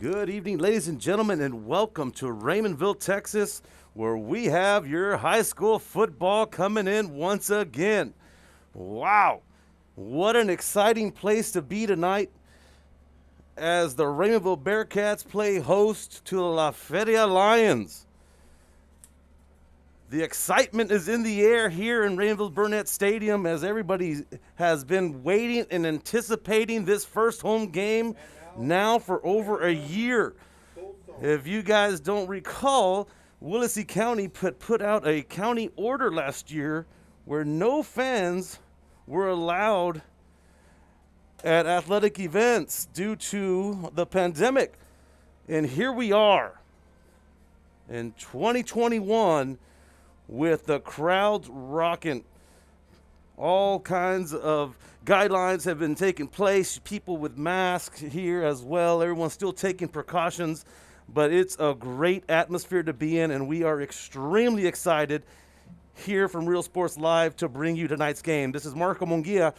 Good evening, ladies and gentlemen, and welcome to Raymondville, Texas, where we have your high school football coming in once again. Wow, what an exciting place to be tonight as the Raymondville Bearcats play host to the LaFeria Lions. The excitement is in the air here in Raymondville Burnett Stadium as everybody has been waiting and anticipating this first home game now for over a year. If you guys don't recall, Willacy County put out a county order last year where no fans were allowed at athletic events due to the pandemic. And here we are in 2021 with the crowds rocking. All kinds of guidelines have been taking place. People with masks here as well. Everyone's still taking precautions, but it's a great atmosphere to be in, and we are extremely excited here from Real Sports Live to bring you tonight's game. This is Marco Munguia,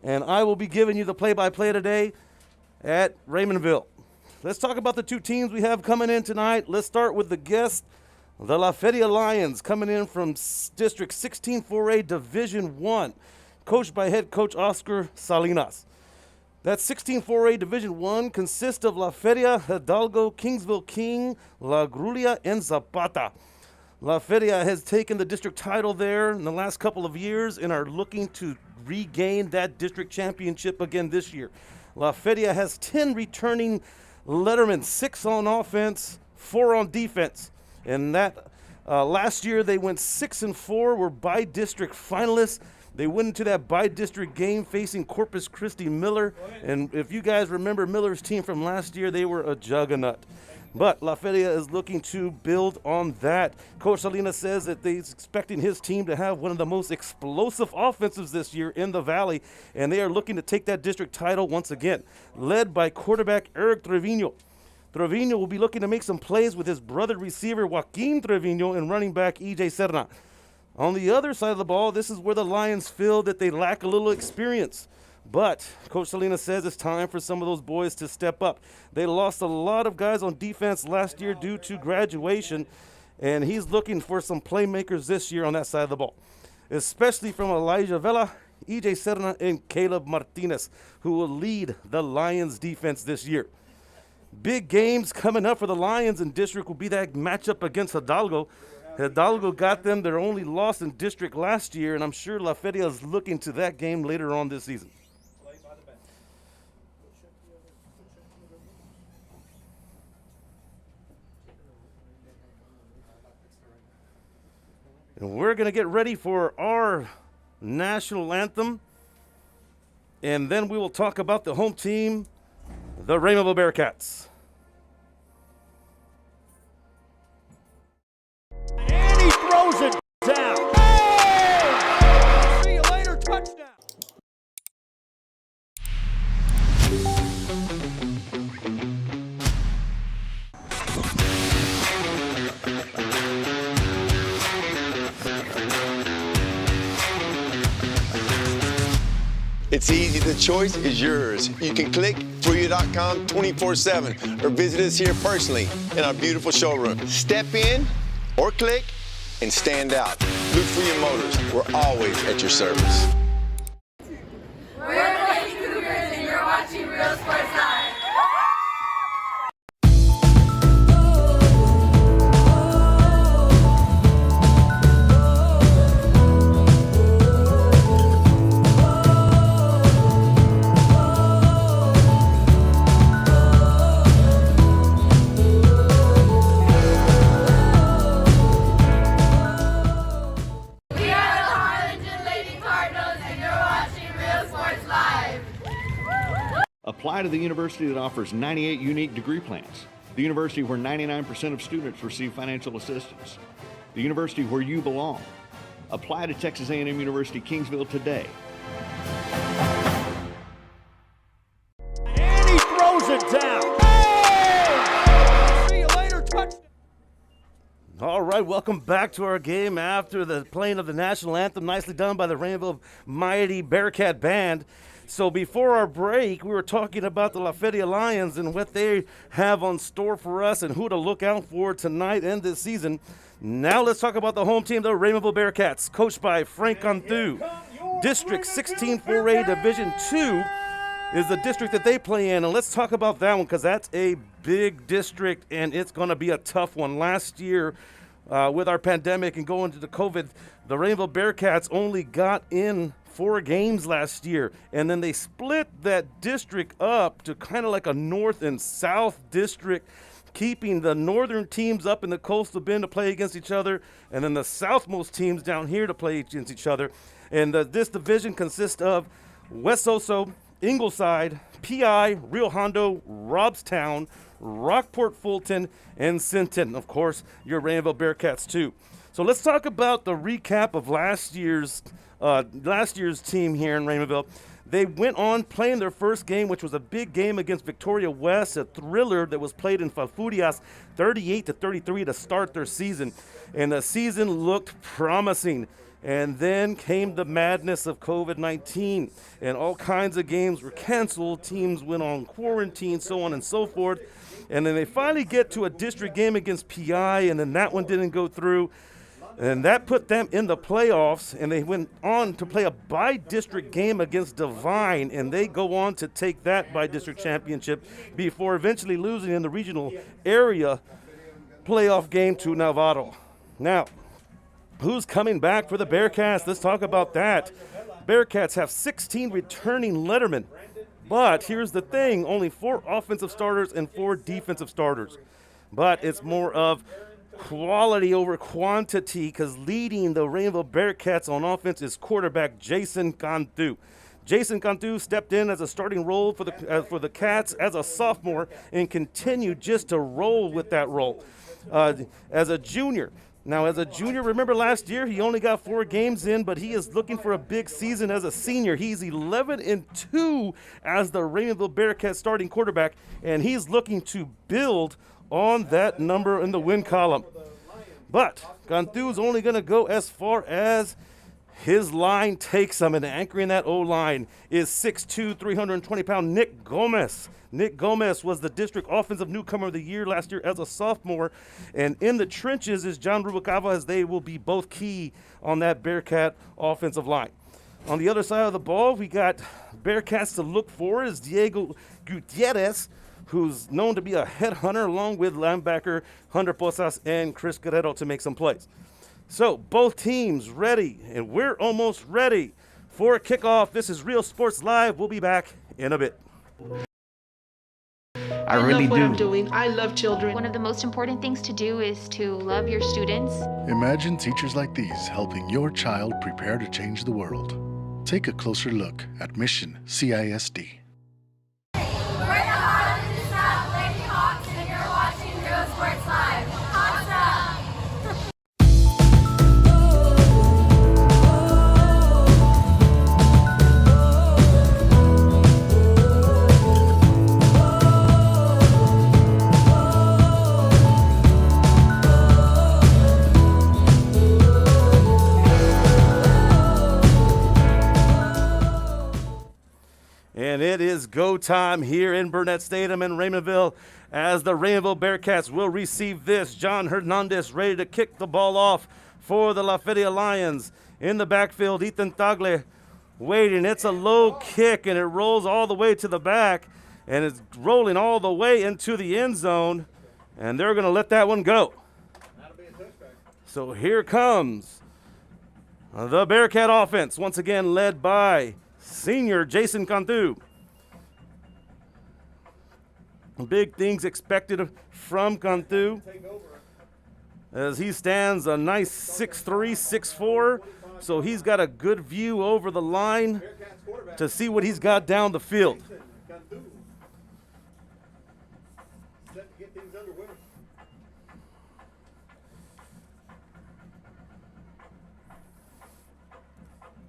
and I will be giving you the play-by-play today at Raymondville. Let's talk about the two teams we have coming in tonight. Let's start with the guest, the LaFeria Lions, coming in from District 16 4A Division I, coached by head coach Oscar Salinas. That 16 4A Division I consists of LaFeria, Hidalgo, Kingsville King, La Grulla, and Zapata. LaFeria has taken the district title there in the last couple of years and are looking to regain that district championship again this year. LaFeria has 10 returning lettermen, 6 on offense, 4 on defense. And that last year they went 6-4, were by-district finalists. They went into that by-district game facing Corpus Christi Miller. And if you guys remember Miller's team from last year, they were a juggernaut. But LaFeria is looking to build on that. Coach Salinas says that he's expecting his team to have one of the most explosive offensives this year in the Valley, and they are looking to take that district title once again, led by quarterback Eric Trevino. Trevino will be looking to make some plays with his brother receiver Joaquin Trevino and running back EJ Serna. On the other side of the ball, this is where the Lions feel that they lack a little experience. But Coach Salinas says it's time for some of those boys to step up. They lost a lot of guys on defense last year due to graduation, and he's looking for some playmakers this year on that side of the ball, especially from Elijah Vela, EJ Serna, and Caleb Martinez, who will lead the Lions defense this year. Big games coming up for the Lions in district will be that matchup against Hidalgo. Hidalgo got them their only loss in district last year, and I'm sure LaFeria is looking to that game later on this season. And we're going to get ready for our national anthem, and then we will talk about the home team, the Raymondville Bearcats. And he throws it down. Hey! See you later, touchdown. It's easy, the choice is yours. You can click Freya.com 24/7 or visit us here personally in our beautiful showroom. Step in or click and stand out. Look Freya Motors, we're always at your service. We're the Lady Cougars and you're watching Real Sports Live. Apply to the university that offers 98 unique degree plans. The university where 99% of students receive financial assistance. The university where you belong. Apply to Texas A&M University Kingsville today. And he throws it down. Hey! See you later, touchdown. All right, welcome back to our game after the playing of the national anthem. Nicely done by the Raymondville Mighty Bearcat Band. So before our break, we were talking about the LaFeria Lions and what they have on store for us and who to look out for tonight and this season. Now let's talk about the home team, the Raymondville Bearcats, coached by Frank Cantu. District 16 4A Division 2 is the district that they play in, and let's talk about that one because that's a big district and it's going to be a tough one. Last year, with our pandemic and going to the COVID, the Raymondville Bearcats only got in 4 games last year, and then they split that district up to kind of like a north and south district, keeping the northern teams up in the coastal bend to play against each other, and then the southmost teams down here to play against each other. And this division consists of West Oso, Ingleside, PI, Rio Hondo, Robstown, Rockport Fulton, and Sinton. Of course, your Raymondville Bearcats too. So let's talk about the recap of last year's team here in Raymondville. They went on playing their first game, which was a big game against Victoria West, a thriller that was played in Falfurrias, 38-33 to start their season. And the season looked promising. And then came the madness of COVID-19, and all kinds of games were canceled. Teams went on quarantine, so on and so forth. And then they finally get to a district game against PI, and then that one didn't go through. And that put them in the playoffs, and they went on to play a by-district game against Divine, and they go on to take that by-district championship before eventually losing in the regional area playoff game to Navarro. Now, who's coming back for the Bearcats? Let's talk about that. Bearcats have 16 returning lettermen, but here's the thing, only 4 offensive starters and 4 defensive starters. But it's more of quality over quantity because leading the Raymondville Bearcats on offense is quarterback Jason Cantu. Jason Cantu stepped in as a starting role for the Cats as a sophomore and continued just to roll with that role as a junior. Now, as a junior, remember last year, he only got 4 games in, but he is looking for a big season as a senior. He's 11-2 as the Raymondville Bearcats starting quarterback, and he's looking to build on that number in the win column. But Cantu's only going to go as far as his line takes him, and anchoring that O-line is 6'2", 320-pound Nick Gomez. Nick Gomez was the district offensive newcomer of the year last year as a sophomore. And in the trenches is John Rubalcaba, as they will be both key on that Bearcat offensive line. On the other side of the ball, we got Bearcats to look for is Diego Gutierrez, who's known to be a headhunter, along with linebacker Hunter Posas and Chris Guerrero to make some plays. So both teams ready, and we're almost ready for a kickoff. This is Real Sports Live. We'll be back in a bit. I really love what do. I'm doing. I love children. One of the most important things to do is to love your students. Imagine teachers like these helping your child prepare to change the world. Take a closer look at Mission CISD. We're the Heart of the South Lady Hawks, and you're watching Real Sports Live. Awesome! And it is go time here in Burnett Stadium in Raymondville as the Raymondville Bearcats will receive this. John Hernandez ready to kick the ball off for the LaFeria Lions. In the backfield, Ethan Tagle waiting. It's a low kick, and it rolls all the way to the back, and it's rolling all the way into the end zone, and they're going to let that one go. So here comes the Bearcat offense, once again led by senior Jason Cantu. Big things expected from Cantu as he stands a nice 6'3", 6'4", so he's got a good view over the line to see what he's got down the field.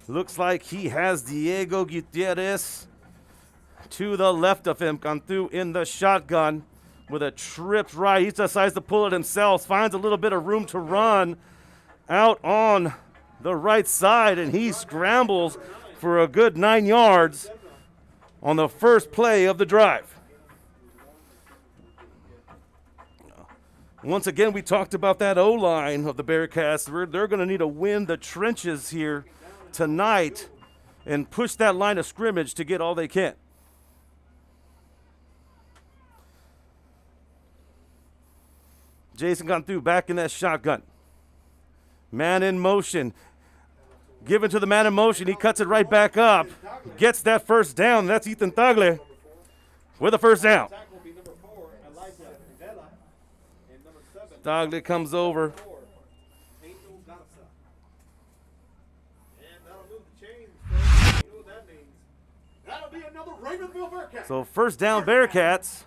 Looks like he has Diego Gutierrez to the left of him. Cantu in the shotgun with a tripped right. He decides to pull it himself, finds a little bit of room to run out on the right side, and he scrambles for a good 9 yards on the first play of the drive. Once again, we talked about that O-line of the Bearcats. They're going to need to win the trenches here tonight and push that line of scrimmage to get all they can. Jason gone through back in that shotgun. Man in motion. Given to the man in motion. He cuts it right back up. Gets that first down. That's Ethan Tagle with a first down. Tagle comes over. So first down Bearcats.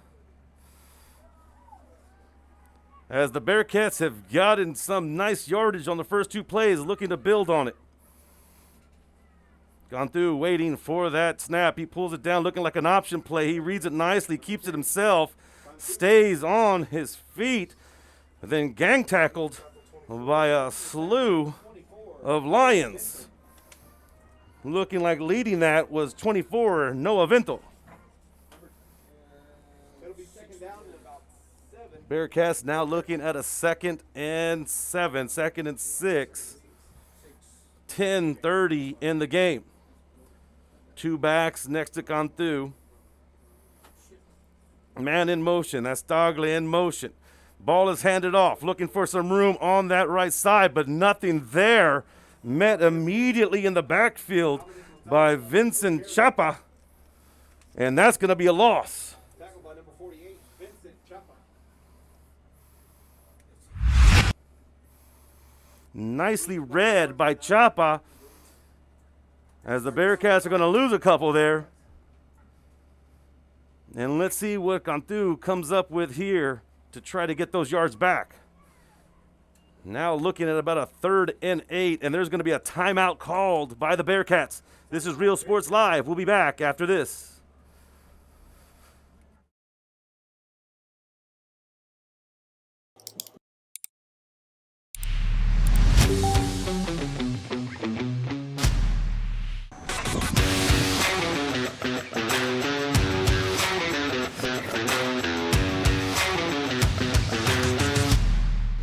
As the Bearcats have gotten some nice yardage on the first two plays, looking to build on it. Gone through, waiting for that snap. He pulls it down, looking like an option play. He reads it nicely, keeps it himself, stays on his feet, and then gang tackled by a slew of Lions. Looking like leading that was 24, Noah Vintel. Bearcats now looking at a 2nd and 7, 2nd and 6. 10:30 in the game. Two backs next to Cantu. Man in motion. That's Tagle in motion. Ball is handed off. Looking for some room on that right side, but nothing there. Met immediately in the backfield by Vincent Chapa. And that's going to be a loss. Tackled by number 48, Vincent Chapa. Nicely read by Chapa, as the Bearcats are going to lose a couple there. And let's see what Cantu comes up with here to try to get those yards back. Now looking at about a 3rd and 8, and there's going to be a timeout called by the Bearcats. This is Real Sports Live. We'll be back after this.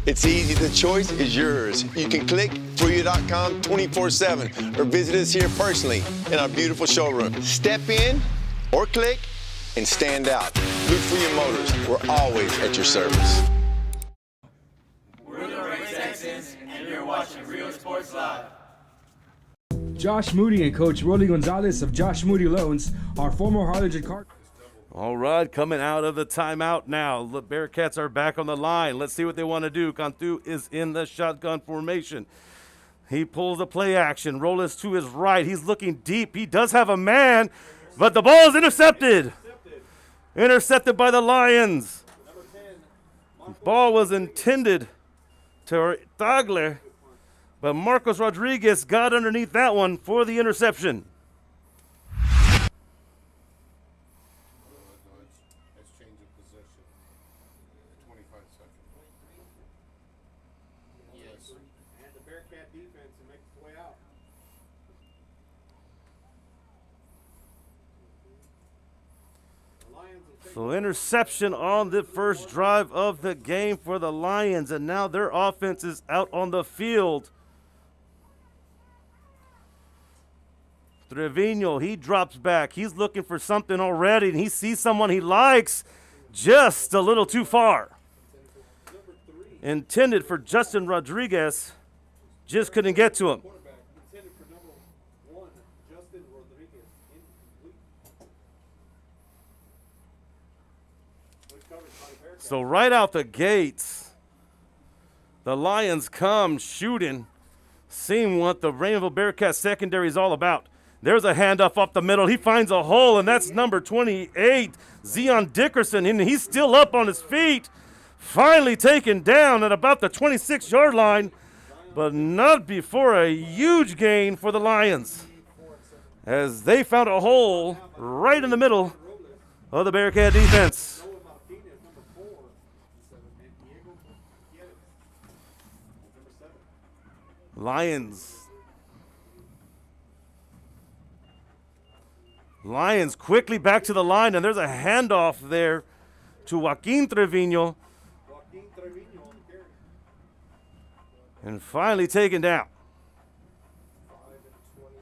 It's easy, the choice is yours. You can click LaFeria.com 24/7 or visit us here personally in our beautiful showroom. Step in or click and stand out. LaFeria Motors, we're always at your service. We're the Ray Texans, and you're watching Real Sports Live. Josh Moody and Coach Rolly Gonzalez of Josh Moody Loans are former Harlingen Cardinals. All right, coming out of the timeout now. The Bearcats are back on the line. Let's see what they want to do. Cantu is in the shotgun formation. He pulls the play action. Rollins to his right. He's looking deep. He does have a man, but the ball is intercepted. Intercepted by the Lions. Ball was intended to Tagle, but Marcos Rodriguez got underneath that one for the interception. And the Bearcat defense to make its way out. The Lions will take So interception on the first drive of the game for the Lions, and now their offense is out on the field. Trevino, he drops back. He's looking for something already, and he sees someone he likes just a little too far. Intended for Justin Rodriguez, just couldn't get to him. quarterback intended for number 1, Justin Rodriguez. Incomplete. Good coverage by the Bearcats. So right out the gates, the Lions come shooting, seeing what the Raymondville Bearcats secondary is all about. There's a handoff off the middle. He finds a hole, and that's number 28, Zion Dickerson, and he's still up on his feet. Finally taken down at about the 26-yard line, but not before a huge gain for the Lions, as they found a hole right in the middle of the Bearcat defense. Noah Martinez, number 4. And Diego Gutierrez, number 7. Lions Lions quickly back to the line, and there's a handoff there to Joaquin Trevino. Joaquin Trevino on the carry. And finally taken down. 5 and 21.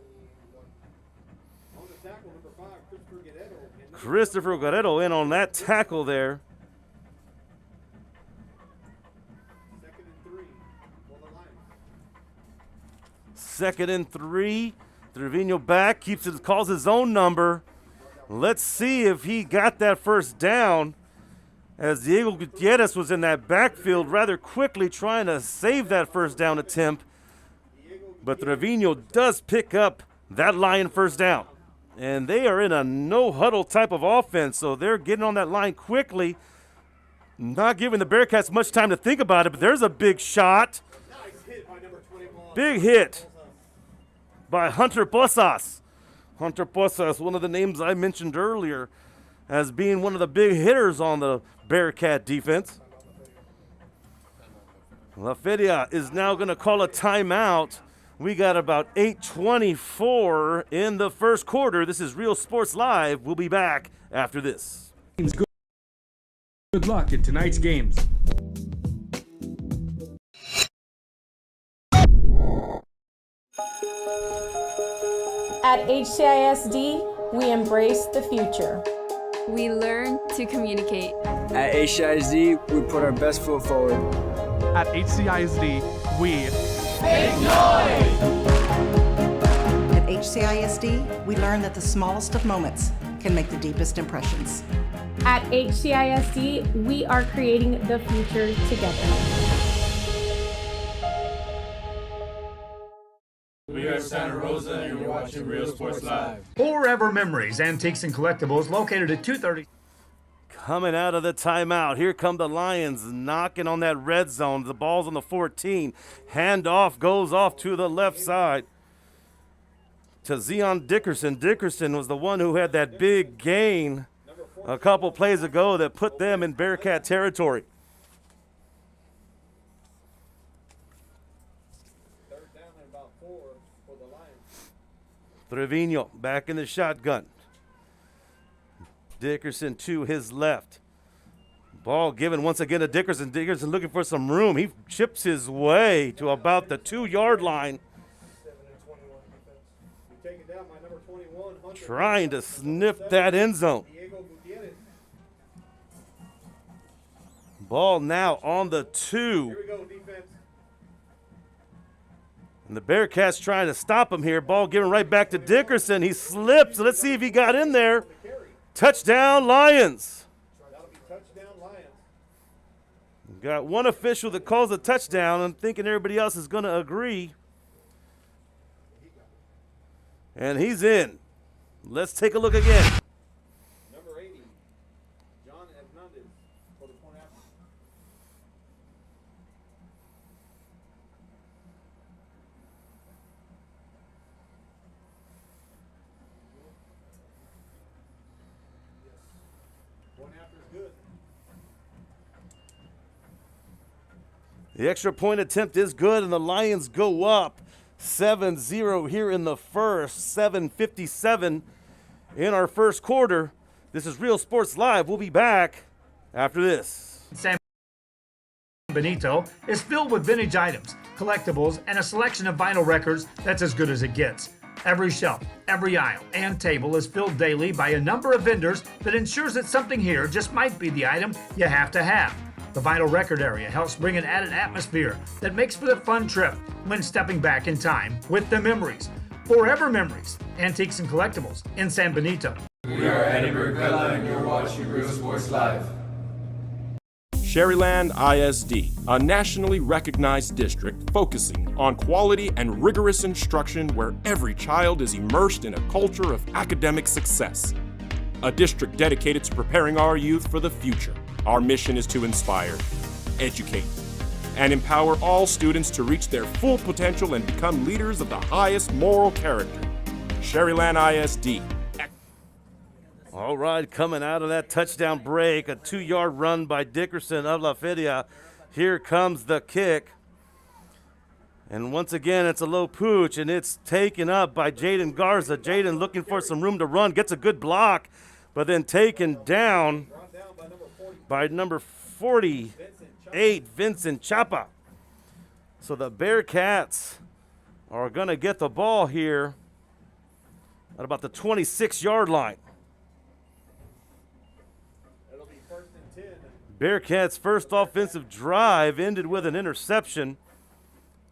On the tackle, number 5, Christopher Guerrero. Christopher Guerrero in on that tackle there. 2nd and 3 for the Lions. 2nd and 3. Trevino back, calls his own number. Let's see if he got that first down, as Diego Gutierrez was in that backfield rather quickly trying to save that first down attempt. But Trevino does pick up that Lion first down. And they are in a no-huddle type of offense, so they're getting on that line quickly, not giving the Bearcats much time to think about it, but there's a big shot. Nice hit by number 21. Big hit by Hunter Posas. Hunter Posas, one of the names I mentioned earlier as being one of the big hitters on the Bearcat defense. LaFeria is now going to call a timeout. We got about 8:24 in the first quarter. This is Real Sports Live. We'll be back after this. Good luck in tonight's games. At HCISD, we embrace the future. We learn to communicate. At HCISD, we put our best foot forward. At HCISD, we make noise! At HCISD, we learn that the smallest of moments can make the deepest impressions. At HCISD, we are creating the future together. We are Santa Rosa, and you're watching Real Sports Live. Forever Memories, Antiques and Collectibles, located at 230. Coming out of the timeout, here come the Lions knocking on that red zone. The ball's on the 14. Handoff goes off to the left side to Zion Dickerson. Dickerson was the one who had that big gain a couple plays ago that put them in Bearcat territory. Trevino back in the shotgun. Dickerson to his left. Ball given once again to Dickerson. Dickerson looking for some room. He chips his way to about the 2-yard line. 7 and 21 defense. Taken down by number 21, Hunter. Trying to sniff that end zone. Diego Gutierrez. Ball now on the 2. Here we go, defense. And the Bearcats trying to stop him here. Ball given right back to Dickerson. He slips. Let's see if he got in there. Touchdown, Lions. That'll be touchdown, Lions. Got one official that calls a touchdown. I'm thinking everybody else is going to agree. And he's in. Let's take a look again. Number 80, John Hernandez for the point after. Point after is good. The extra point attempt is good, and the Lions go up 7-0 here in the first. 7:57 in our first quarter. This is Real Sports Live. We'll be back after this. San Benito is filled with vintage items, collectibles, and a selection of vinyl records that's as good as it gets. Every shelf, every aisle, and table is filled daily by a number of vendors that ensures that something here just might be the item you have to have. The vinyl record area helps bring an added atmosphere that makes for the fun trip when stepping back in time with the memories. Forever Memories, Antiques and Collectibles in San Benito. We are Eddie Burgella, and you're watching Real Sports Live. Sherryland ISD, a nationally recognized district focusing on quality and rigorous instruction where every child is immersed in a culture of academic success. A district dedicated to preparing our youth for the future. Our mission is to inspire, educate, and empower all students to reach their full potential and become leaders of the highest moral character. Sherryland ISD. All right, coming out of that touchdown break, a 2-yard run by Dickerson of LaFeria. Here comes the kick. And once again, it's a low pooch, and it's taken up by Jaden Garza. Jaden looking for some room to run, gets a good block, but then taken down by number 48, Vincent Chapa. So the Bearcats are going to get the ball here at about the 26-yard line. Bearcats' first offensive drive ended with an interception.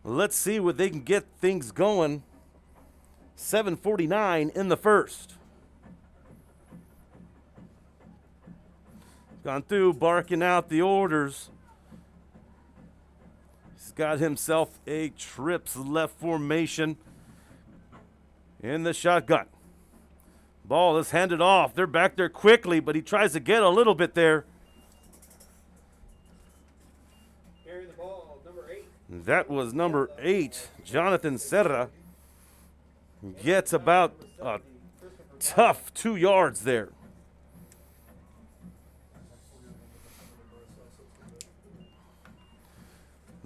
Let's see what they can get things going. 7:49 in the first. Gone through, barking out the orders. He's got himself a trips left formation in the shotgun. Ball is handed off. They're back there quickly, but he tries to get a little bit there. Carrying the ball, number 8. That was number 8, Jonathan Serra. Gets about a tough 2 yards there.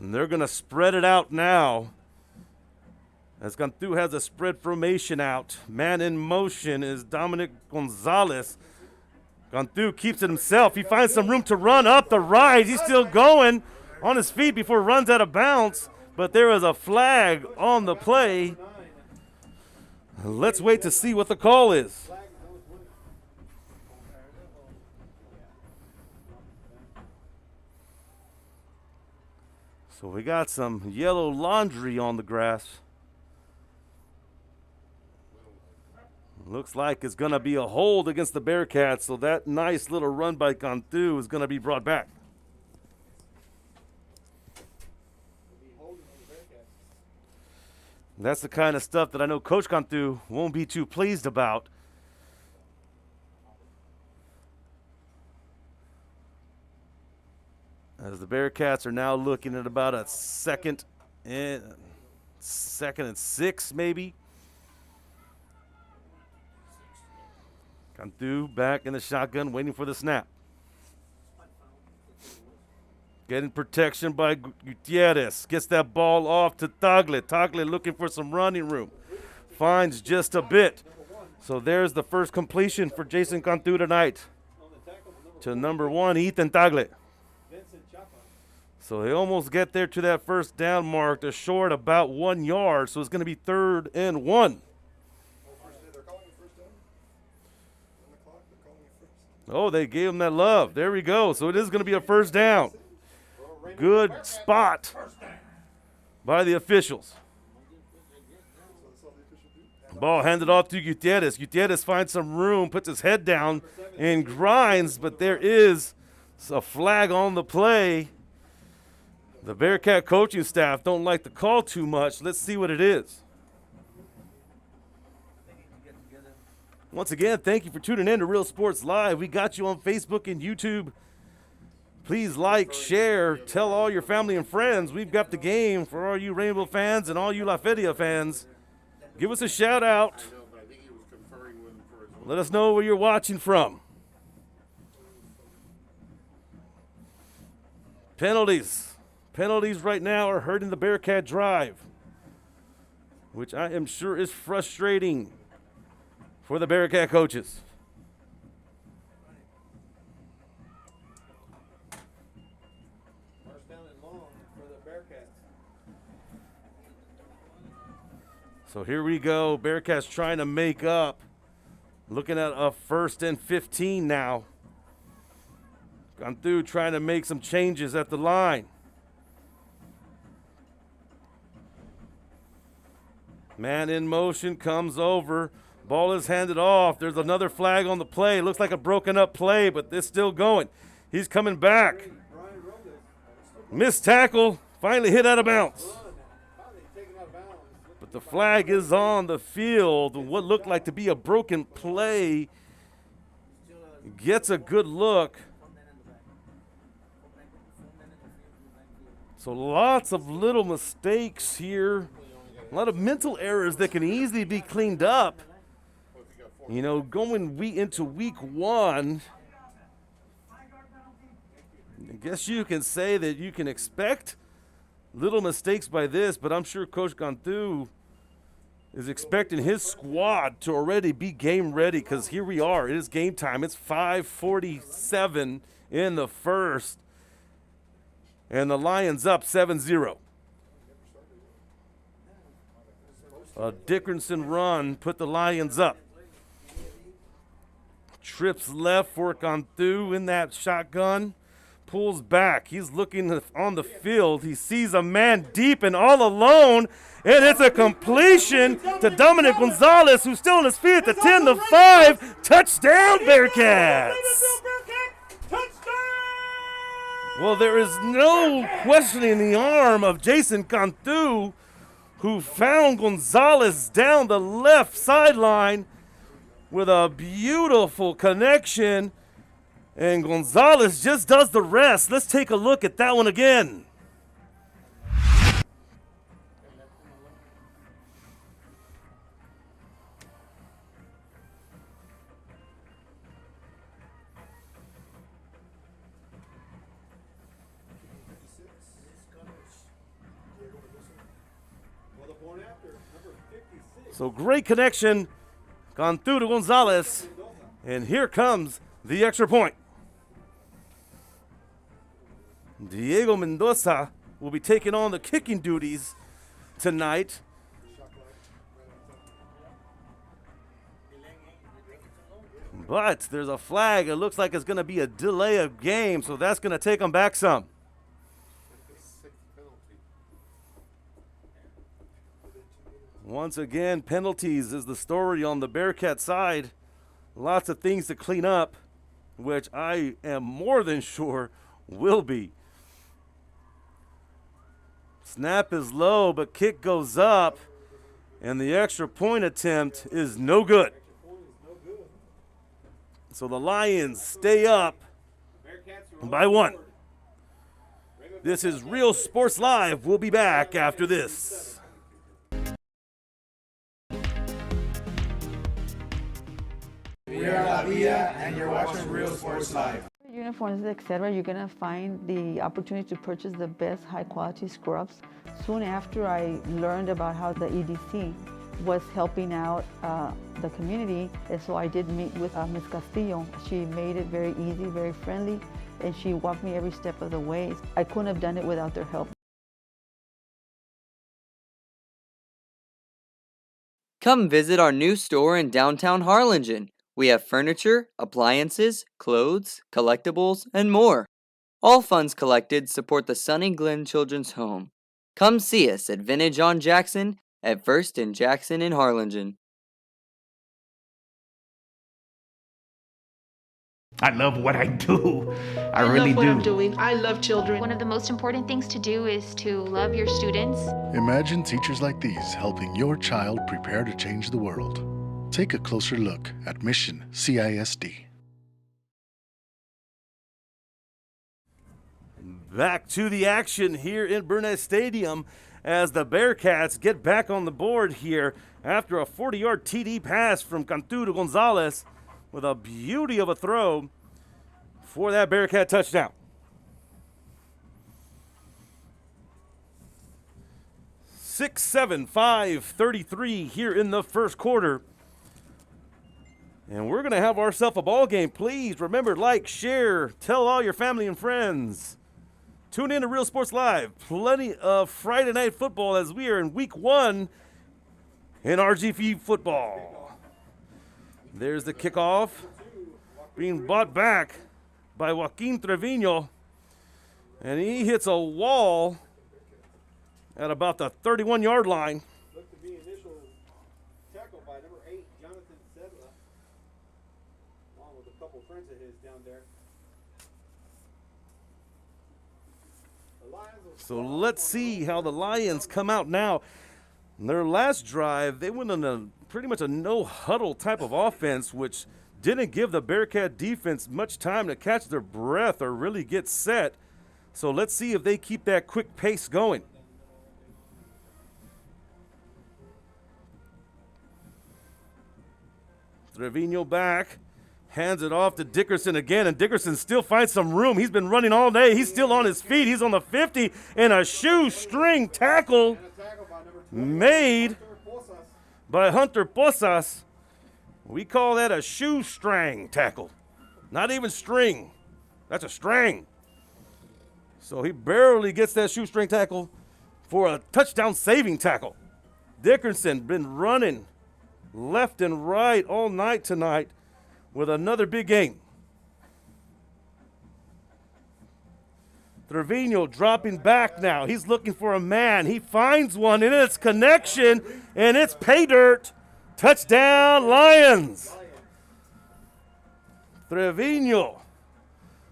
And they're going to spread it out now. As Cantu has a spread formation out. Man in motion is Dominic Gonzalez. Cantu keeps it himself. He finds some room to run up the right. He's still going on his feet before it runs out of bounds. But there is a flag on the play. Let's wait to see what the call is. So we got some yellow laundry on the grass. Looks like it's going to be a hold against the Bearcats, so that nice little run by Cantu is going to be brought back. That's the kind of stuff that I know Coach Cantu won't be too pleased about. As the Bearcats are now looking at about a second and 6 maybe. Cantu back in the shotgun waiting for the snap. Getting protection by Gutierrez. Gets that ball off to Tagle. Tagle looking for some running room. Finds just a bit. So there's the first completion for Jason Cantu tonight. To number 1, Ethan Tagle. So they almost get there to that first down mark. They're short about 1 yard, so it's going to be 3rd and 1. Oh, they gave him that love. There we go. So it is going to be a first down. Good spot by the officials. Ball handed off to Gutierrez. Gutierrez finds some room, puts his head down, and grinds, but there is a flag on the play. The Bearcat coaching staff don't like the call too much. Let's see what it is. Once again, thank you for tuning in to Real Sports Live. We got you on Facebook and YouTube. Please like, share, tell all your family and friends. We've got the game for all you Rainbow fans and all you LaFeria fans. Give us a shout out. Let us know where you're watching from. Penalties. Penalties right now are hurting the Bearcat drive, which I am sure is frustrating for the Bearcat coaches. First down and long for the Bearcats. So here we go. Bearcats trying to make up. Looking at a 1st and 15 now. Gone through trying to make some changes at the line. Man in motion comes over. Ball is handed off. There's another flag on the play. Looks like a broken up play, but it's still going. He's coming back. Missed tackle. Finally hit out of bounds. But the flag is on the field. What looked like to be a broken play. Gets a good look. So lots of little mistakes here. A lot of mental errors that can easily be cleaned up. You know, going into week 1, I guess you can say that you can expect Little mistakes by this, but I'm sure Coach Cantu is expecting his squad to already be game ready, because here we are. It is game time. It's 5:47 in the first, and the Lions up 7-0. A Dickerson run put the Lions up. Trips left for Cantu in that shotgun. Pulls back. He's looking on the field. He sees a man deep and all alone, and it's a completion to Dominic Gonzalez, who's still on his feet at the 10-5. Touchdown, Bearcats! Well, there is no questioning the arm of Jason Cantu, who found Gonzalez down the left sideline with a beautiful connection. And Gonzalez just does the rest. Let's take a look at that one again. So great connection. Cantu to Gonzalez. And here comes the extra point. Diego Mendoza will be taking on the kicking duties tonight. But there's a flag. It looks like it's going to be a delay of game, so that's going to take them back some. Once again, penalties is the story on the Bearcat side. Lots of things to clean up, which I am more than sure will be. Snap is low, but kick goes up, and the extra point attempt is no good. So the Lions stay up by 1. This is Real Sports Live. We'll be back after this. We are LaFeria, and you're watching Real Sports Live. Uniforms, etc., you're gonna find the opportunity to purchase the best high-quality scrubs. Soon after I learned about how the EDC was helping out the community, and so I did meet with Ms. Castillo. She made it very easy, very friendly, and she walked me every step of the way. I couldn't have done it without their help. Come visit our new store in downtown Harlingen. We have furniture, appliances, clothes, collectibles, and more. All funds collected support the Sunny Glen Children's Home. Come see us at Vintage on Jackson at First and Jackson in Harlingen. I love what I do. I love really what do. I'm doing. I love children. One of the most important things to do is to love your students. Imagine teachers like these helping your child prepare to change the world. Take a closer look at Mission CISD. Back to the action here in Burnett Stadium as the Bearcats get back on the board here after a 40-yard TD pass from Cantu to Gonzalez with a beauty of a throw for that Bearcat touchdown. 6-7, 5:33 here in the first quarter. And we're going to have ourselves a ball game. Please remember, like, share, tell all your family and friends. Tune in to Real Sports Live. Plenty of Friday night football as we are in week 1 in RGV football. There's the kickoff being bought back by Joaquin Trevino. And he hits a wall at about the 31-yard line. Looked to be initial tackle by number 8, Jonathan Sedla, along with a couple friends of his down there. So let's see how the Lions come out now. In their last drive, they went on a pretty much a no-huddle type of offense, which didn't give the Bearcat defense much time to catch their breath or really get set. So let's see if they keep that quick pace going. Trevino back, Hands it off to Dickerson again, and Dickerson still finds some room. He's been running all day. He's still on his feet. He's on the 50, and a shoestring tackle made by Hunter Posas. We call that a shoestring tackle. Not even string. That's a string. So he barely gets that shoestring tackle for a touchdown saving tackle. Dickerson been running left and right all night tonight with another big game. Trevino dropping back now. He's looking for a man. He finds one, and it's connection, and it's pay dirt. Touchdown, Lions. Trevino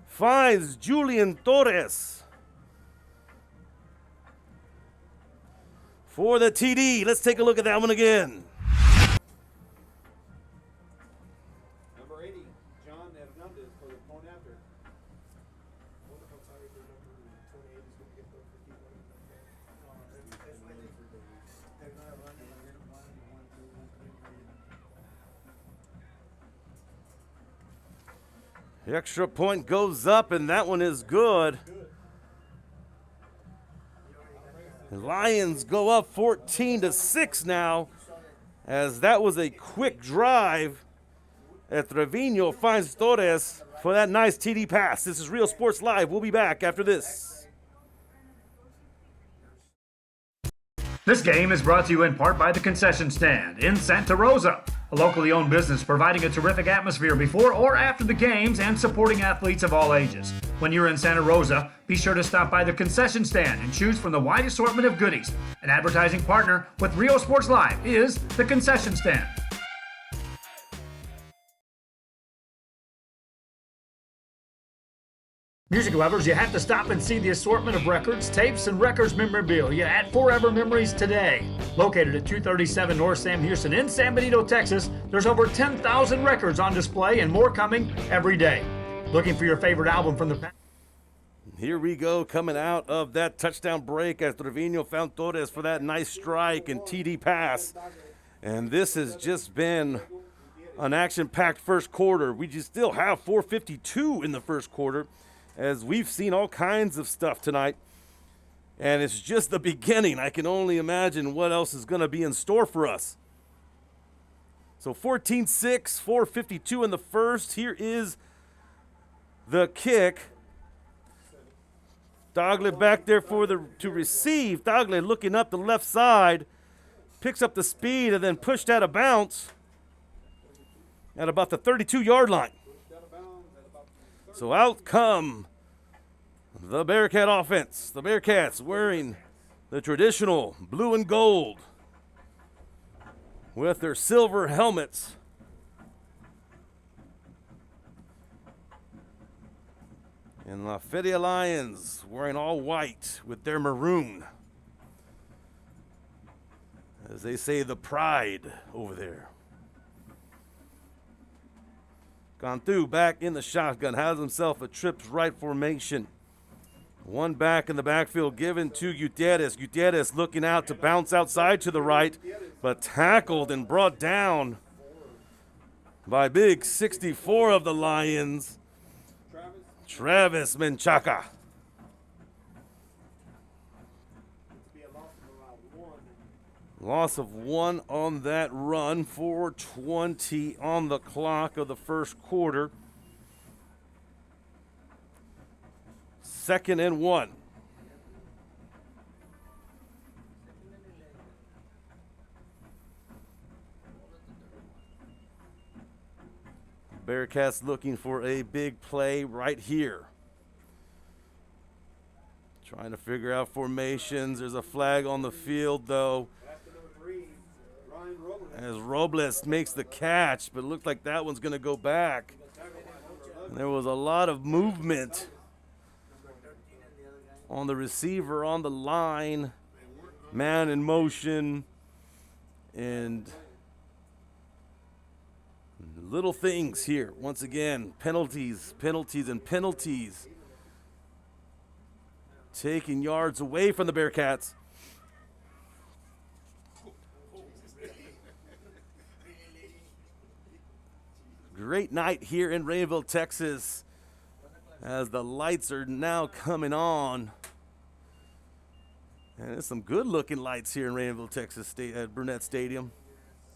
finds Julian Torres for the TD. Let's take a look at that one again. Number 80, John Hernandez for the point after. The extra point goes up, and that one is good. The Lions go up 14-6 now, as that was a quick drive. And Trevino finds Torres for that nice TD pass. This is Real Sports Live. We'll be back after this. This game is brought to you in part by the Concession Stand in Santa Rosa, a locally owned business providing a terrific atmosphere before or after the games and supporting athletes of all ages. When you're in Santa Rosa, be sure to stop by the Concession Stand and choose from the wide assortment of goodies. An advertising partner with Rio Sports Live is the Concession Stand. Music lovers, you have to stop and see the assortment of records, tapes, and records memorabilia at Forever Memories today. Located at 237 North Sam Houston in San Benito, Texas, there's over 10,000 records on display and more coming every day. Looking for your favorite album from the past? Here we go, coming out of that touchdown break as Trevino found Torres for that nice strike and TD pass. And this has just been an action-packed first quarter. We just still have 4:52 in the first quarter, as we've seen all kinds of stuff tonight. And it's just the beginning. I can only imagine what else is going to be in store for us. So 14-6, 4:52 in the first. Here is the kick. Dogley back there to receive. Dogley looking up the left side, picks up the speed, and then pushed out of bounds at about the 32-yard line. So out come the Bearcat offense. The Bearcats wearing the traditional blue and gold with their silver helmets. And LaFeria Lions wearing all white with their maroon. As they say, the pride over there. Cantu back in the shotgun, has himself a trips right formation. One back in the backfield given to Gutierrez. Gutierrez looking out to bounce outside to the right, but tackled and brought down by big 64 of the Lions, Travis Menchaca. Loss of 1 on that run, 4:20 on the clock of the first quarter. 2nd and 1. Bearcats looking for a big play right here. Trying to figure out formations. There's a flag on the field, though, as Robles makes the catch, but it looked like that one's going to go back. And there was a lot of movement on the receiver, on the line, man in motion, and little things here. Once again, penalties, and penalties. Taking yards away from the Bearcats. Great night here in Raymondville, Texas, as the lights are now coming on. And there's some good-looking lights here in Raymondville, Texas, at Burnett Stadium.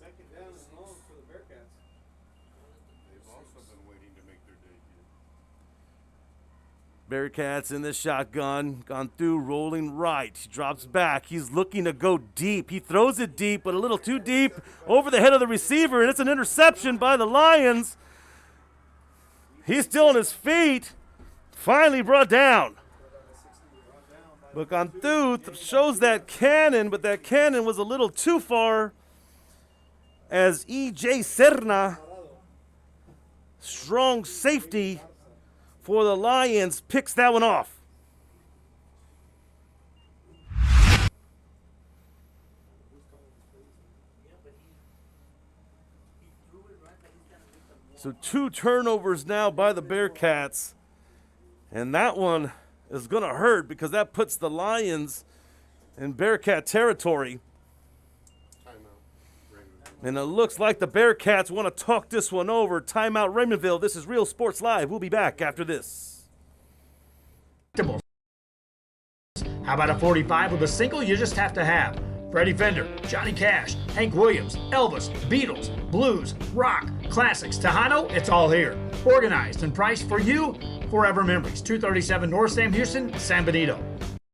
Second down and long for the Bearcats. They've also been waiting to make their debut. Bearcats in the shotgun, gone through, rolling right. He drops back. He's looking to go deep. He throws it deep, but a little too deep over the head of the receiver, and it's an interception by the Lions. He's still on his feet. Finally brought down. But gone through, shows that cannon, but that cannon was a little too far, as E.J. Serna, strong safety for the Lions, picks that one off. So 2 turnovers now by the Bearcats, and that one is going to hurt because that puts the Lions in Bearcat territory. And it looks like the Bearcats want to talk this one over. Timeout Raymondville. This is Real Sports Live. We'll be back after this. How about a 45 with a single you just have to have? Freddie Fender, Johnny Cash, Hank Williams, Elvis, Beatles, blues, rock, classics, Tejano, it's all here. Organized and priced for you. Forever Memories, 237 North Sam Houston, San Benito.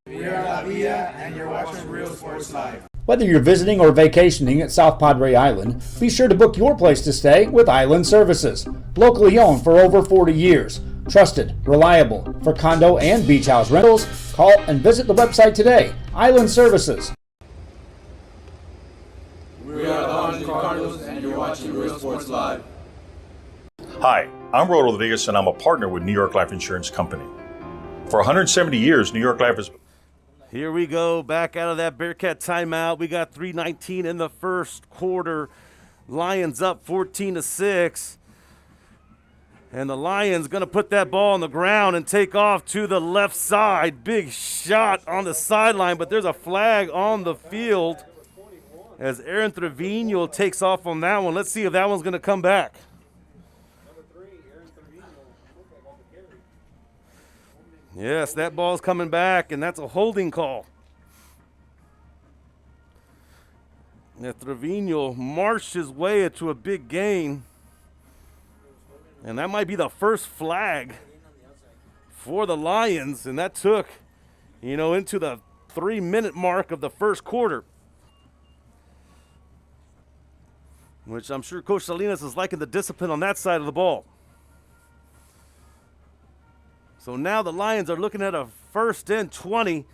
We are LaFeria, and you're watching Real Sports Live. Whether you're visiting or vacationing at South Padre Island, be sure to book your place to stay with Island Services. Locally owned for over 40 years. Trusted, reliable for condo and beach house rentals. Call and visit the website today. Island Services. We are the Orange Cardinals, and you're watching Real Sports Live. Hi, I'm Rod Rodriguez, and I'm a partner with New York Life Insurance Company. For 170 years, New York Life has... Here we go, back out of that Bearcat timeout. We got 3:19 in the first quarter. Lions up 14-6. And the Lions going to put that ball on the ground and take off to the left side. Big shot on the sideline, but there's a flag on the field as Aaron Trevino takes off on that one. Let's see if that one's going to come back. Yes, that ball's coming back, and that's a holding call. Now, Trevino marched his way into a big gain, and that might be the first flag for the Lions, and that took, into the 3-minute mark of the first quarter, which I'm sure Coach Salinas is liking the discipline on that side of the ball. So now the Lions are looking at a 1st and 20.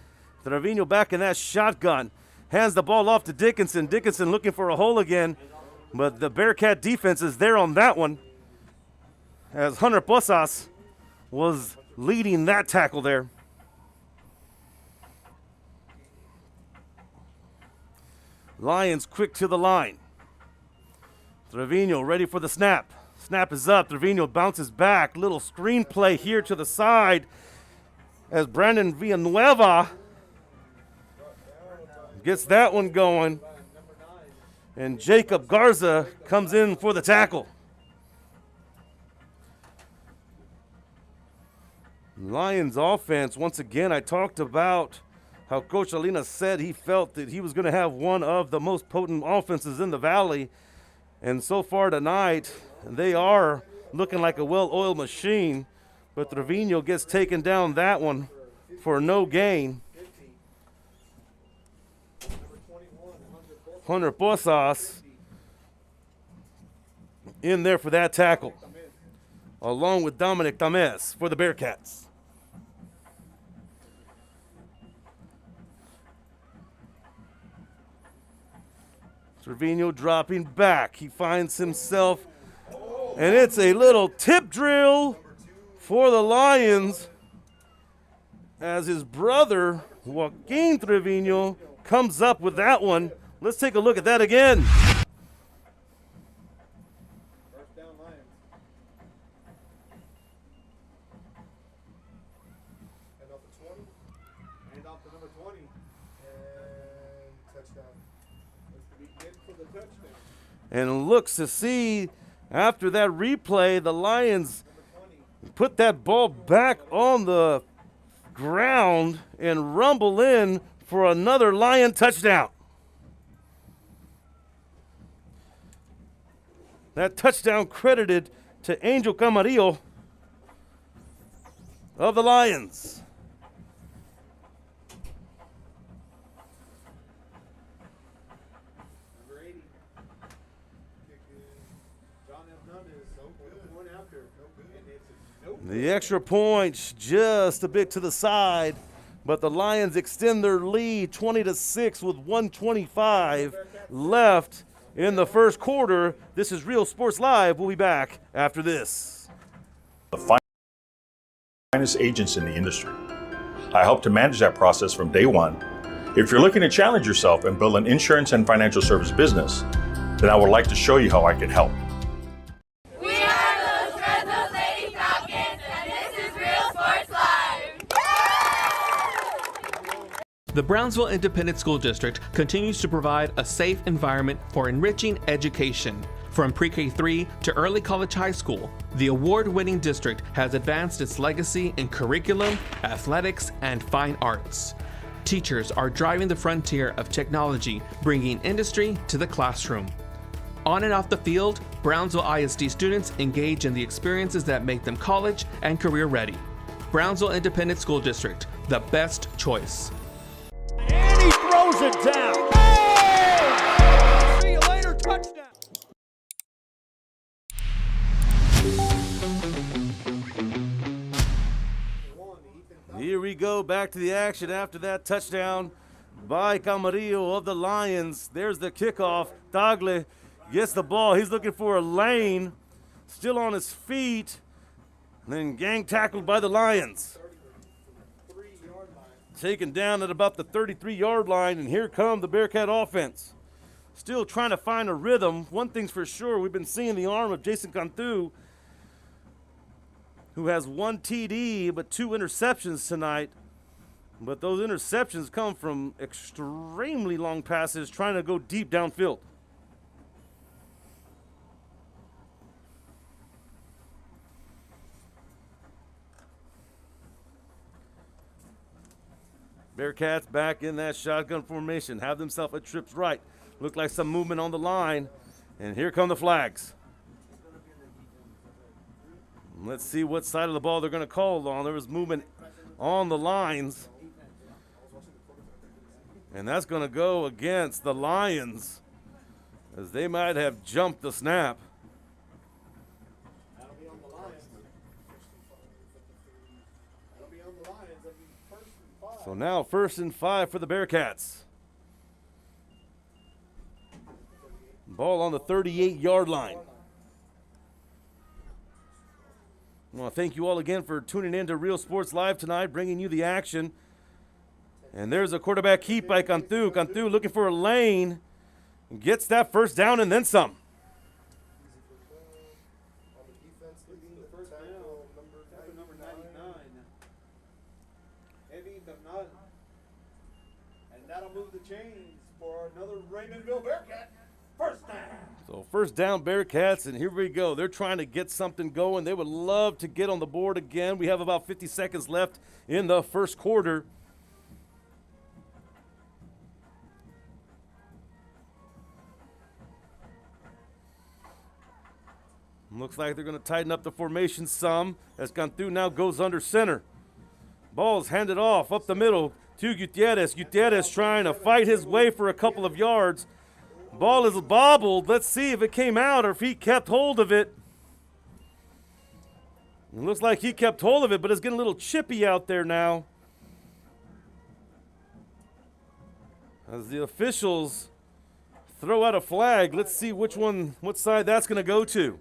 Trevino back in that shotgun. Hands the ball off to Dickinson. Dickinson looking for a hole again. But the Bearcat defense is there on that one, as Hunter Posas was leading that tackle there. Lions quick to the line. Trevino ready for the snap. Snap is up. Trevino bounces back. Little screenplay here to the side as Brandon Villanueva gets that one going. And Jacob Garza comes in for the tackle. Lions offense, once again, I talked about how Coach Salinas said he felt that he was going to have one of the most potent offenses in the Valley. And so far tonight, they are looking like a well-oiled machine, but Trevino gets taken down that one for no gain. Hunter Posas in there for that tackle, along with Dominic Tames for the Bearcats. Trevino dropping back. He finds himself, and it's a little tip drill for the Lions as his brother, Joaquin Trevino, comes up with that one. Let's take a look at that again. First down, Lions. Hand off to 20. Hand off to number 20. And touchdown. That's to be good for the touchdown. And looks to see After that replay, the Lions put that ball back on the ground and rumble in for another Lion touchdown. That touchdown credited to Angel Camarillo of the Lions. Number 80. John Hernandez, point after. And it's no good. The extra point's just a bit to the side, but the Lions extend their lead 20-6 with 1:25 left in the first quarter. This is Real Sports Live. We'll be back after this. The finest agents in the industry. I help to manage that process from day one. If you're looking to challenge yourself and build an insurance and financial service business, then I would like to show you how I can help. We are those Red Lady Falcons, and this is Real Sports Live. The Brownsville Independent School District continues to provide a safe environment for enriching education. From pre-K3 to early college high school, the award-winning district has advanced its legacy in curriculum, athletics, and fine arts. Teachers are driving the frontier of technology, bringing industry to the classroom. On and off the field, Brownsville ISD students engage in the experiences that make them college and career ready. Brownsville Independent School District, the best choice. And he throws it down. Oh! See you later, touchdown. Here we go, back to the action after that touchdown by Camarillo of the Lions. There's the kickoff. Tagle gets the ball. He's looking for a lane. Still on his feet. And then gang tackled by the Lions. Taken down at about the 33-yard line, and here come the Bearcat offense. Still trying to find a rhythm. One thing's for sure, we've been seeing the arm of Jason Cantu, who has 1 TD but 2 interceptions tonight. But those interceptions come from extremely long passes trying to go deep downfield. Bearcats back in that shotgun formation. Have themselves a trips right. Look like some movement on the line. And here come the flags. Let's see what side of the ball they're going to call on. There was movement on the lines. And that's going to go against the Lions, as they might have jumped the snap. So now 1st and 5 for the Bearcats. Ball on the 38-yard line. I want to thank you all again for tuning in to Real Sports Live tonight, bringing you the action. And there's a quarterback keep by Cantu. Cantu looking for a lane. Gets that first down and then some. Number 99. Eddie Bernal. And that'll move the chains for another Raymondville Bearcat. First down. So first down Bearcats, and here we go. They're trying to get something going. They would love to get on the board again. We have about 50 seconds left in the first quarter. Looks like they're going to tighten up the formation some as Cantu now goes under center. Ball's handed off up the middle to Gutierrez. Gutierrez trying to fight his way for a couple of yards. Ball is bobbled. Let's see if it came out or if he kept hold of it. It looks like he kept hold of it, but it's getting a little chippy out there now. As the officials throw out a flag, let's see what side that's going to go to.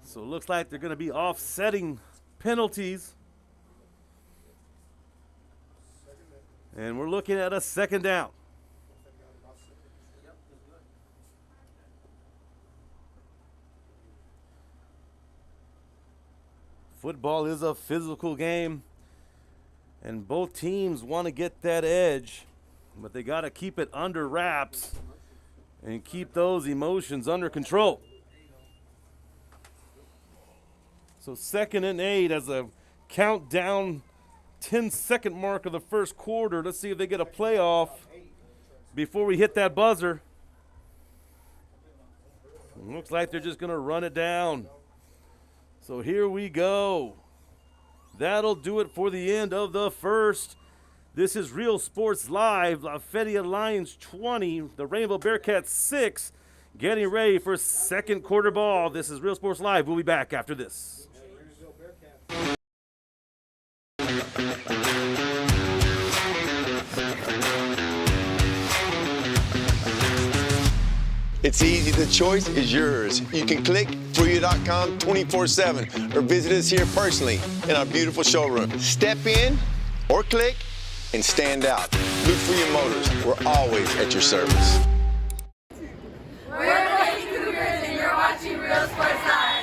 So it looks like they're going to be offsetting penalties. And we're looking at a second down. Football is a physical game, and both teams want to get that edge, but they got to keep it under wraps and keep those emotions under control. So 2nd and 8 as a countdown 10-second mark of the first quarter. Let's see if they get a playoff before we hit that buzzer. Looks like they're just going to run it down. So here we go. That'll do it for the end of the first. This is Real Sports Live. LaFeria Lions 20, the Raymondville Bearcats 6, getting ready for second quarter ball. This is Real Sports Live. We'll be back after this. It's easy. The choice is yours. You can click LaFeria.com 24/7 or visit us here personally in our beautiful showroom. Step in or click and stand out. LaFeria Motors, we're always at your service. We're the Lady Cougars and you're watching Real Sports Live.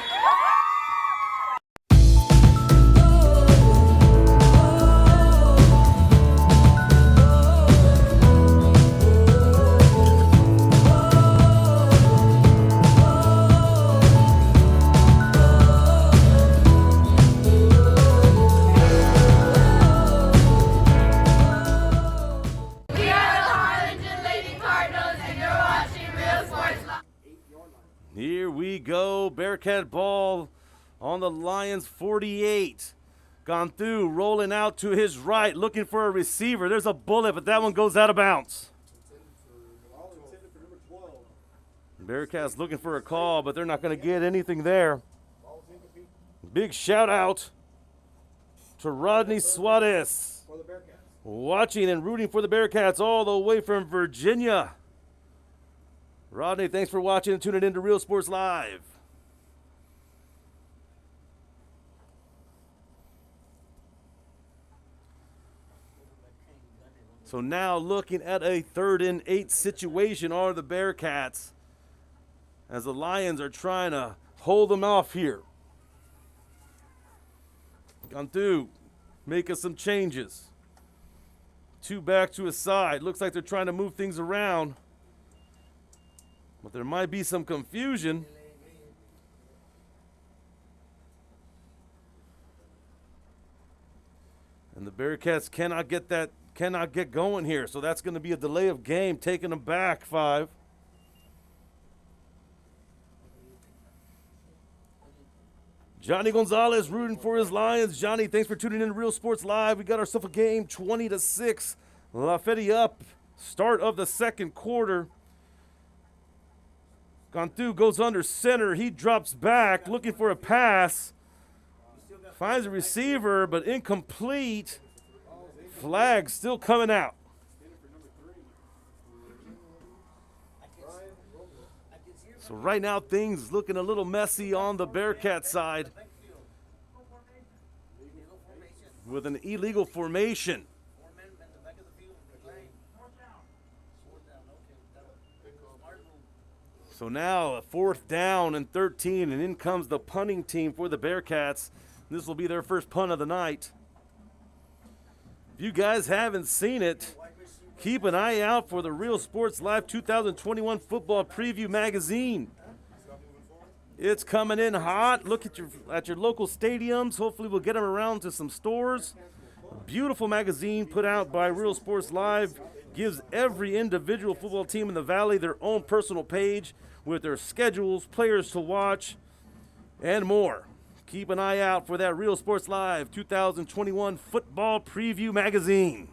Here we go. Bearcat ball on the Lions 48. Gone through, rolling out to his right, looking for a receiver. There's a bullet, but that one goes out of bounds. Bearcats looking for a call, but they're not going to get anything there. Big shout out to Rodney Suarez, watching and rooting for the Bearcats all the way from Virginia. Rodney, thanks for watching and tuning in to Real Sports Live. So now looking at a 3rd and 8 situation are the Bearcats, as the Lions are trying to hold them off here. Gone through, making some changes. 2 back to a side. Looks like they're trying to move things around, but there might be some confusion. And the Bearcats cannot get going here. So that's going to be a delay of game, taking them back 5. Johnny Gonzalez rooting for his Lions. Johnny, thanks for tuning in to Real Sports Live. We got ourselves a game, 20-6. LaFeria up. Start of the second quarter. Gone through, goes under center. He drops back, looking for a pass. Finds a receiver, but incomplete. Flag still coming out. So right now things looking a little messy on the Bearcat side with an illegal formation. So now a 4th down and 13, and in comes the punting team for the Bearcats. This will be their first punt of the night. If you guys haven't seen it, keep an eye out for the Real Sports Live 2021 Football Preview Magazine. It's coming in hot. Look at your local stadiums. Hopefully we'll get them around to some stores. Beautiful magazine put out by Real Sports Live. Gives every individual football team in the Valley their own personal page with their schedules, players to watch, and more. Keep an eye out for that Real Sports Live 2021 Football Preview Magazine.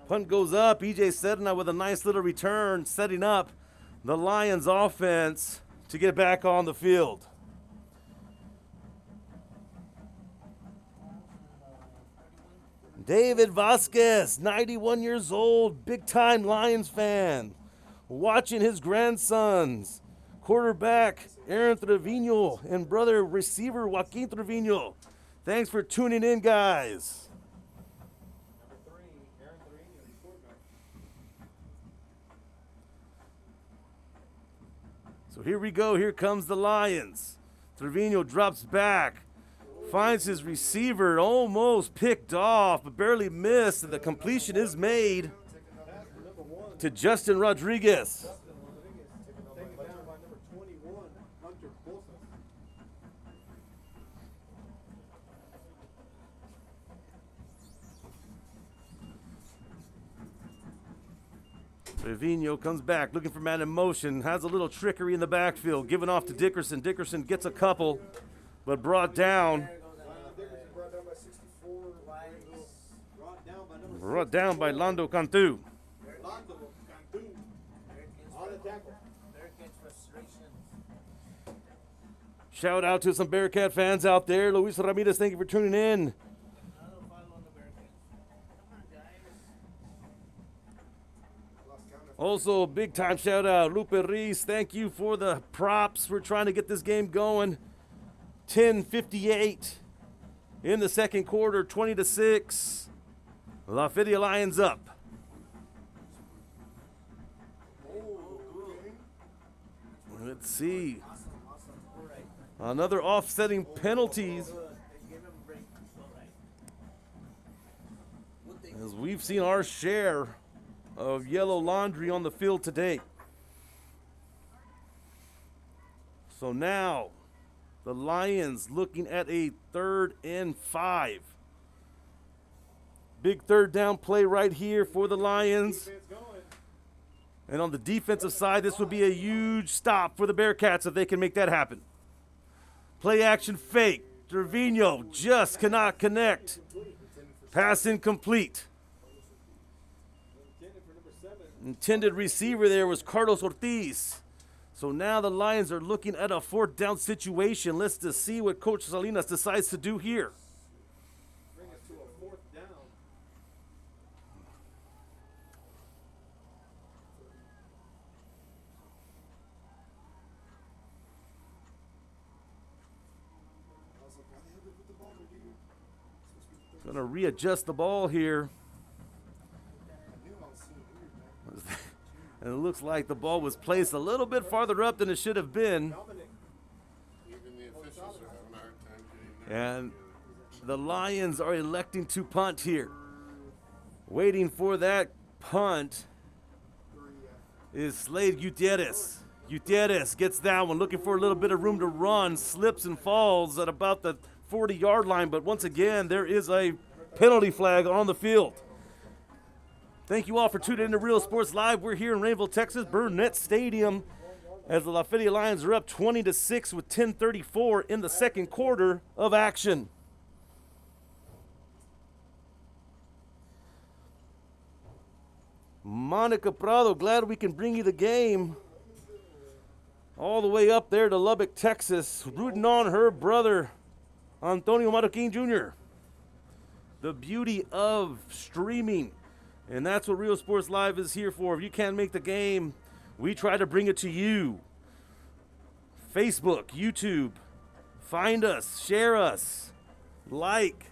Punt goes up. E.J. Sedna with a nice little return, setting up the Lions offense to get back on the field. David Vasquez, 91 years old, big-time Lions fan, watching his grandsons, quarterback Aaron Trevino and brother receiver Joaquin Trevino. Thanks for tuning in, guys. So here we go. Here comes the Lions. Trevino drops back. Finds his receiver, almost picked off, but barely missed. And the completion is made to Justin Rodriguez. Trevino comes back, looking for man in motion, has a little trickery in the backfield, giving off to Dickerson. Dickerson gets a couple, but brought down. Brought down by Lando Cantu. Shout out to some Bearcat fans out there. Luis Ramirez, thank you for tuning in. Also, big time shout out, Lupe Reese. Thank you for the props. We're trying to get this game going. 10:58 in the second quarter, 20-6. LaFeria Lions up. Let's see. Another offsetting penalties. As we've seen our share of yellow laundry on the field today. So now the Lions looking at a 3rd and 5. Big third down play right here for the Lions. And on the defensive side, this would be a huge stop for the Bearcats if they can make that happen. Play action fake. Trevino just cannot connect. Pass incomplete. Intended receiver there was Carlos Ortiz. So now the Lions are looking at a 4th down situation. Let's just see what Coach Salinas decides to do here. Bring us to a 4th down. Going to readjust the ball here. And it looks like the ball was placed a little bit farther up than it should have been. And the Lions are electing to punt here. Waiting for that punt is Slade Gutierrez. Gutierrez gets that one, looking for a little bit of room to run, slips and falls at about the 40-yard line. But once again, there is a penalty flag on the field. Thank you all for tuning in to Real Sports Live. We're here in Raymondville, Texas, Burnett Stadium, as the LaFeria Lions are up 20-6 with 10:34 in the second quarter of action. Monica Prado, glad we can bring you the game all the way up there to Lubbock, Texas, rooting on her brother, Antonio Marroquin Jr. The beauty of streaming. And that's what Real Sports Live is here for. If you can't make the game, we try to bring it to you. Facebook, YouTube, find us, share us, like.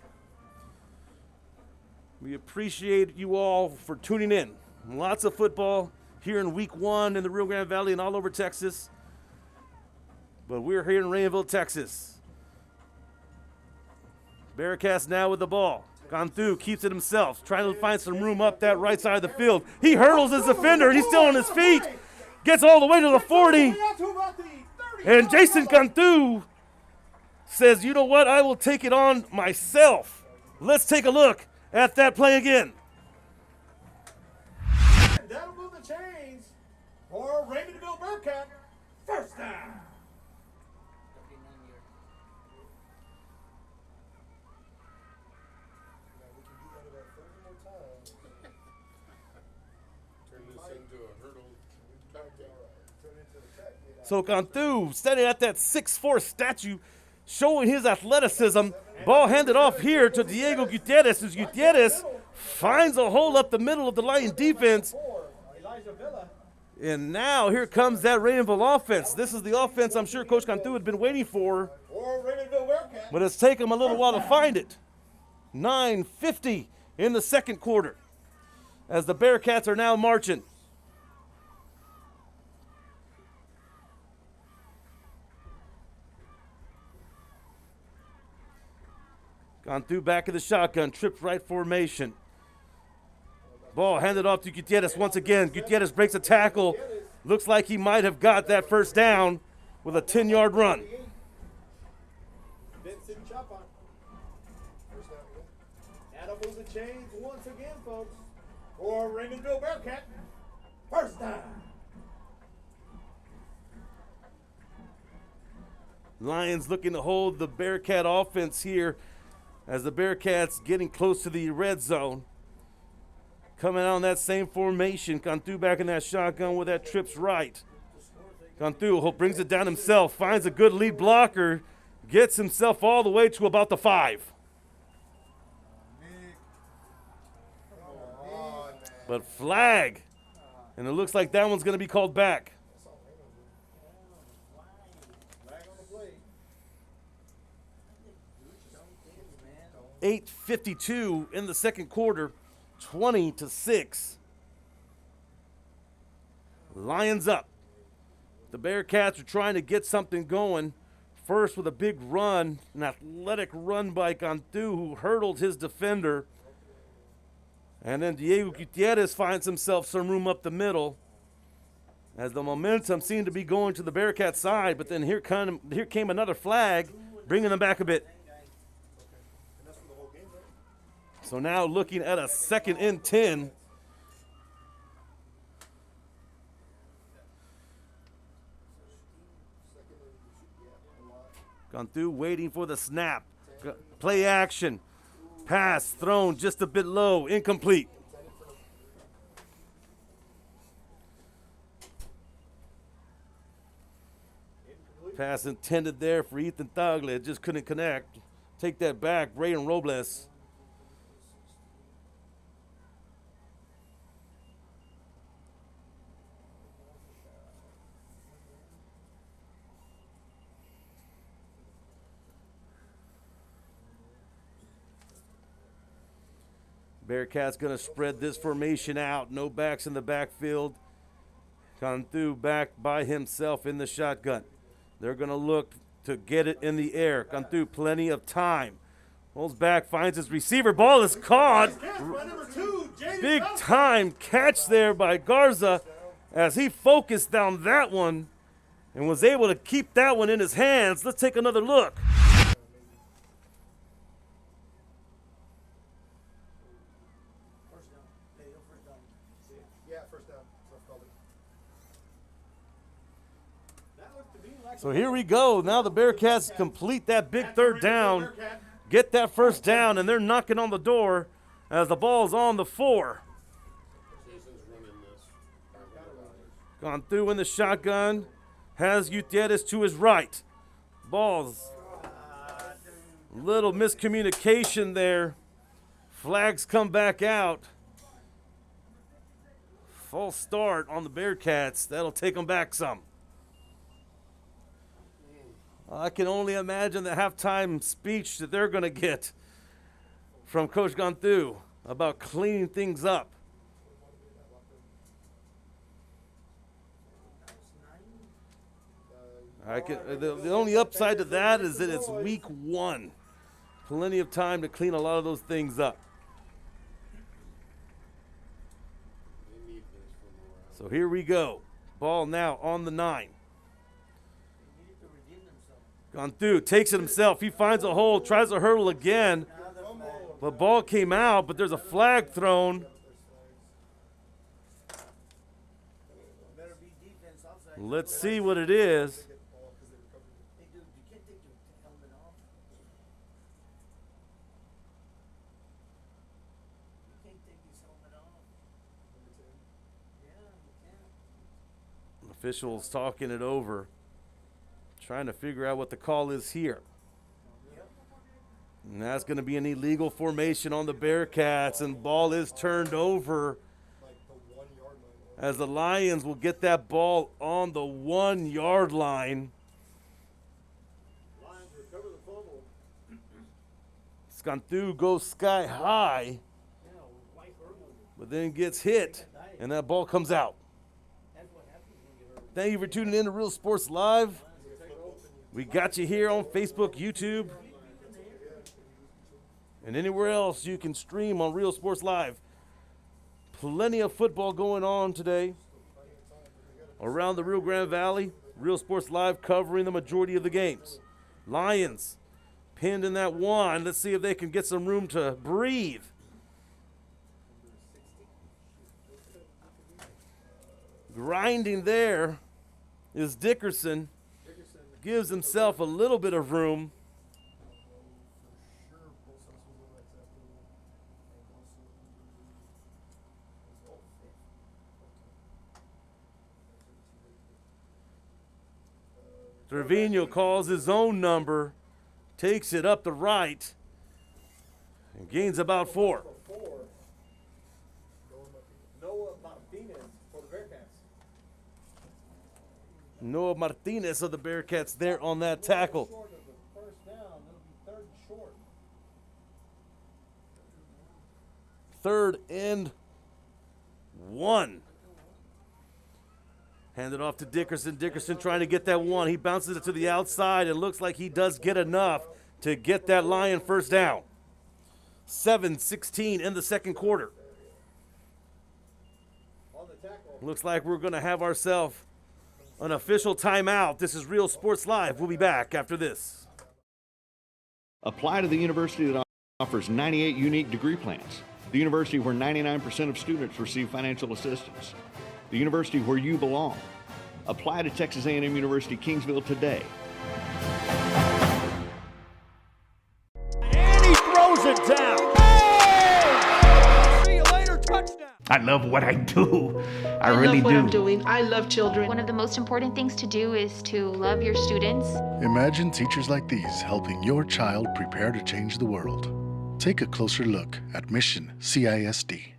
We appreciate you all for tuning in. Lots of football here in week 1 in the Rio Grande Valley and all over Texas. But we're here in Raymondville, Texas. Bearcats now with the ball. Cantu keeps it himself, trying to find some room up that right side of the field. He hurdles his defender, and he's still on his feet. Gets all the way to the 40. And Jason Cantu says, you know what, I will take it on myself. Let's take a look at that play again. That'll move the chains for Raymondville Bearcat. 1st down. So Cantu standing at that 6'4" statue, showing his athleticism. Ball handed off here to Diego Gutierrez, as Gutierrez finds a hole up the middle of the Lion defense. And now here comes that Raymondville offense. This is the offense I'm sure Coach Cantu had been waiting for, but it's taken him a little while to find it. 9:50 in the second quarter as the Bearcats are now marching. Gone through back of the shotgun, trips right formation. Ball handed off to Gutierrez once again. Gutierrez breaks a tackle. Looks like he might have got that first down with a 10-yard run. Vincent Chapa. Adam moves the chains once again, folks. For Raymondville Bearcat. First down. Lions looking to hold the Bearcat offense here as the Bearcats getting close to the red zone. Coming out on that same formation. Cantu back in that shotgun with that trips right. Cantu brings it down himself, finds a good lead blocker, gets himself all the way to about the 5. But flag. And it looks like that one's going to be called back. 8:52 in the second quarter, 20-6. Lions up. The Bearcats are trying to get something going. First with a big run, an athletic run by Cantu, who hurdled his defender. And then Diego Gutierrez finds himself some room up the middle as the momentum seemed to be going to the Bearcat side, but then here came another flag, bringing them back a bit. So now looking at a 2nd and 10. Cantu waiting for the snap. Play action. Pass thrown just a bit low. Incomplete. Pass intended there for Ethan Tagle. Just couldn't connect. Take that back. Rayon Robles. Bearcats going to spread this formation out. No backs in the backfield. Cantu back by himself in the shotgun. They're going to look to get it in the air. Cantu, plenty of time. Pulls back, finds his receiver. Ball is caught. Big time catch there by Garza as he focused down that one and was able to keep that one in his hands. Let's take another look. So here we go. Now the Bearcats complete that big third down, get that first down, and they're knocking on the door as the ball's on the 4. Gone through in the shotgun, has Gutierrez to his right. Ball's little miscommunication there. Flags come back out. False start on the Bearcats. That'll take them back some. I can only imagine the halftime speech that they're going to get from Coach Cantu about cleaning things up. The only upside to that is that it's week 1. Plenty of time to clean a lot of those things up. So here we go. Ball now on the 9. Cantu takes it himself. He finds a hole, tries to hurdle again. The ball came out, but there's a flag thrown. Let's see what it is. Officials talking it over, trying to figure out what the call is here. And that's going to be an illegal formation on the Bearcats, and ball is turned over as the Lions will get that ball on the 1-yard line. Cantu goes sky high, but then gets hit, and that ball comes out. Thank you for tuning in to Real Sports Live. We got you here on Facebook, YouTube. and anywhere else you can stream on Real Sports Live. Plenty of football going on today around the Rio Grande Valley. Real Sports Live covering the majority of the games. Lions pinned in that one. Let's see if they can get some room to breathe. Grinding there is Dickerson. Gives himself a little bit of room. Trevino calls his own number, takes it up the right, and gains about 4. Noah Martinez for the Bearcats. Noah Martinez of the Bearcats there on that tackle. Short of the first down, it'll be 3rd and short. 3rd and 1. Handed off to Dickerson. Dickerson trying to get that one. He bounces it to the outside and looks like he does get enough to get that Lion first down. 7-16 in the second quarter. Looks like we're going to have ourselves an official timeout. This is Real Sports Live. We'll be back after this. Apply to the university that offers 98 unique degree plans. The university where 99% of students receive financial assistance. The university where you belong. Apply to Texas A&M University Kingsville today. And he throws it down. Hey! See you later, touchdown. I love what I do. I love really what do. I'm doing. I love children. One of the most important things to do is to love your students. Imagine teachers like these helping your child prepare to change the world. Take a closer look at Mission CISD.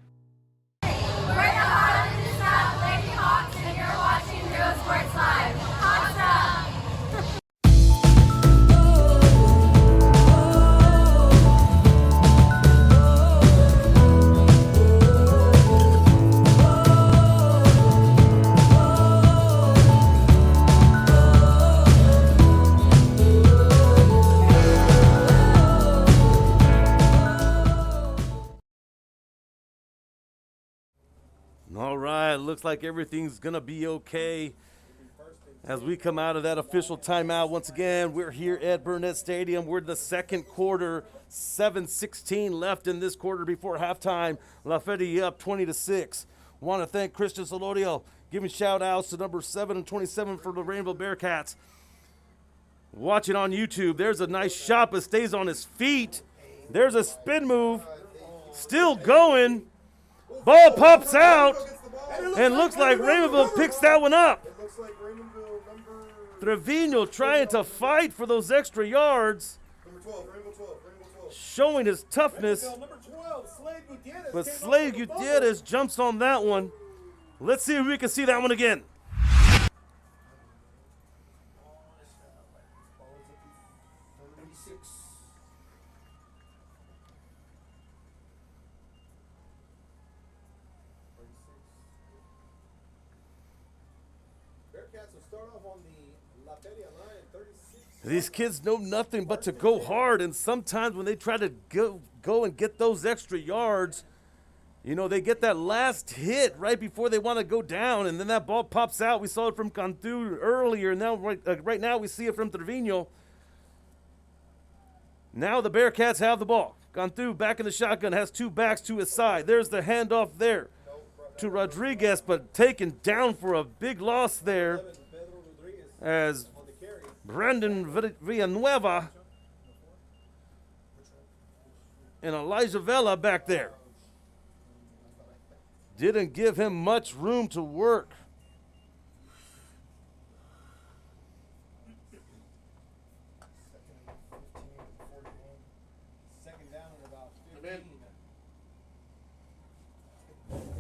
We're the Heart of the South Lady Hawks, and you're watching Real Sports Live. Awesome! All right, looks like everything's going to be okay as we come out of that official timeout. Once again, we're here at Burnett Stadium. We're in the second quarter, 7:16 left in this quarter before halftime. LaFeria up 20-6. Want to thank Christian Solorio, giving shout outs to number 7 and 27 for the Raymondville Bearcats. Watching on YouTube, there's a nice shot, but stays on his feet. There's a spin move, still going. Ball pops out, and looks like Raymondville picks that one up. Trevino trying to fight for those extra yards, showing his toughness. But Slade Gutierrez jumps on that one. Let's see if we can see that one again. These kids know nothing but to go hard, and sometimes when they try to go and get those extra yards, you know, they get that last hit right before they want to go down, and then that ball pops out. We saw it from Cantu earlier, and now right now we see it from Trevino. Now the Bearcats have the ball. Cantu back in the shotgun, has 2 backs to his side. There's the handoff there to Rodriguez, but taken down for a big loss there as Brandon Villanueva and Elijah Vela back there. Didn't give him much room to work.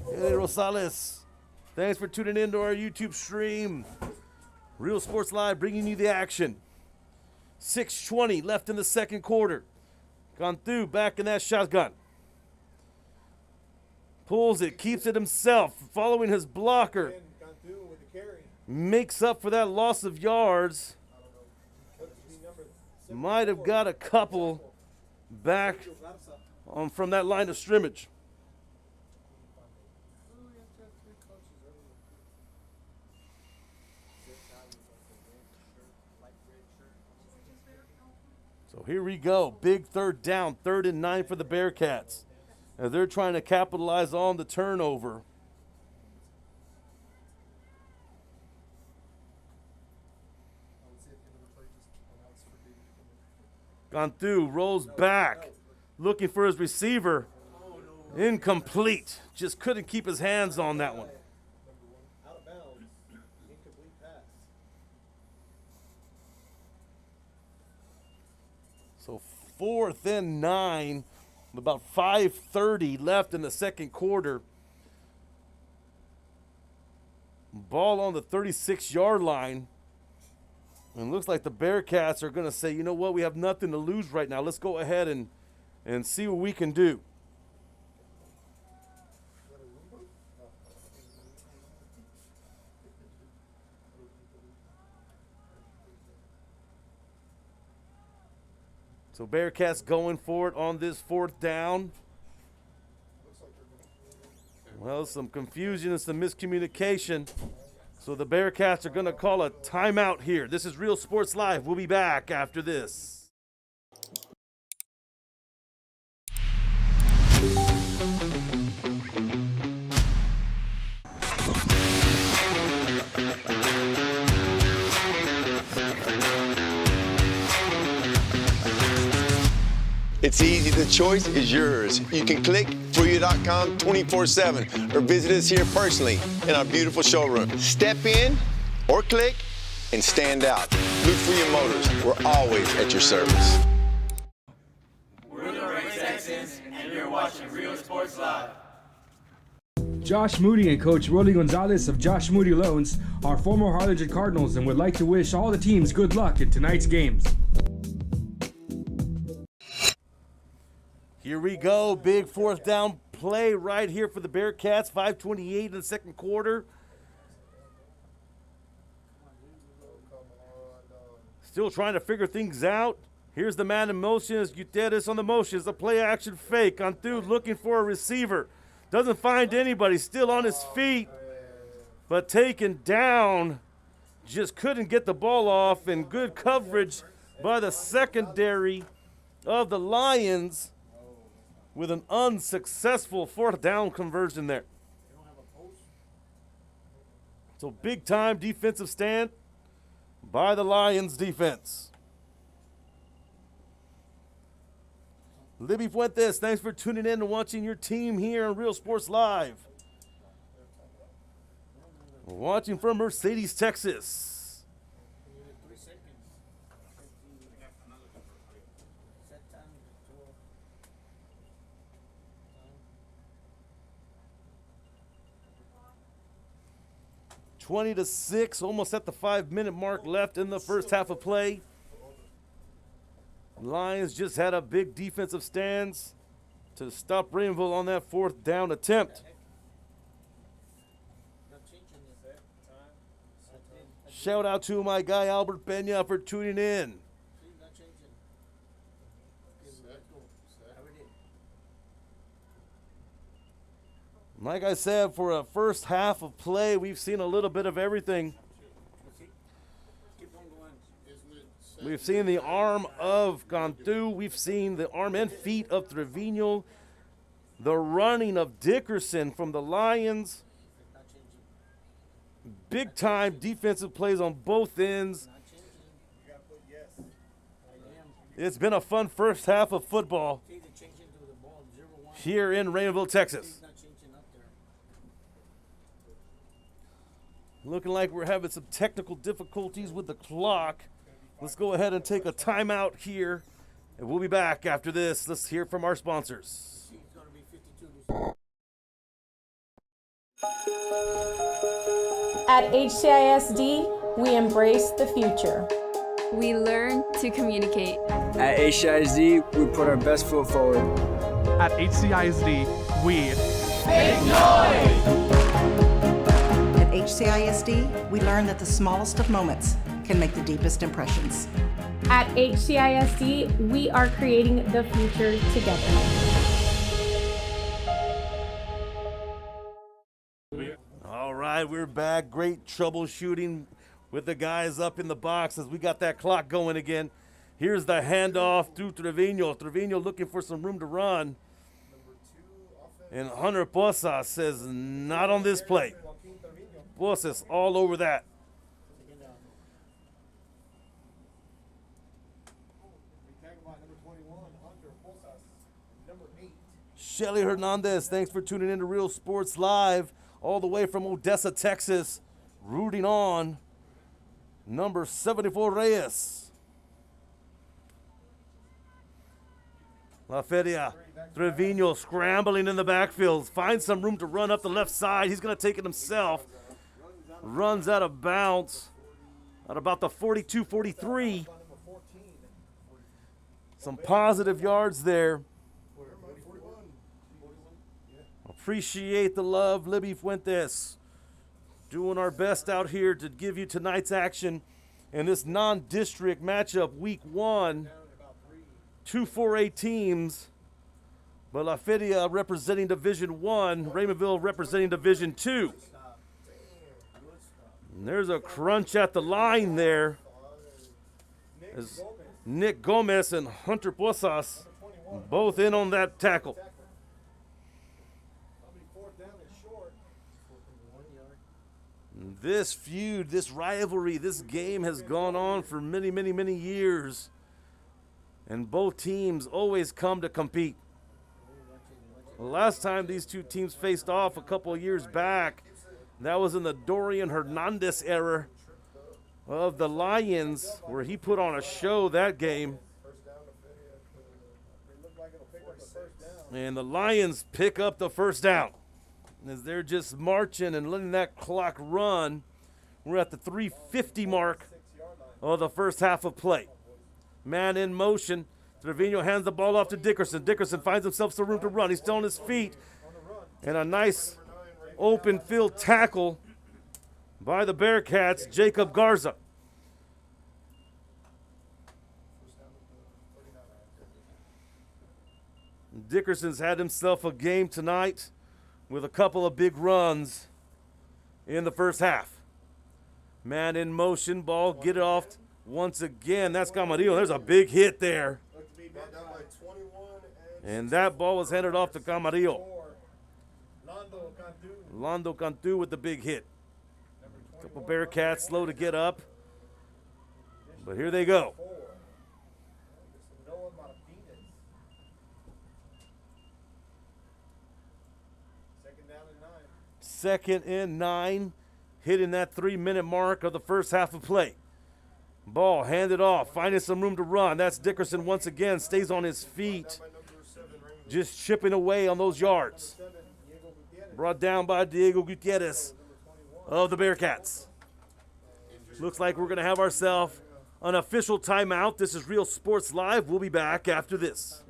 Hey, Rosales. Thanks for tuning in to our YouTube stream. Real Sports Live bringing you the action. 6:20 left in the second quarter. Cantu back in that shotgun. Pulls it, keeps it himself, following his blocker. Makes up for that loss of yards. Might have got a couple back from that line of scrimmage. So here we go. Big third down, 3rd and 9 for the Bearcats. As they're trying to capitalize on the turnover. Gone through, rolls back, looking for his receiver. Incomplete. Just couldn't keep his hands on that one. Out of bounds. Incomplete pass. So 4th and 9, about 5:30 left in the second quarter. Ball on the 36-yard line. And looks like the Bearcats are going to say, you know what, we have nothing to lose right now. Let's go ahead and see what we can do. So Bearcats going for it on this 4th down. Well, some confusion and some miscommunication. So the Bearcats are going to call a timeout here. This is Real Sports Live. We'll be back after this. It's easy, the choice is yours. You can click Fruya.com 24/7 or visit us here personally in our beautiful showroom. Step in or click and stand out. Luke Fruya Motors, we're always at your service. We're the Ray Texans, and you're watching Real Sports Live. Josh Moody and Coach Rolly Gonzalez of Josh Moody Loans are former Harlingen Cardinals and would like to wish all the teams good luck in tonight's games. Here we go. Big 4th down play right here for the Bearcats. 5:28 in the second quarter. Still trying to figure things out. Here's the man in motion as Gutierrez on the motion. It's a play action fake on through looking for a receiver. Doesn't find anybody. Still on his feet, but taken down. Just couldn't get the ball off, and good coverage by the secondary of the Lions with an unsuccessful 4th down conversion there. So big time defensive stand by the Lions defense. Libby Fuentes, thanks for tuning in and watching your team here on Real Sports Live. We're watching from Mercedes, Texas. (20-6), almost at the 5-minute mark left in the first half of play. Lions just had a big defensive stance to stop Raymondville on that 4th down attempt. Shout out to my guy Albert Pena for tuning in. Like I said, for a first half of play, we've seen a little bit of everything. We've seen the arm of Cantu. We've seen the arm and feet of Trevino. The running of Dickerson from the Lions. Big time defensive plays on both ends. It's been a fun first half of football here in Raymondville, Texas. Looking like we're having some technical difficulties with the clock. Let's go ahead and take a timeout here, and we'll be back after this. Let's hear from our sponsors. At HCISD, we embrace the future. We learn to communicate. At HCISD, we put our best foot forward. At HCISD, we make noise! At HCISD, we learn that the smallest of moments can make the deepest impressions. At HCISD, we are creating the future together. All right, we're back. Great troubleshooting with the guys up in the box as we got that clock going again. Here's the handoff to Trevino. Trevino looking for some room to run. And Hunter Posas says, not on this play. Posas all over that. Shelly Hernandez, thanks for tuning in to Real Sports Live, all the way from Odessa, Texas, rooting on number 74 Reyes. LaFeria, Trevino scrambling in the backfield, finds some room to run up the left side. He's going to take it himself. Runs out of bounds at about the 42-43. Some positive yards there. Appreciate the love, Libby Fuentes. Doing our best out here to give you tonight's action in this non-district matchup, week 1. 2 4A teams, but LaFeria representing Division 1, Raymondville representing Division 2. And there's a crunch at the line there as Nick Gomez and Hunter Posas both in on that tackle. This feud, this rivalry, this game has gone on for many, many, many years. And both teams always come to compete. The last time these two teams faced off a couple of years back, that was in the Dorian Hernandez era of the Lions, where he put on a show that game. And the Lions pick up the first down. As they're just marching and letting that clock run, we're at the 3:50 mark of the first half of play. Man in motion. Trevino hands the ball off to Dickerson. Dickerson finds himself some room to run. He's still on his feet. And a nice open field tackle by the Bearcats, Jacob Garza. Dickerson's had himself a game tonight with a couple of big runs in the first half. Man in motion, ball, get it off once again. That's Camarillo. There's a big hit there. And that ball was handed off to Camarillo. Londo Cantu with the big hit. A couple Bearcats slow to get up. But here they go. Second and 9, hitting that 3-minute mark of the first half of play. Ball handed off, finding some room to run. That's Dickerson once again, stays on his feet, just chipping away on those yards. Brought down by Diego Gutierrez of the Bearcats. Looks like we're going to have ourselves an official timeout. This is Real Sports Live. We'll be back after this.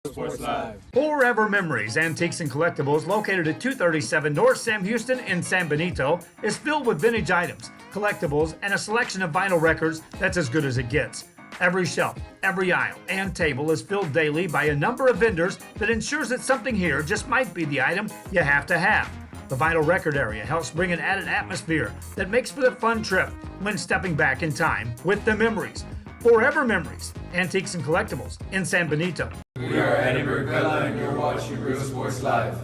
Sports Live. Forever Memories, Antiques and Collectibles, located at 237 North Sam Houston in San Benito, is filled with vintage items, collectibles, and a selection of vinyl records that's as good as it gets. Every shelf, every aisle, and table is filled daily by a number of vendors that ensures that something here just might be the item you have to have. The vinyl record area helps bring an added atmosphere that makes for the fun trip when stepping back in time with the memories. Forever Memories, Antiques and Collectibles in San Benito. We are Eddie Burgella and you're watching Real Sports Live.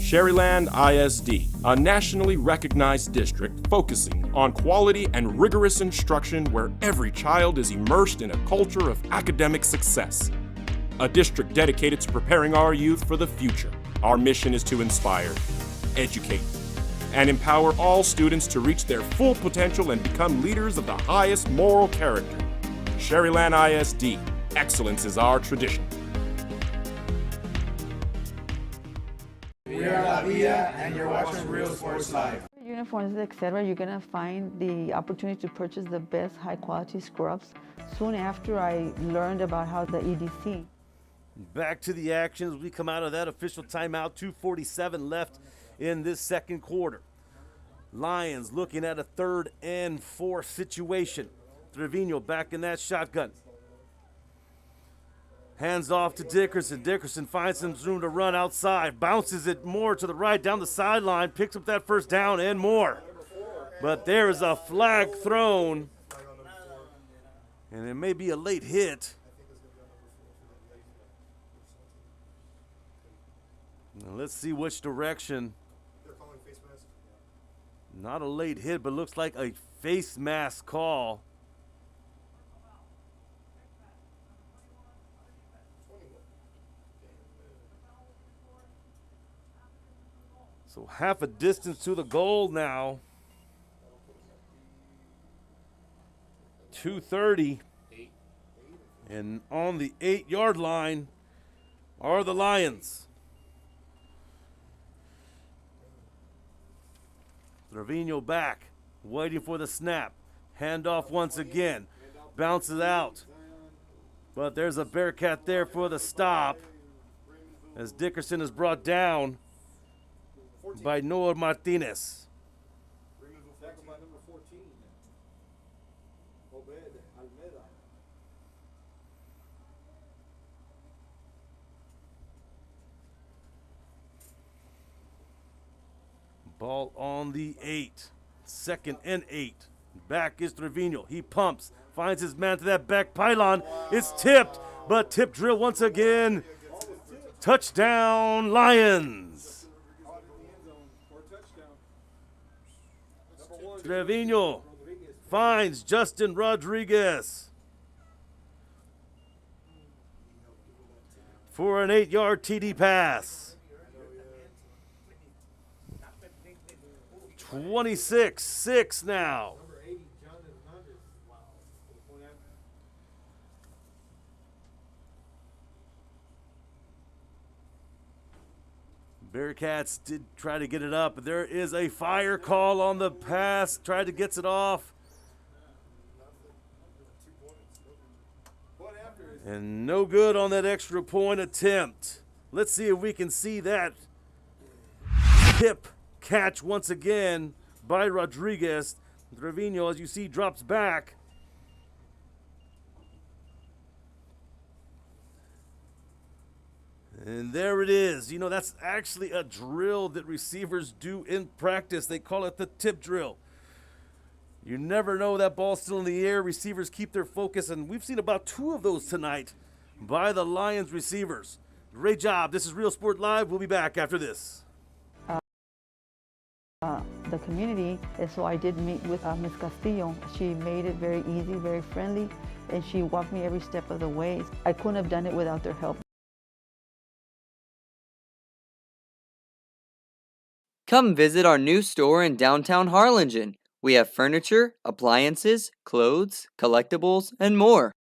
Sherryland ISD, a nationally recognized district focusing on quality and rigorous instruction where every child is immersed in a culture of academic success. A district dedicated to preparing our youth for the future. Our mission is to inspire, educate, and empower all students to reach their full potential and become leaders of the highest moral character. Sherryland ISD, excellence is our tradition. We are LaFeria and you're watching Real Sports Live. Uniforms, etc., you're gonna find the opportunity to purchase the best high quality scrubs. Soon after I learned about how the EDC. Back to the action as we come out of that official timeout. 2:47 left in this second quarter. Lions looking at a 3rd and 4 situation. Trevino back in that shotgun. Hands off to Dickerson. Dickerson finds some room to run outside. Bounces it more to the right down the sideline. Picks up that first down and more. But there is a flag thrown. And it may be a late hit. Now let's see which direction. Not a late hit, but looks like a face mask call. So half a distance to the goal now. 2:30. And on the 8-yard line are the Lions. Trevino back, waiting for the snap. Handoff once again. Bounces out. But there's a Bearcat there for the stop. As Dickerson is brought down by Noah Martinez. Tackle by number 14. Obed Almeida. Ball on the 8. 2nd and 8. Back is Trevino. He pumps. Finds his man to that back pylon. It's tipped, but tip drill once again. Touchdown, Lions. Trevino finds Justin Rodriguez for an 8-yard TD pass. 26-6 now. Bearcats did try to get it up, but there is a fire call on the pass. Tried to get it off. And no good on that extra point attempt. Let's see if we can see that tip catch once again by Rodriguez. Trevino, as you see, drops back. And there it is. You know, that's actually a drill that receivers do in practice. They call it the tip drill. You never know, that ball's still in the air. Receivers keep their focus, and we've seen about 2 of those tonight by the Lions receivers. Great job. This is Real Sport Live. We'll be back after this. The community, and so I did meet with Ms. Castillo. She made it very easy, very friendly, and she walked me every step of the way. I couldn't have done it without their help. Come visit our new store in downtown Harlingen. We have furniture, appliances, clothes, collectibles, and more.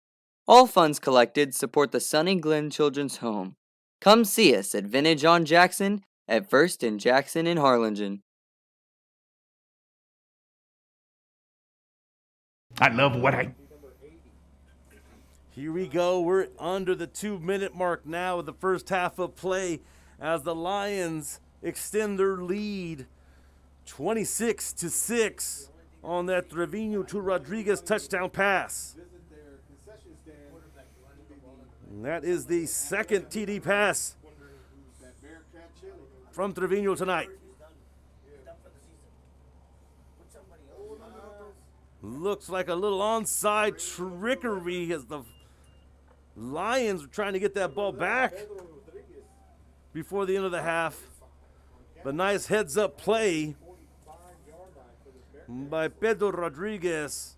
All funds collected support the Sunny Glen Children's Home. Come see us at Vintage on Jackson at 1st and Jackson in Harlingen. I love what I... Here we go. We're under the 2-minute mark now of the first half of play as the Lions extend their lead 26-6 on that Trevino to Rodriguez touchdown pass. And that is the 2nd TD pass from Trevino tonight. Looks like a little onside trickery as the Lions are trying to get that ball back before the end of the half. But nice heads-up play by Pedro Rodriguez.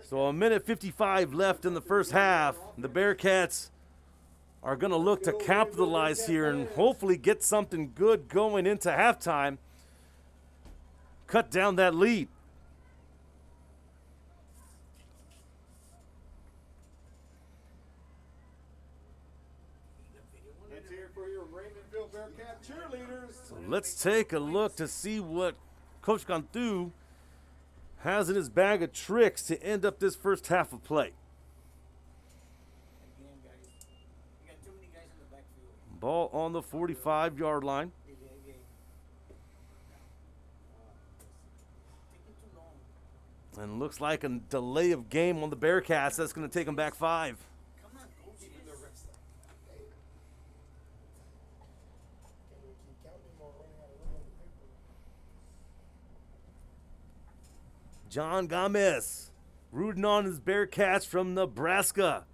So 1:55 left in the first half. The Bearcats are going to look to capitalize here and hopefully get something good going into halftime. Cut down that lead. Let's hear it for your Raymondville Bearcat cheerleaders. So let's take a look to see what Coach Cantu has in his bag of tricks to end up this first half of play. Ball on the 45-yard line. And looks like a delay of game on the Bearcats. That's going to take them back 5. John Gomez rooting on his Bearcats from Nebraska.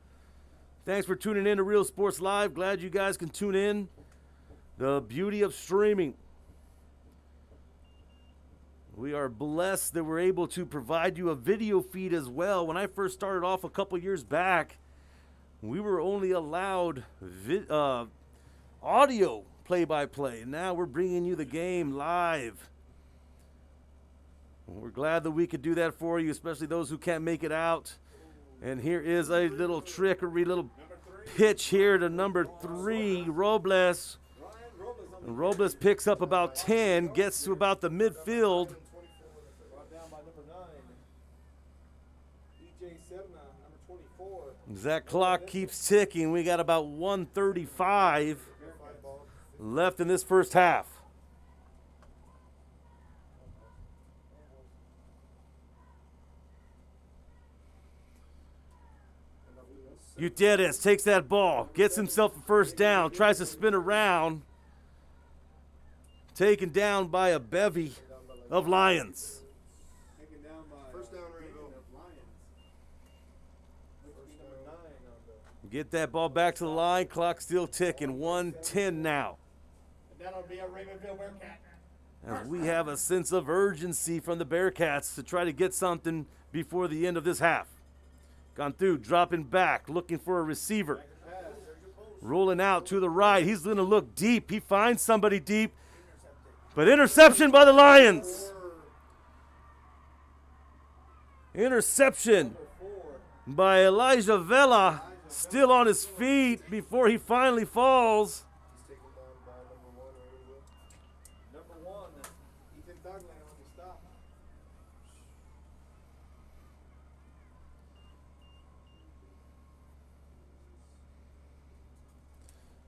Thanks for tuning in to Real Sports Live. Glad you guys can tune in. The beauty of streaming. We are blessed that we're able to provide you a video feed as well. When I first started off a couple years back, we were only allowed audio play-by-play. Now we're bringing you the game live. We're glad that we could do that for you, especially those who can't make it out. And here is a little trickery, little pitch here to number 3, Robles. And Robles picks up about 10, gets to about the midfield. As that clock keeps ticking, we got about 1:35 left in this first half. Gutierrez takes that ball, gets himself a first down, tries to spin around. Taken down by a bevy of Lions. First down, Raymondville. Get that ball back to the line. Clock still ticking. 1:10 now. And that'll be a Raymondville Bearcat. As we have a sense of urgency from the Bearcats to try to get something before the end of this half. Gone through, dropping back, looking for a receiver. Rolling out to the right. He's going to look deep. He finds somebody deep. But interception by the Lions. Interception by Elijah Vela. Still on his feet before he finally falls.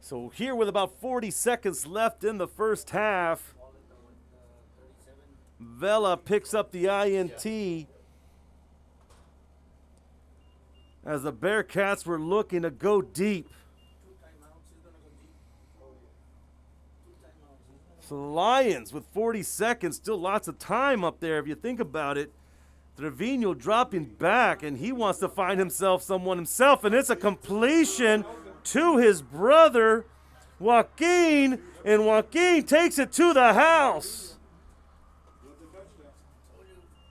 So here with about 40 seconds left in the first half, Vela picks up the INT as the Bearcats were looking to go deep. So the Lions with 40 seconds, still lots of time up there if you think about it. Trevino dropping back, and he wants to find himself someone himself, and it's a completion to his brother, Joaquin, and Joaquin takes it to the house.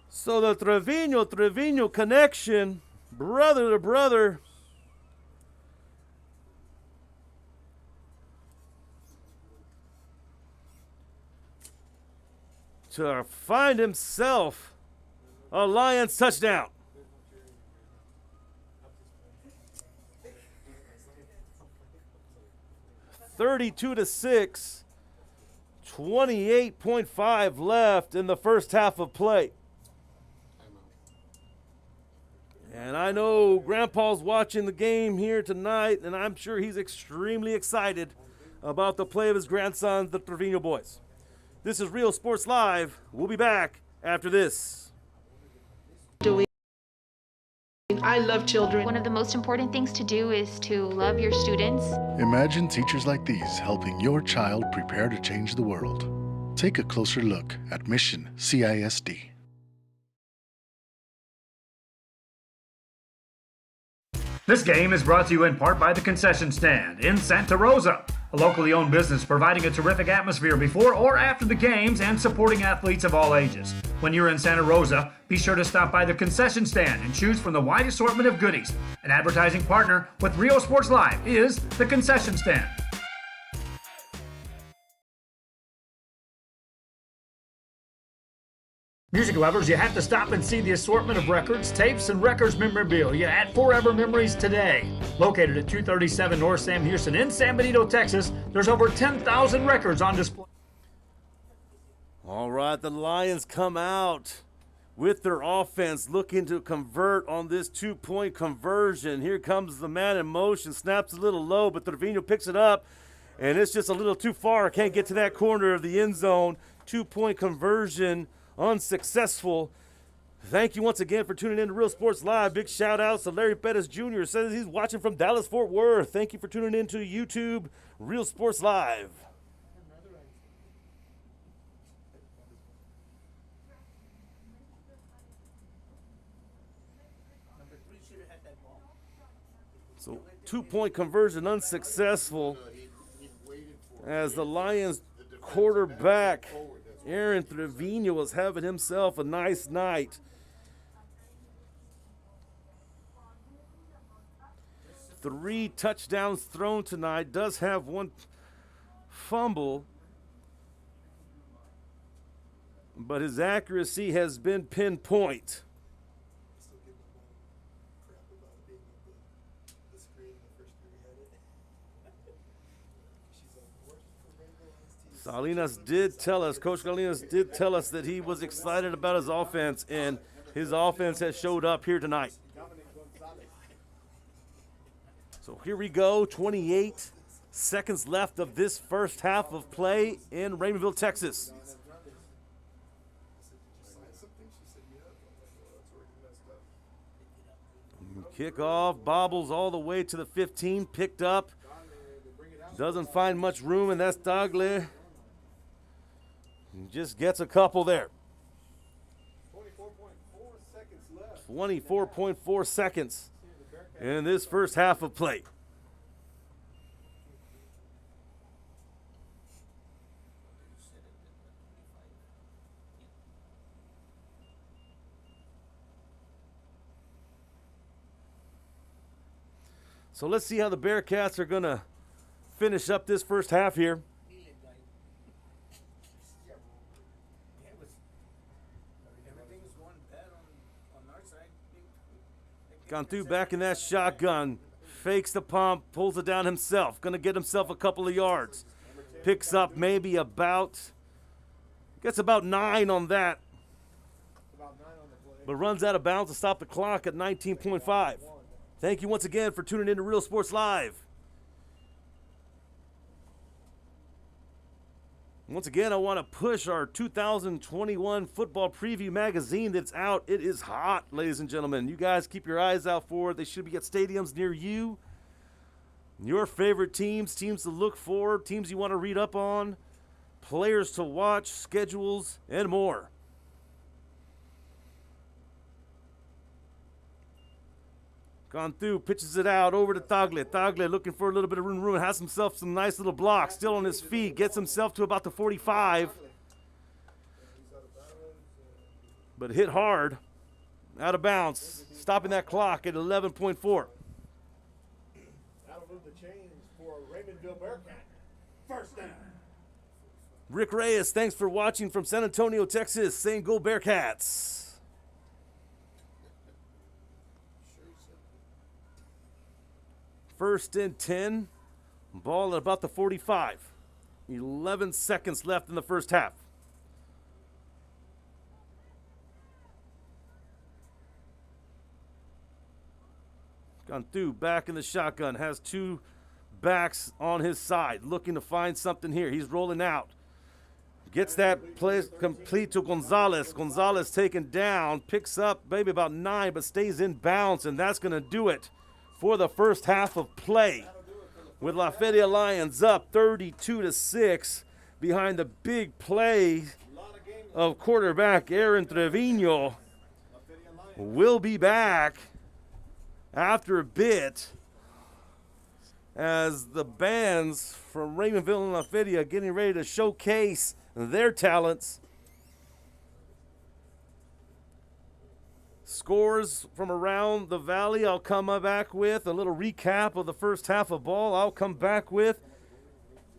So the Trevino connection, brother to brother. To find himself a Lions touchdown. (32-6), 28.5 left in the first half of play. And I know Grandpa's watching the game here tonight, and I'm sure he's extremely excited about the play of his grandsons, the Trevino boys. This is Real Sports Live. We'll be back after this. I love children. One of the most important things to do is to love your students. Imagine teachers like these helping your child prepare to change the world. Take a closer look at Mission CISD. This game is brought to you in part by the Concession Stand in Santa Rosa, a locally owned business providing a terrific atmosphere before or after the games and supporting athletes of all ages. When you're in Santa Rosa, be sure to stop by the Concession Stand and choose from the wide assortment of goodies. An advertising partner with Real Sports Live is the Concession Stand. Music lovers, you have to stop and see the assortment of records, tapes, and records memorabilia at Forever Memories today. Located at 237 North Sam Houston in San Benito, Texas, there's over 10,000 records on display. All right, the Lions come out with their offense looking to convert on this two-point conversion. Here comes the man in motion, snaps a little low, but Trevino picks it up, and it's just a little too far. Can't get to that corner of the end zone. Two-point conversion unsuccessful. Thank you once again for tuning in to Real Sports Live. Big shout outs to Larry Pettis Jr. Says he's watching from Dallas, Fort Worth. Thank you for tuning in to YouTube Real Sports Live. So 2-point conversion unsuccessful as the Lions quarterback Aaron Trevino was having himself a nice night. 3 touchdowns thrown tonight. Does have 1 fumble, but his accuracy has been pinpoint. Salinas did tell us, Coach Salinas did tell us that he was excited about his offense, and his offense has showed up here tonight. So here we go, 28 seconds left of this first half of play in Raymondville, Texas. Kickoff, bobbles all the way to the 15, picked up. Doesn't find much room, and that's Dogley. Just gets a couple there. 24.4 seconds in this first half of play. So let's see how the Bearcats are going to finish up this first half here. Gone through back in that shotgun, fakes the pump, pulls it down himself, gonna get himself a couple of yards. Picks up maybe gets about 9 on that, but runs out of bounds to stop the clock at 19.5. Thank you once again for tuning in to Real Sports Live. Once again, I want to push our 2021 football preview magazine that's out. It is hot, ladies and gentlemen. You guys keep your eyes out for it. They should be at stadiums near you. Your favorite teams to look for, teams you want to read up on, players to watch, schedules, and more. Gone through, pitches it out over to Tagle. Tagle looking for a little bit of room, has himself some nice little blocks, still on his feet, gets himself to about the 45. But hit hard, out of bounds, stopping that clock at 11.4. That'll move the chains for Raymondville Bearcat. First down. Rick Reyes, thanks for watching from San Antonio, Texas, saying go Bearcats. First and 10, ball at about the 45. 11 seconds left in the first half. Gone through, back in the shotgun, has 2 backs on his side, looking to find something here. He's rolling out. Gets that play complete to Gonzalez. Gonzalez taken down, picks up maybe about 9, but stays in bounds, and that's going to do it for the first half of play, with LaFeria Lions up 32-6 behind the big play of quarterback Aaron Trevino. We'll be back after a bit as the bands from Raymondville and LaFeria getting ready to showcase their talents. Scores from around the valley I'll come back with. A little recap of the first half of ball I'll come back with.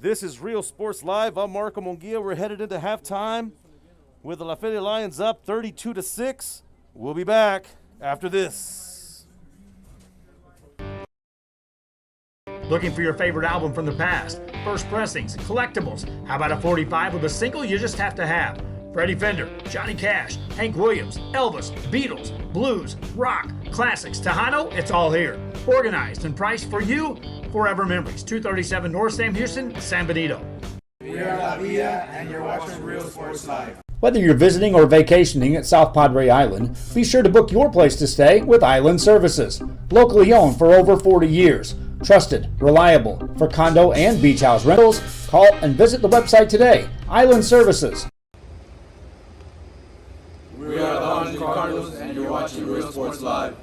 This is Real Sports Live. I'm Marco Monguia. We're headed into halftime with the LaFeria Lions up 32-6. We'll be back after this. Looking for your favorite album from the past? First pressings, collectibles. How about a 45 with a single you just have to have? Freddie Fender, Johnny Cash, Hank Williams, Elvis, Beatles, blues, rock, classics, Tejano, it's all here. Organized and priced for you. Forever Memories, 237 North Sam Houston, San Benito. We are LaFeria, and you're watching Real Sports Live. Whether you're visiting or vacationing at South Padre Island, be sure to book your place to stay with Island Services. Locally owned for over 40 years. Trusted, reliable for condo and beach house rentals. Call and visit the website today. Island Services. We are the Harlingen Cardinals, and you're watching Real Sports Live.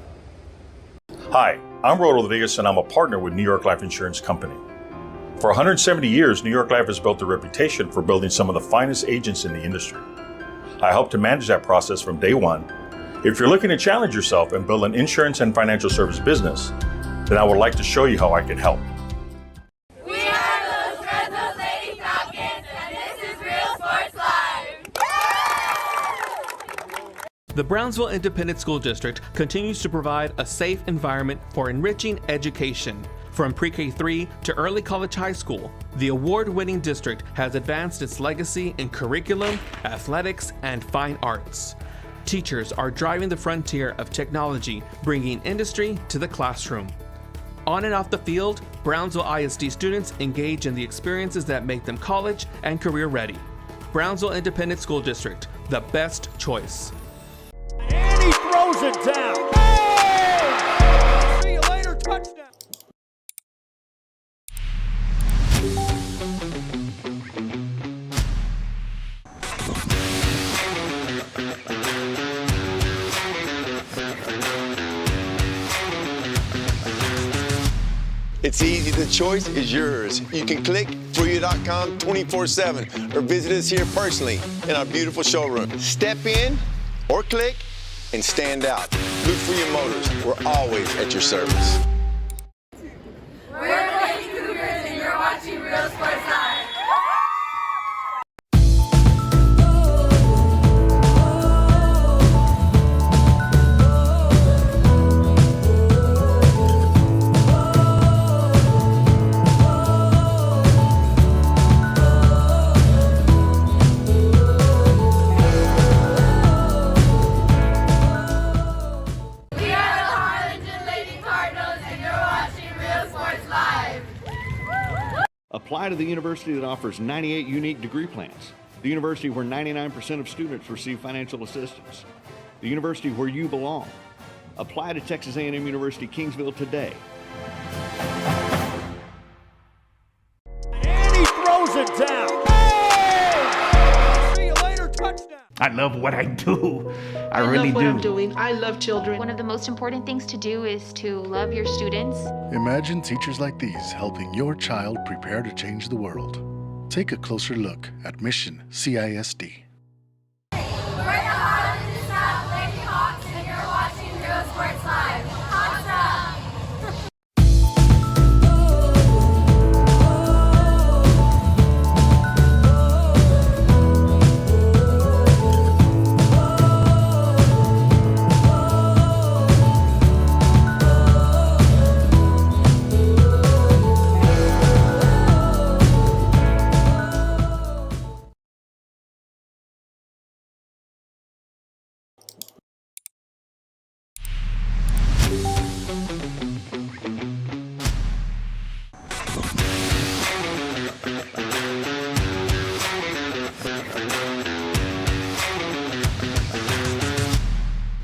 Hi, I'm Rolando Vegas, and I'm a partner with New York Life Insurance Company. For 170 years, New York Life has built a reputation for building some of the finest agents in the industry. I help to manage that process from day one. If you're looking to challenge yourself and build an insurance and financial service business, then I would like to show you how I can help. We are the Fresno Lady Falcons, and this is Real Sports Live. The Brownsville Independent School District continues to provide a safe environment for enriching education. From pre-K3 to early college high school, the award-winning district has advanced its legacy in curriculum, athletics, and fine arts. Teachers are driving the frontier of technology, bringing industry to the classroom. On and off the field, Brownsville ISD students engage in the experiences that make them college and career ready. Brownsville Independent School District, the best choice. And he throws it down. Hey! See you later, touchdown. It's easy, the choice is yours. You can click Fruya.com 24/7 or visit us here personally in our beautiful showroom. Step in or click and stand out. LaFeria Motors, we're always at your service. We're the Lady Cougars, and you're watching Real Sports Live. We are the Harlingen Lady Cardinals, and you're watching Real Sports Live. Apply to the university that offers 98 unique degree plans. The university where 99% of students receive financial assistance. The university where you belong. Apply to Texas A&M University Kingsville today. And he throws it down. Hey! See you later, touchdown. I love what I do. I love really what do. I'm doing. I love children. One of the most important things to do is to love your students. Imagine teachers like these helping your child prepare to change the world. Take a closer look at Mission CISD. We're the Harlingen South Lady Hawks, and you're watching Real Sports Live. Awesome!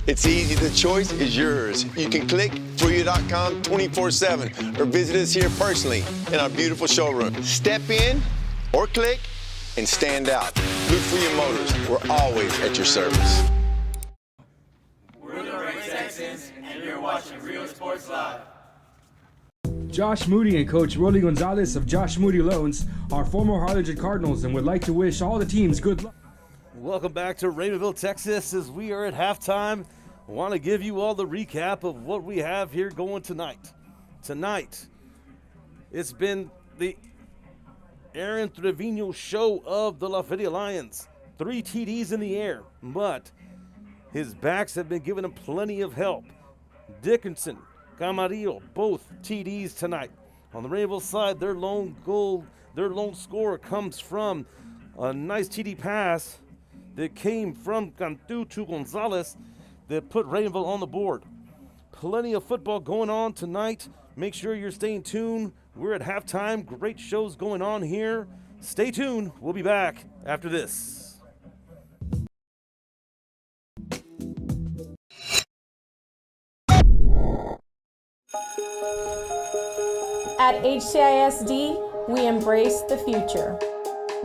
It's easy, the choice is yours. You can click Fruya.com 24/7 or visit us here personally in our beautiful showroom. Step in or click and stand out. LaFeria Motors, we're always at your service. We're the Ray Texans, and you're watching Real Sports Live. Josh Moody and Coach Rolly Gonzalez of Josh Moody Loans are former Harlingen Cardinals and would like to wish all the teams good luck. Welcome back to Raymondville, Texas, as we are at halftime. I want to give you all the recap of what we have here going tonight. Tonight, it's been the Aaron Trevino show of the LaFeria Lions. 3 TDs in the air, but his backs have been giving him plenty of help. Dickinson, Camarillo, both TDs tonight. On the Rainbow side, their lone scorer comes from a nice TD pass that came from Cantu to Gonzalez that put Rainbow on the board. Plenty of football going on tonight. Make sure you're staying tuned. We're at halftime. Great shows going on here. Stay tuned. We'll be back after this. At HCISD, we embrace the future.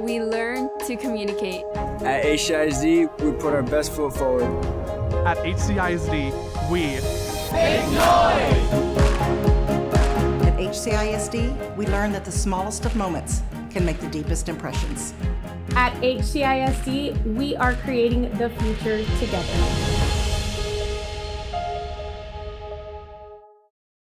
We learn to communicate. At HCISD, we put our best foot forward. At HCISD, we make noise! At HCISD, we learn that the smallest of moments can make the deepest impressions. At HCISD, we are creating the future together.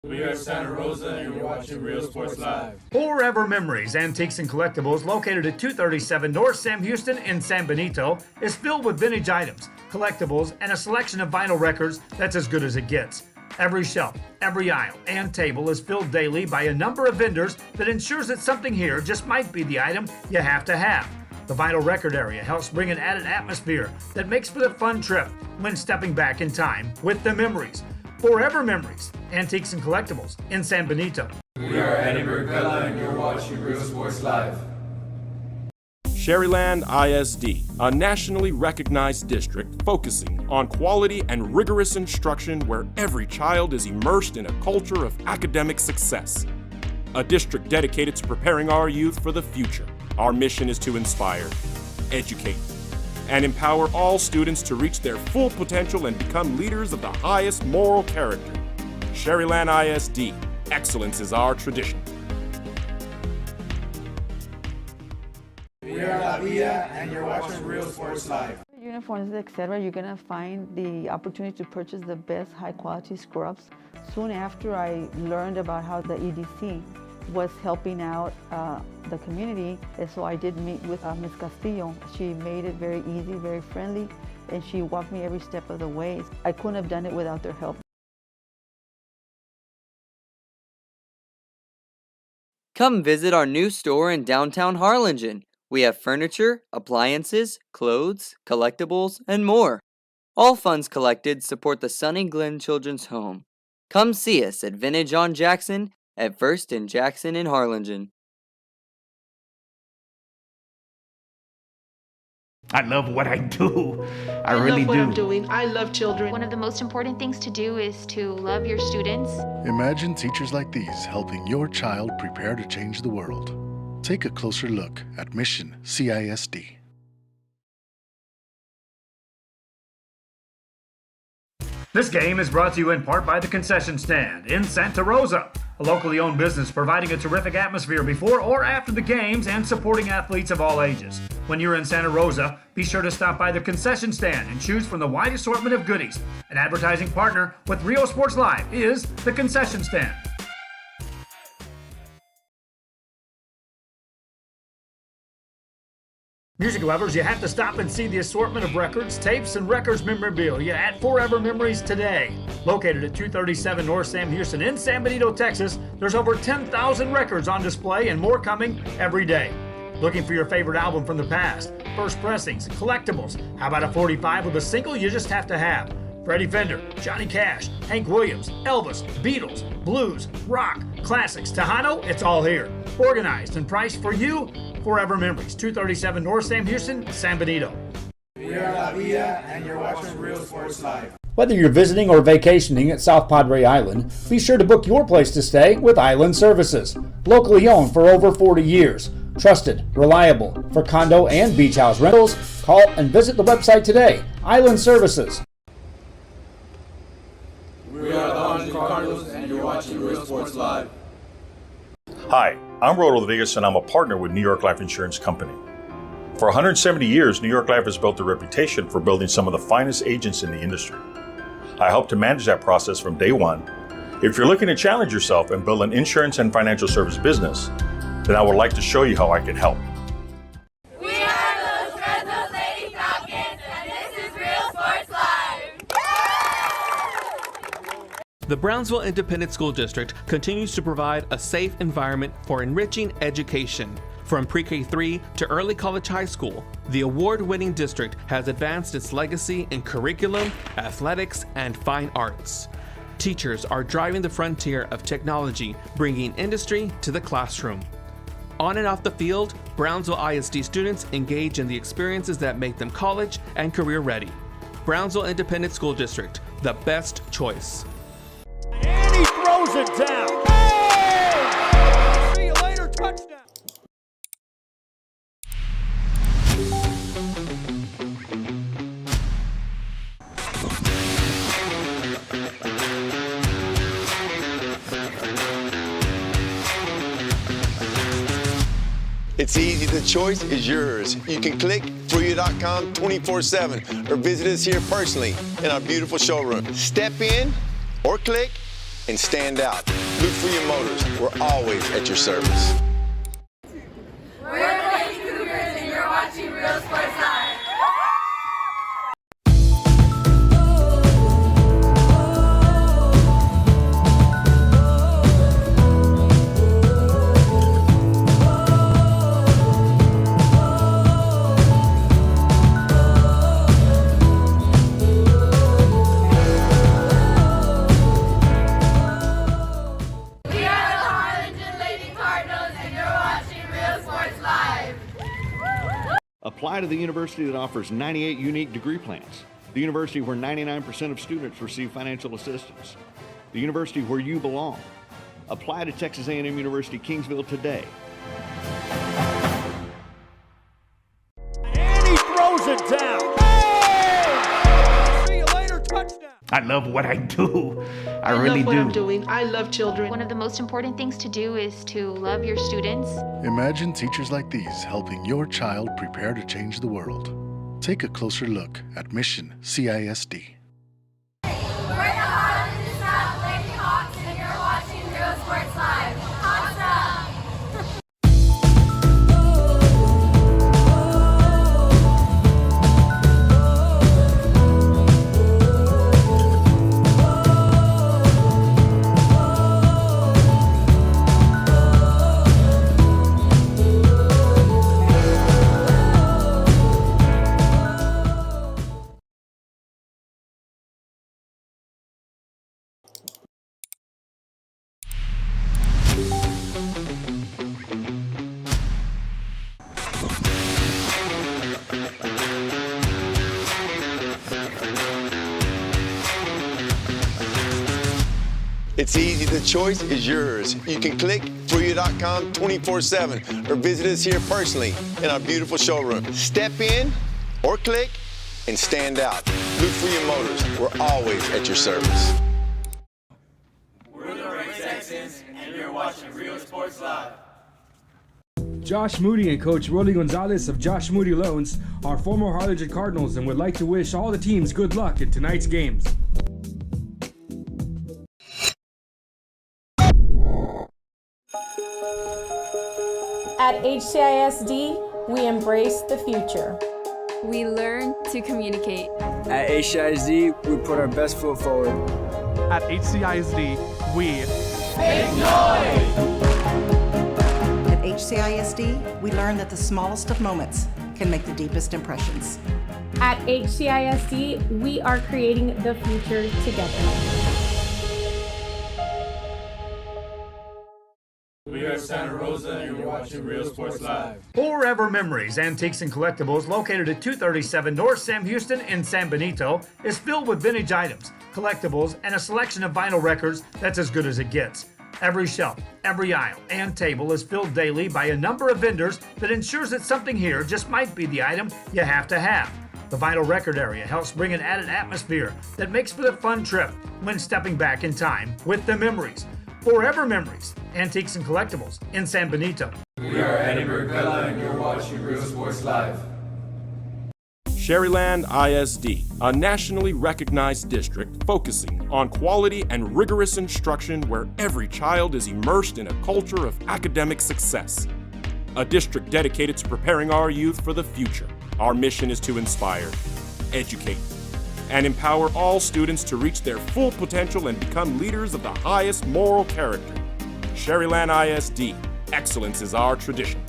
We are Santa Rosa and you're watching Real Sports Live. Forever Memories, Antiques and Collectibles, located at 237 North Sam Houston in San Benito, is filled with vintage items, collectibles, and a selection of vinyl records that's as good as it gets. Every shelf, every aisle, and table is filled daily by a number of vendors that ensures that something here just might be the item you have to have. The vinyl record area helps bring an added atmosphere that makes for the fun trip when stepping back in time with the memories. Forever Memories, Antiques and Collectibles in San Benito. We are Eddie Bella and you're watching Real Sports Live. Sherryland ISD, a nationally recognized district focusing on quality and rigorous instruction where every child is immersed in a culture of academic success. A district dedicated to preparing our youth for the future. Our mission is to inspire, educate, and empower all students to reach their full potential and become leaders of the highest moral character. Sherryland ISD, excellence is our tradition. We are LaFeria and you're watching Real Sports Live. Uniforms, etc., you're gonna find the opportunity to purchase the best high quality scrubs. Soon after I learned about how the EDC was helping out the community, and so I did meet with Ms. Castillo. She made it very easy, very friendly, and she walked me every step of the way. I couldn't have done it without their help. Come visit our new store in downtown Harlingen. We have furniture, appliances, clothes, collectibles, and more. All funds collected support the Sunny Glen Children's Home. Come see us at Vintage on Jackson at First and Jackson in Harlingen. I love what I do. I love really what do. I'm doing. I love children. One of the most important things to do is to love your students. Imagine teachers like these helping your child prepare to change the world. Take a closer look at Mission CISD. This game is brought to you in part by the Concession Stand in Santa Rosa, a locally owned business providing a terrific atmosphere before or after the games and supporting athletes of all ages. When you're in Santa Rosa, be sure to stop by the Concession Stand and choose from the wide assortment of goodies. An advertising partner with Real Sports Live is the Concession Stand. Music lovers, you have to stop and see the assortment of records, tapes, and records memorabilia at Forever Memories today. Located at 237 North Sam Houston in San Benito, Texas, there's over 10,000 records on display and more coming every day. Looking for your favorite album from the past, first pressings, collectibles, how about a 45 with a single you just have to have? Freddie Fender, Johnny Cash, Hank Williams, Elvis, Beatles, blues, rock, classics, Tejano, it's all here. Organized and priced for you. Forever Memories, 237 North Sam Houston, San Benito. We are LaFeria and you're watching Real Sports Live. Whether you're visiting or vacationing at South Padre Island, be sure to book your place to stay with Island Services. Locally owned for over 40 years. Trusted, reliable. For condo and beach house rentals, call and visit the website today. Island Services. We are the Harlingen Cardinals and you're watching Real Sports Live. Hi, I'm Rodriguez and I'm a partner with New York Life Insurance Company. For 170 years, New York Life has built a reputation for building some of the finest agents in the industry. I help to manage that process from day one. If you're looking to challenge yourself and build an insurance and financial service business, then I would like to show you how I can help. We are Los Fresnos Lady Falcons, and this is Real Sports Live. The Brownsville Independent School District continues to provide a safe environment for enriching education. From pre-K3 to early college high school, the award-winning district has advanced its legacy in curriculum, athletics, and fine arts. Teachers are driving the frontier of technology, bringing industry to the classroom. On and off the field, Brownsville ISD students engage in the experiences that make them college and career ready. Brownsville Independent School District, the best choice. And he throws it down. Hey! It's easy, the choice is yours. You can click Fruya.com 24/7 or visit us here personally in our beautiful showroom. Step in or click and stand out. LaFeria Motors, we're always at your service. We're the Lady Cougars and you're watching Real Sports Live. We are the Harlingen Lady Cardinals and you're watching Real Sports Live. Apply to the university that offers 98 unique degree plans. The university where 99% of students receive financial assistance. The university where you belong. Apply to Texas A&M University Kingsville today. And he throws it down. Hey! See you later, touchdown. I love what I do. I love really what do. I'm doing. I love children. One of the most important things to do is to love your students. Imagine teachers like these helping your child prepare to change the world. Take a closer look at Mission CISD. We're the Harlingen South Lady Hawks and you're watching Real Sports Live. Awesome! It's easy, the choice is yours. You can click Fruya.com 24/7 or visit us here personally in our beautiful showroom. Step in or click and stand out. LaFeria Motors, we're always at your service. We're the Ray Texans and you're watching Real Sports Live. Josh Moody and Coach Rolly Gonzalez of Josh Moody Loans are former Harlingen Cardinals and would like to wish all the teams good luck in tonight's games. At HCISD, we embrace the future. We learn to communicate. At HCISD, we put our best foot forward. At HCISD, we At HCISD, we learn that the smallest of moments can make the deepest impressions. At HCISD, we are creating the future together. We are Santa Rosa and you're watching Real Sports Live. Forever Memories, Antiques and Collectibles, located at 237 North Sam Houston in San Benito, is filled with vintage items, collectibles, and a selection of vinyl records that's as good as it gets. Every shelf, every aisle, and table is filled daily by a number of vendors that ensures that something here just might be the item you have to have. The vinyl record area helps bring an added atmosphere that makes for the fun trip when stepping back in time with the memories. Forever Memories, Antiques and Collectibles in San Benito. We are Eddie Bella and you're watching Real Sports Live. Sherryland ISD, a nationally recognized district focusing on quality and rigorous instruction where every child is immersed in a culture of academic success. A district dedicated to preparing our youth for the future. Our mission is to inspire, educate, and empower all students to reach their full potential and become leaders of the highest moral character. Sherryland ISD, excellence is our tradition.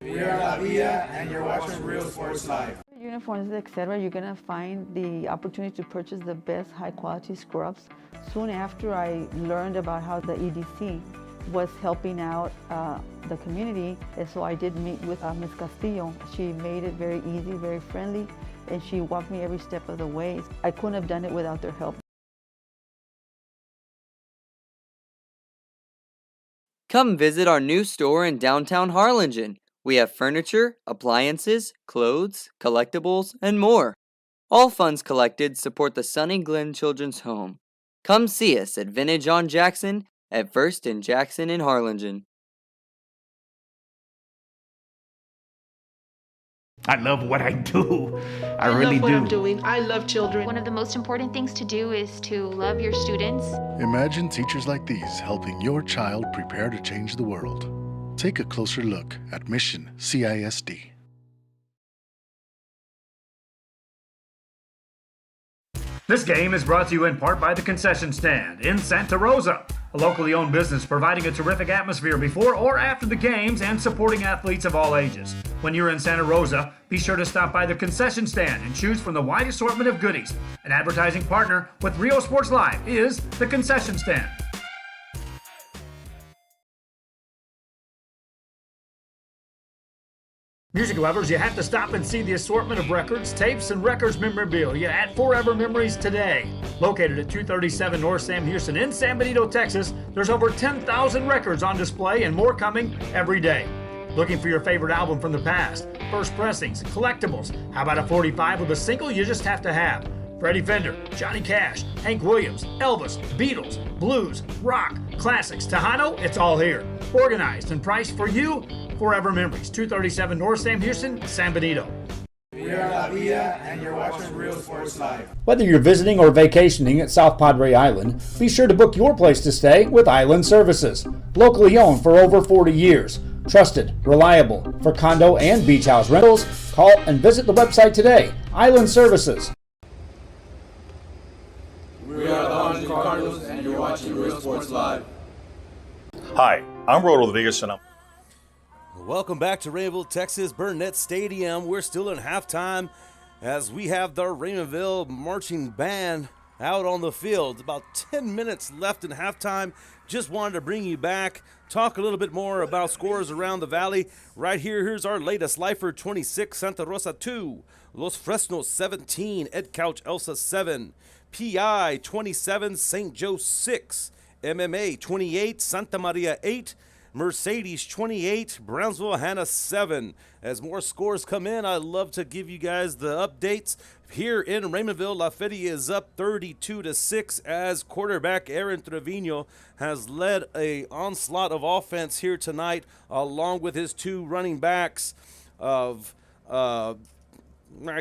We are LaFeria and you're watching Real Sports Live. Uniforms, etc., you're gonna find the opportunity to purchase the best high quality scrubs. Soon after I learned about how the EDC was helping out the community, and so I did meet with Ms. Castillo. She made it very easy, very friendly, and she walked me every step of the way. I couldn't have done it without their help. Come visit our new store in downtown Harlingen. We have furniture, appliances, clothes, collectibles, and more. All funds collected support the Sunny Glen Children's Home. Come see us at Vintage on Jackson at First and Jackson in Harlingen. I love what I do. I love really what do. I'm doing. I love children. One of the most important things to do is to love your students. Imagine teachers like these helping your child prepare to change the world. Take a closer look at Mission CISD. This game is brought to you in part by the Concession Stand in Santa Rosa, a locally owned business providing a terrific atmosphere before or after the games and supporting athletes of all ages. When you're in Santa Rosa, be sure to stop by the Concession Stand and choose from the wide assortment of goodies. An advertising partner with Rio Sports Live is the Concession Stand. Music lovers, you have to stop and see the assortment of records, tapes, and records memorabilia at Forever Memories today. Located at 237 North Sam Houston in San Benito, Texas, there's over 10,000 records on display and more coming every day. Looking for your favorite album from the past, first pressings, collectibles? How about a 45 with a single you just have to have? Freddie Fender, Johnny Cash, Hank Williams, Elvis, Beatles, blues, rock, classics, Tejano, it's all here. Organized and priced for you. Forever Memories, 237 North Sam Houston, San Benito. We are LaFeria, and you're watching Real Sports Live. Whether you're visiting or vacationing at South Padre Island, be sure to book your place to stay with Island Services. Locally owned for over 40 years. Trusted, reliable. For condo and beach house rentals, call and visit the website today. Island Services. We are the Harlingen Cardinals, and you're watching Real Sports Live. Hi, I'm Rodriguez, and I'm Welcome back to Raymondville, Texas, Burnett Stadium. We're still in halftime as we have the Raymondville marching band out on the field. About 10 minutes left in halftime. Just wanted to bring you back, talk a little bit more about scores around the valley. Right here, here's our latest. Lyford 26, Santa Rosa 2, Los Fresnos 17, Ed Couch Elsa 7, PI 27, St. Joe 6, MMA 28, Santa Maria 8, Mercedes 28, Brownsville Hannah 7. As more scores come in, I love to give you guys the updates. Here in Raymondville, LaFeria is up 32-6 as quarterback Aaron Trevino has led a onslaught of offense here tonight, along with his two running backs of right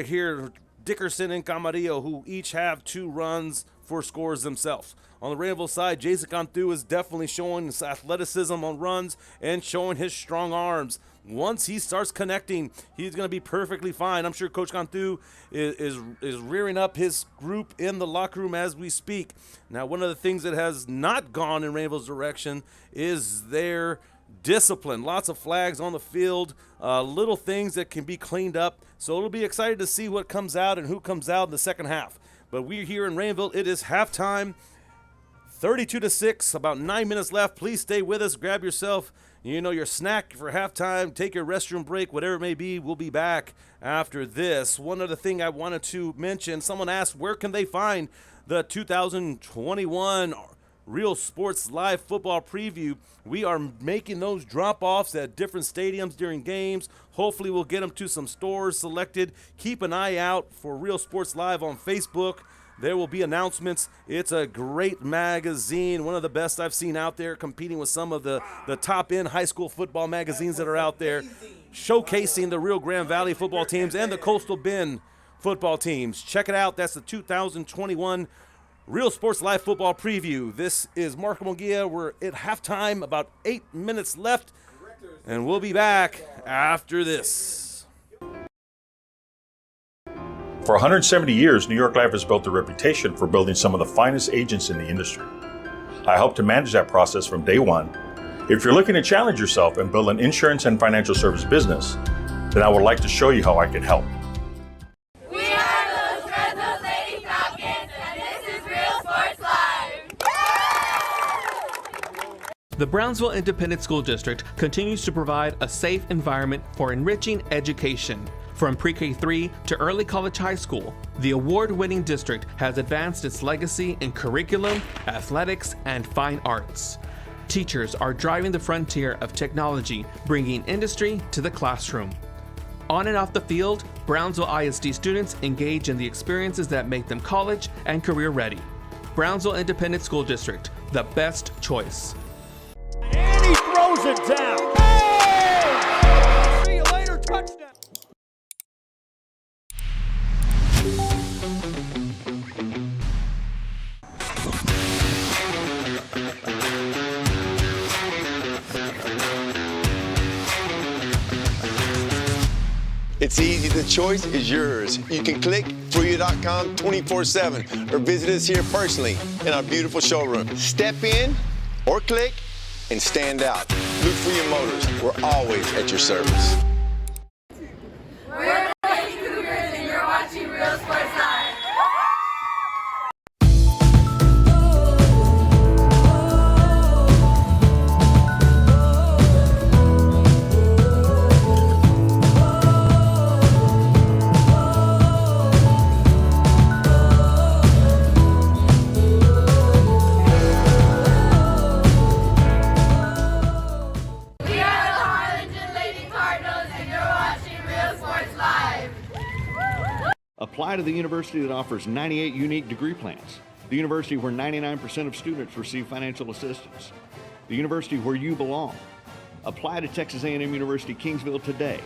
here, Dickerson and Camarillo, who each have 2 runs for scores themselves. On the Raymondville side, Jason Cantu is definitely showing his athleticism on runs and showing his strong arms. Once he starts connecting, he's going to be perfectly fine. I'm sure Coach Cantu is rearing up his group in the locker room as we speak. Now, one of the things that has not gone in Raymondville's direction is their discipline. Lots of flags on the field, little things that can be cleaned up. So it'll be exciting to see what comes out and who comes out in the second half. But we're here in Raymondville. It is halftime. 32-6, about 9 minutes left. Please stay with us. Grab yourself, your snack for halftime. Take your restroom break, whatever it may be. We'll be back after this. One other thing I wanted to mention, someone asked, where can they find the 2021 Real Sports Live football preview? We are making those drop-offs at different stadiums during games. Hopefully we'll get them to some stores selected. Keep an eye out for Real Sports Live on Facebook. There will be announcements. It's a great magazine, one of the best I've seen out there, competing with some of the top-end high school football magazines that are out there, showcasing the Rio Grande Valley football teams and the Coastal Bend football teams. Check it out. That's the 2021 Real Sports Live football preview. This is Marco Munguia. We're at halftime, about 8 minutes left, and we'll be back after this. For 170 years, New York Life has built a reputation for building some of the finest agents in the industry. I helped to manage that process from day one. If you're looking to challenge yourself and build an insurance and financial service business, then I would like to show you how I can help. We are the Los Fresnos Lady Falcons, and this is Real Sports Live. The Brownsville Independent School District continues to provide a safe environment for enriching education. From pre-K3 to early college high school, the award-winning district has advanced its legacy in curriculum, athletics, and fine arts. Teachers are driving the frontier of technology, bringing industry to the classroom. On and off the field, Brownsville ISD students engage in the experiences that make them college and career ready. Brownsville Independent School District, the best choice. And he throws it down. Hey! See you later, touchdown. It's easy, the choice is yours. You can click LaFeria.com 24/7 or visit us here personally in our beautiful showroom. Step in or click and stand out. LaFeria Motors, we're always at your service. We're the Lady Cougars and you're watching Real Sports Live. We are the Harlingen Lady Cardinals and you're watching Real Sports Live. Apply to the university that offers 98 unique degree plans. The university where 99% of students receive financial assistance. The university where you belong. Apply to Texas A&M University Kingsville today.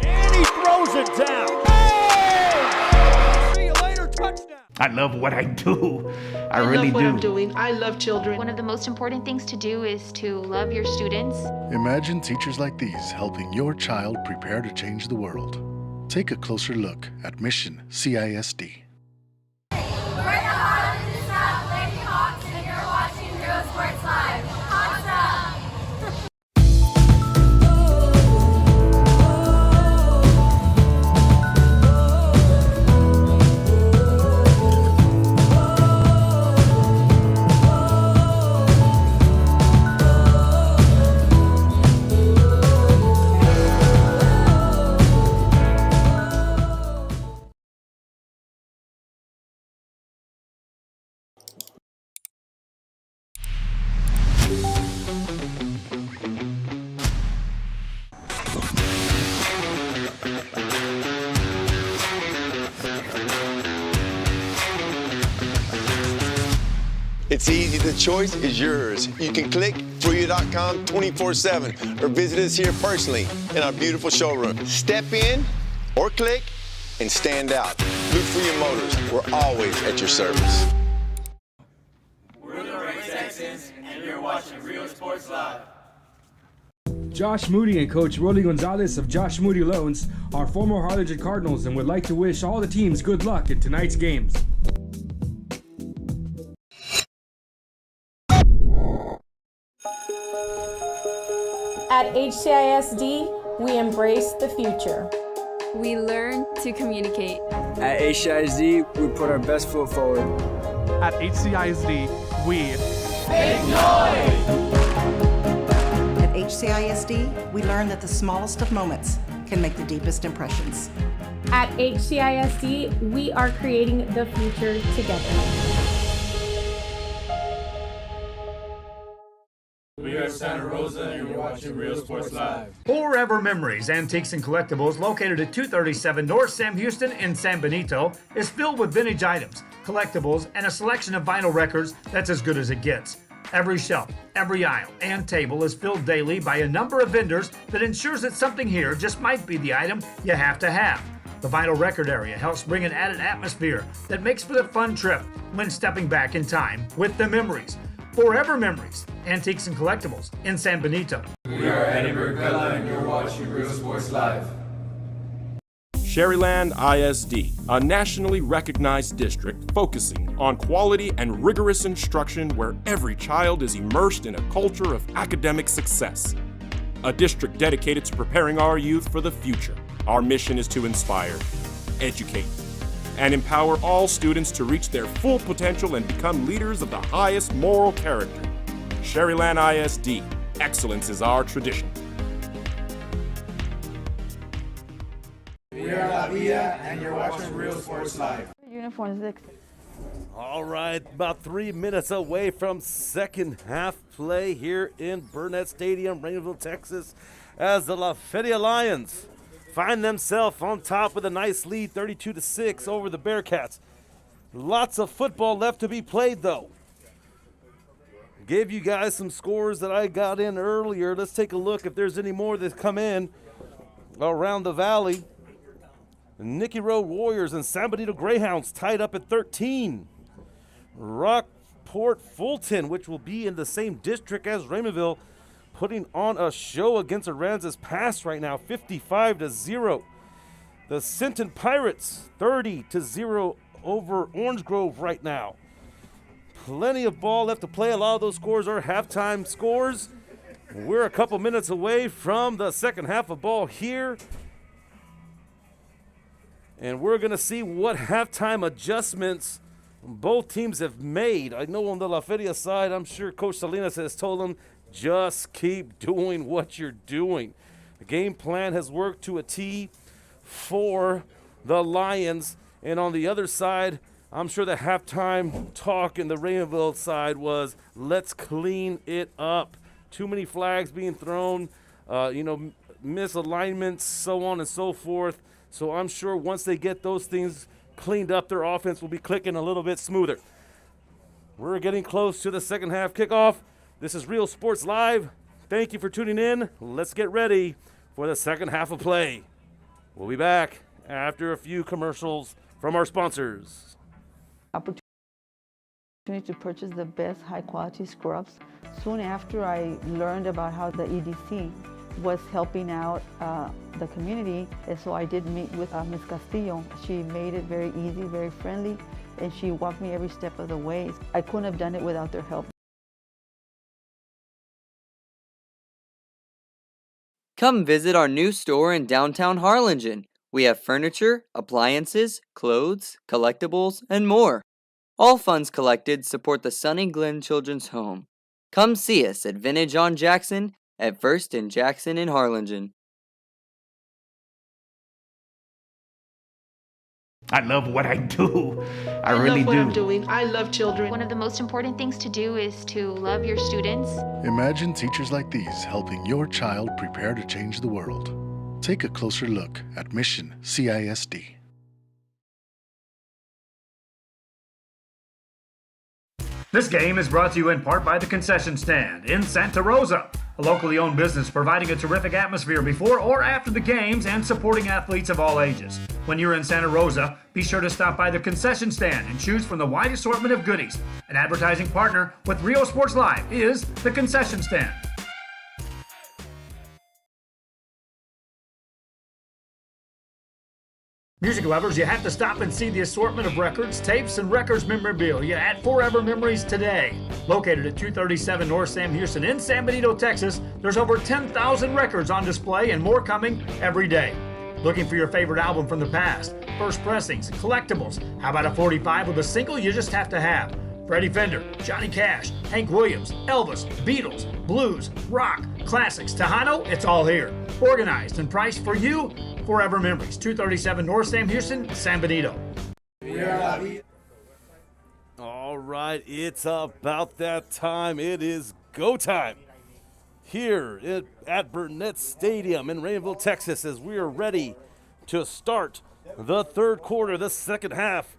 And he throws it down. Hey! See you later, touchdown. I love what I do. I love really what do. I'm doing. I love children. One of the most important things to do is to love your students. Imagine teachers like these helping your child prepare to change the world. Take a closer look at Mission CISD. We're the Harlingen South Lady Hawks and you're watching Real Sports Live. Awesome! It's easy, the choice is yours. You can click LaFeria.com 24/7 or visit us here personally in our beautiful showroom. Step in or click and stand out. LaFeria Motors, we're always at your service. We're the Ray Texans, and you're watching Real Sports Live. Josh Moody and Coach Rolly Gonzalez of Josh Moody Loans are former Harlingen Cardinals and would like to wish all the teams good luck in tonight's games. At HCISD, we embrace the future. We learn to communicate. At HCISD, we put our best foot forward. At HCISD, we Make noise! At HCISD, we learn that the smallest of moments can make the deepest impressions. At HCISD, we are creating the future together. We are Santa Rosa, and you're watching Real Sports Live. Forever Memories, Antiques and Collectibles, located at 237 North Sam Houston in San Benito, is filled with vintage items, collectibles, and a selection of vinyl records that's as good as it gets. Every shelf, every aisle, and table is filled daily by a number of vendors that ensures that something here just might be the item you have to have. The vinyl record area helps bring an added atmosphere that makes for the fun trip when stepping back in time with the memories. Forever Memories, Antiques and Collectibles in San Benito. We are Eddie Burkella, and you're watching Real Sports Live. Sherryland ISD, a nationally recognized district focusing on quality and rigorous instruction where every child is immersed in a culture of academic success. A district dedicated to preparing our youth for the future. Our mission is to inspire, educate, and empower all students to reach their full potential and become leaders of the highest moral character. Sherryland ISD, excellence is our tradition. We are LaFeria, and you're watching Real Sports Live. Uniforms. All right, about 3 minutes away from second half play here in Burnett Stadium, Raymondville, Texas, as the LaFeria Lions find themselves on top with a nice lead, 32-6 over the Bearcats. Lots of football left to be played, though. Gave you guys some scores that I got in earlier. Let's take a look if there's any more that come in around the valley. Nicky Road Warriors and San Benito Greyhounds tied up at 13. Rockport Fulton, which will be in the same district as Raymondville, putting on a show against Aransas Pass right now, 55-0. The Sinton Pirates, 30-0 over Orange Grove right now. Plenty of ball left to play. A lot of those scores are halftime scores. We're a couple minutes away from the second half of ball here. And we're going to see what halftime adjustments both teams have made. I know on the LaFeria side, I'm sure Coach Salinas has told them, just keep doing what you're doing. The game plan has worked to a T for the Lions. And on the other side, I'm sure the halftime talk in the Raymondville side was, let's clean it up. Too many flags being thrown, misalignments, so on and so forth. So I'm sure once they get those things cleaned up, their offense will be clicking a little bit smoother. We're getting close to the second half kickoff. This is Real Sports Live. Thank you for tuning in. Let's get ready for the second half of play. We'll be back after a few commercials from our sponsors. Opportunity to purchase the best high-quality scrubs. Soon after I learned about how the EDC was helping out the community, and so I did meet with Ms. Castillo. She made it very easy, very friendly, and she walked me every step of the way. I couldn't have done it without their help. Come visit our new store in downtown Harlingen. We have furniture, appliances, clothes, collectibles, and more. All funds collected support the Sunny Glen Children's Home. Come see us at Vintage on Jackson at First and Jackson in Harlingen. I love what I do. I love really what do. I'm doing. I love children. One of the most important things to do is to love your students. Imagine teachers like these helping your child prepare to change the world. Take a closer look at Mission CISD. This game is brought to you in part by the Concession Stand in Santa Rosa, a locally owned business providing a terrific atmosphere before or after the games and supporting athletes of all ages. When you're in Santa Rosa, be sure to stop by the Concession Stand and choose from the wide assortment of goodies. An advertising partner with Rio Sports Live is the Concession Stand. Music lovers, you have to stop and see the assortment of records, tapes, and records memorabilia at Forever Memories today. Located at 237 North Sam Houston in San Benito, Texas, there's over 10,000 records on display and more coming every day. Looking for your favorite album from the past, first pressings, collectibles, how about a 45 with a single you just have to have? Freddie Fender, Johnny Cash, Hank Williams, Elvis, Beatles, blues, rock, classics, Tejano, it's all here. Organized and priced for you, Forever Memories, 237 North Sam Houston, San Benito. All right, it's about that time. It is go time here at Burnett Stadium in Raymondville, Texas, as we are ready to start the third quarter, the second half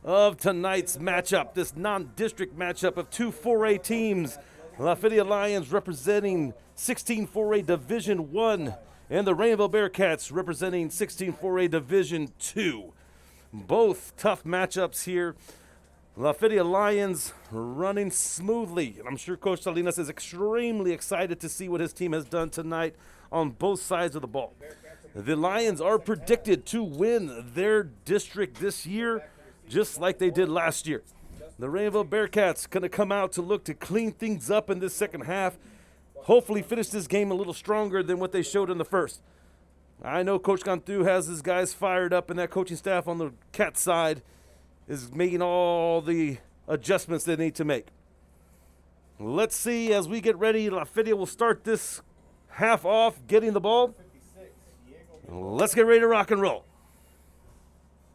of tonight's matchup, this non-district matchup of two 4A teams. LaFeria Lions representing 16 4A Division 1 and the Raymondville Bearcats representing 16 4A Division 2. Both tough matchups here. LaFeria Lions running smoothly, and I'm sure Coach Salinas is extremely excited to see what his team has done tonight on both sides of the ball. The Lions are predicted to win their district this year, just like they did last year. The Raymondville Bearcats going to come out to look to clean things up in this second half, hopefully finish this game a little stronger than what they showed in the first. I know Coach Cantu has his guys fired up, and that coaching staff on the Cat side is making all the adjustments they need to make. Let's see as we get ready. LaFeria will start this half off getting the ball. Let's get ready to rock and roll.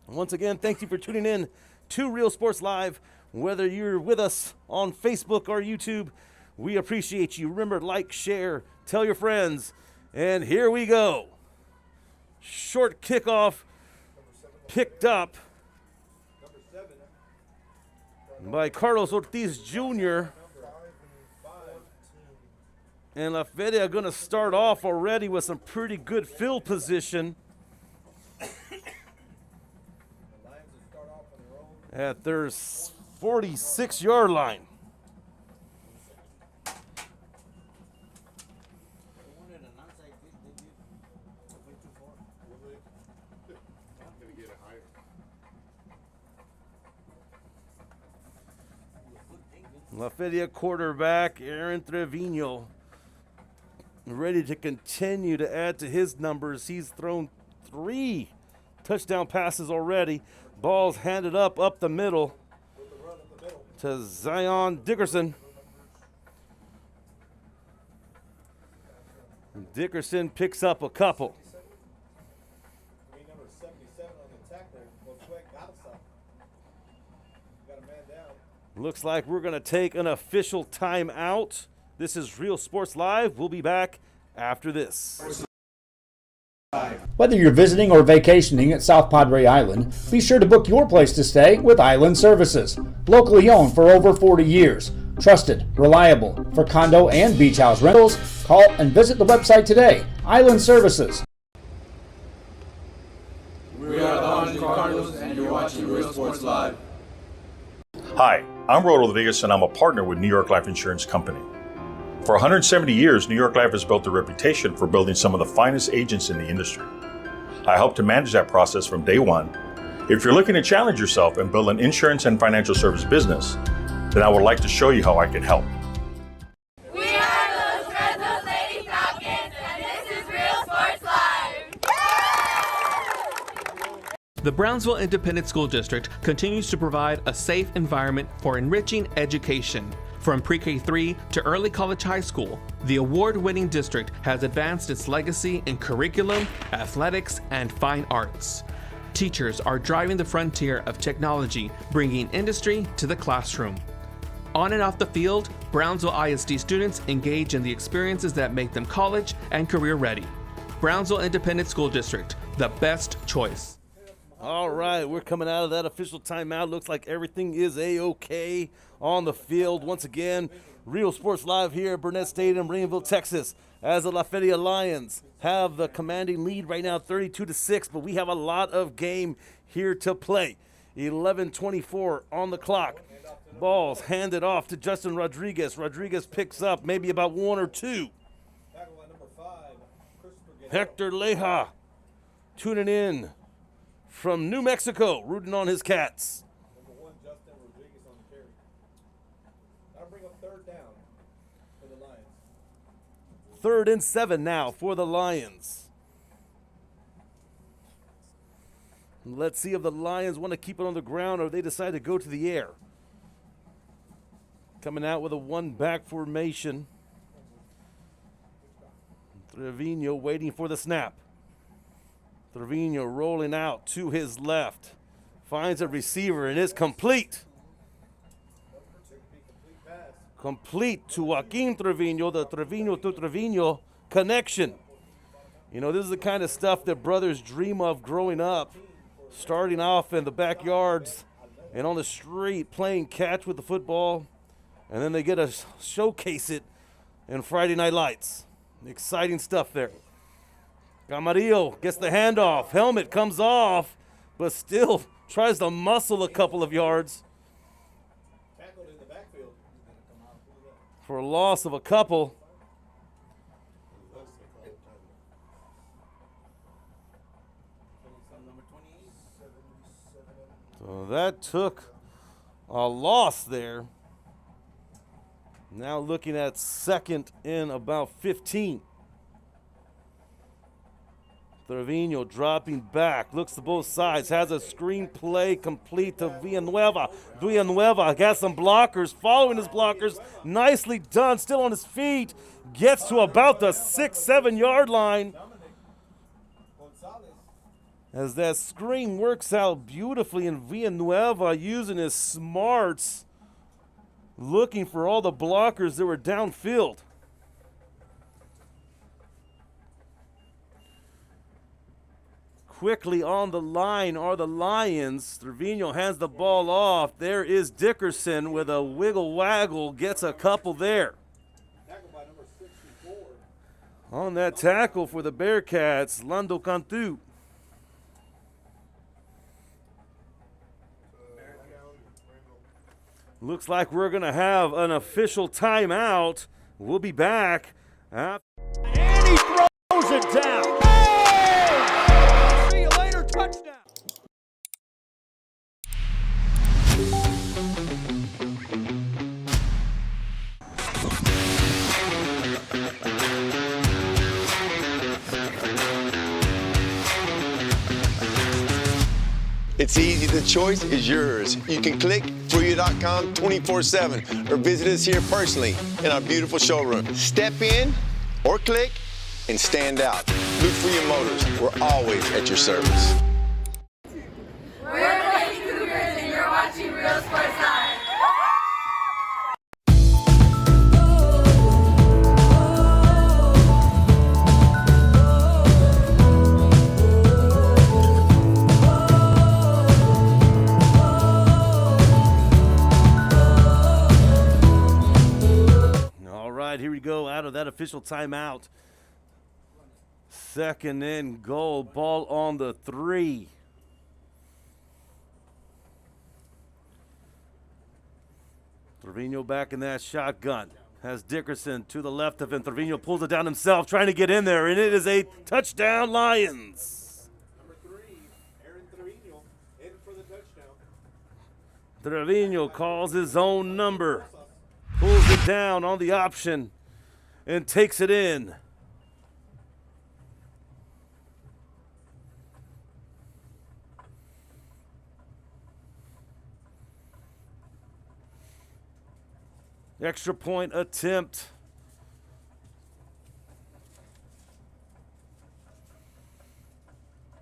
Once again, thank you for tuning in to Real Sports Live. Whether you're with us on Facebook or YouTube, we appreciate you. Remember, like, share, tell your friends, and here we go. Short kickoff picked up by Carlos Ortiz Jr. And LaFeria going to start off already with some pretty good field position at their 46-yard line. LaFeria quarterback Aaron Trevino ready to continue to add to his numbers. He's thrown 3 touchdown passes already. Ball's handed up the middle to Zion Dickerson. Dickerson picks up a couple. Looks like we're going to take an official timeout. This is Real Sports Live. We'll be back after this. Whether you're visiting or vacationing at South Padre Island, be sure to book your place to stay with Island Services. Locally owned for over 40 years. Trusted, reliable for condo and beach house rentals. Call and visit the website today. Island Services. We are the Harlingen Cardinals, and you're watching Real Sports Live. Hi, I'm Rod Rodriguez, and I'm a partner with New York Life Insurance Company. For 170 years, New York Life has built a reputation for building some of the finest agents in the industry. I help to manage that process from day one. If you're looking to challenge yourself and build an insurance and financial service business, then I would like to show you how I can help. We are the Fresno Lady Falcons, and this is Real Sports Live. The Brownsville Independent School District continues to provide a safe environment for enriching education. From pre-K3 to early college high school, the award-winning district has advanced its legacy in curriculum, athletics, and fine arts. Teachers are driving the frontier of technology, bringing industry to the classroom. On and off the field, Brownsville ISD students engage in the experiences that make them college and career ready. Brownsville Independent School District, the best choice. All right, we're coming out of that official timeout. Looks like everything is A-OK on the field. Once again, Real Sports Live here at Burnett Stadium, Raymondville, Texas, as the LaFeria Lions have the commanding lead right now, 32-6, but we have a lot of game here to play. 11:24 on the clock. Ball's handed off to Justin Rodriguez. Rodriguez picks up maybe about 1 or 2. Hector Leja tuning in from New Mexico, rooting on his Cats. Number 1, Justin Rodriguez on the carry. That'll bring up 3rd down for the Lions. 3rd and 7 now for the Lions. Let's see if the Lions want to keep it on the ground or they decide to go to the air. Coming out with a 1-back formation. Trevino waiting for the snap. Trevino rolling out to his left. Finds a receiver and is complete. Complete to Joaquin Trevino, the Trevino to Trevino connection. You know, this is the kind of stuff that brothers dream of growing up. Starting off in the backyards and on the street playing catch with the football. And then they get to showcase it in Friday Night Lights. Exciting stuff there. Camarillo gets the handoff. Helmet comes off, but still tries to muscle a couple of yards. For a loss of a couple. So that took a loss there. Now looking at 2nd and about 15. Trevino dropping back, looks to both sides, has a screen play complete to Villanueva. Villanueva got some blockers, following his blockers. Nicely done, still on his feet. Gets to about the 6-7 yard line. As that screen works out beautifully, and Villanueva using his smarts, looking for all the blockers that were downfield. quickly on the line are the Lions. Trevino hands the ball off. There is Dickerson with a wiggle waggle, gets a couple there. On that tackle for the Bearcats, Lando Cantu. Looks like we're going to have an official timeout. We'll be back. And he throws it down. Hey! See you later, touchdown. It's easy, the choice is yours. You can click Fruya.com 24/7 or visit us here personally in our beautiful showroom. Step in or click and stand out. Look for your motors. We're always at your service. We're the Lady Cougars and you're watching Real Sports Live. Here we go out of that official timeout. 2nd and goal, ball on the 3. Trevino back in that shotgun. Has Dickerson to the left of him. Trevino pulls it down himself, trying to get in there, and it is a touchdown, Lions. Number 3, Aaron Trevino, in for the touchdown. Trevino calls his own number. Pulls it down on the option and takes it in. Extra point attempt.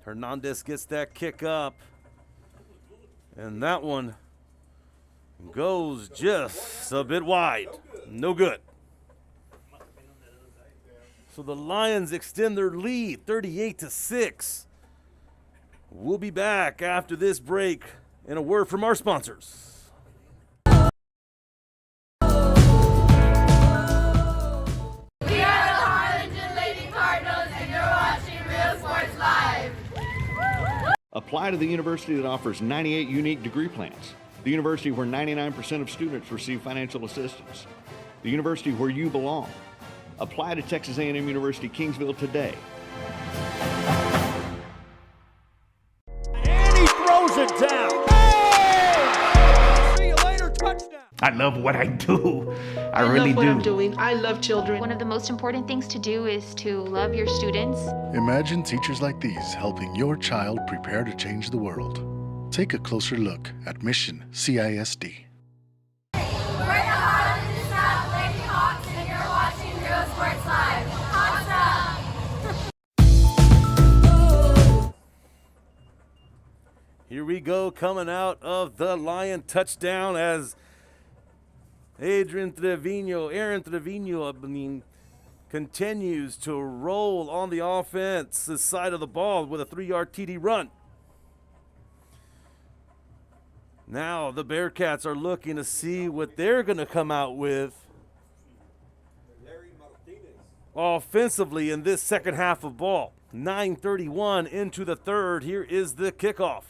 Hernandez gets that kick up. And that one goes just a bit wide. No good. So the Lions extend their lead 38-6. We'll be back after this break and a word from our sponsors. We are the Harlingen Lady Cardinals and you're watching Real Sports Live. Apply to the university that offers 98 unique degree plans. The university where 99% of students receive financial assistance. The university where you belong. Apply to Texas A&M University Kingsville today. And he throws it down. Hey! See you later, touchdown. I love what I do. I love really what do. I'm doing. I love children. One of the most important things to do is to love your students. Imagine teachers like these helping your child prepare to change the world. Take a closer look at Mission CISD. We're the Harlingen South Lady Hawks and you're watching Real Sports Live. Hawks up! Here we go, coming out of the Lion touchdown as Aaron Trevino, continues to roll on the offense's side of the ball with a 3-yard TD run. Now the Bearcats are looking to see what they're going to come out with offensively in this second half of ball. 9:31 into the third. Here is the kickoff.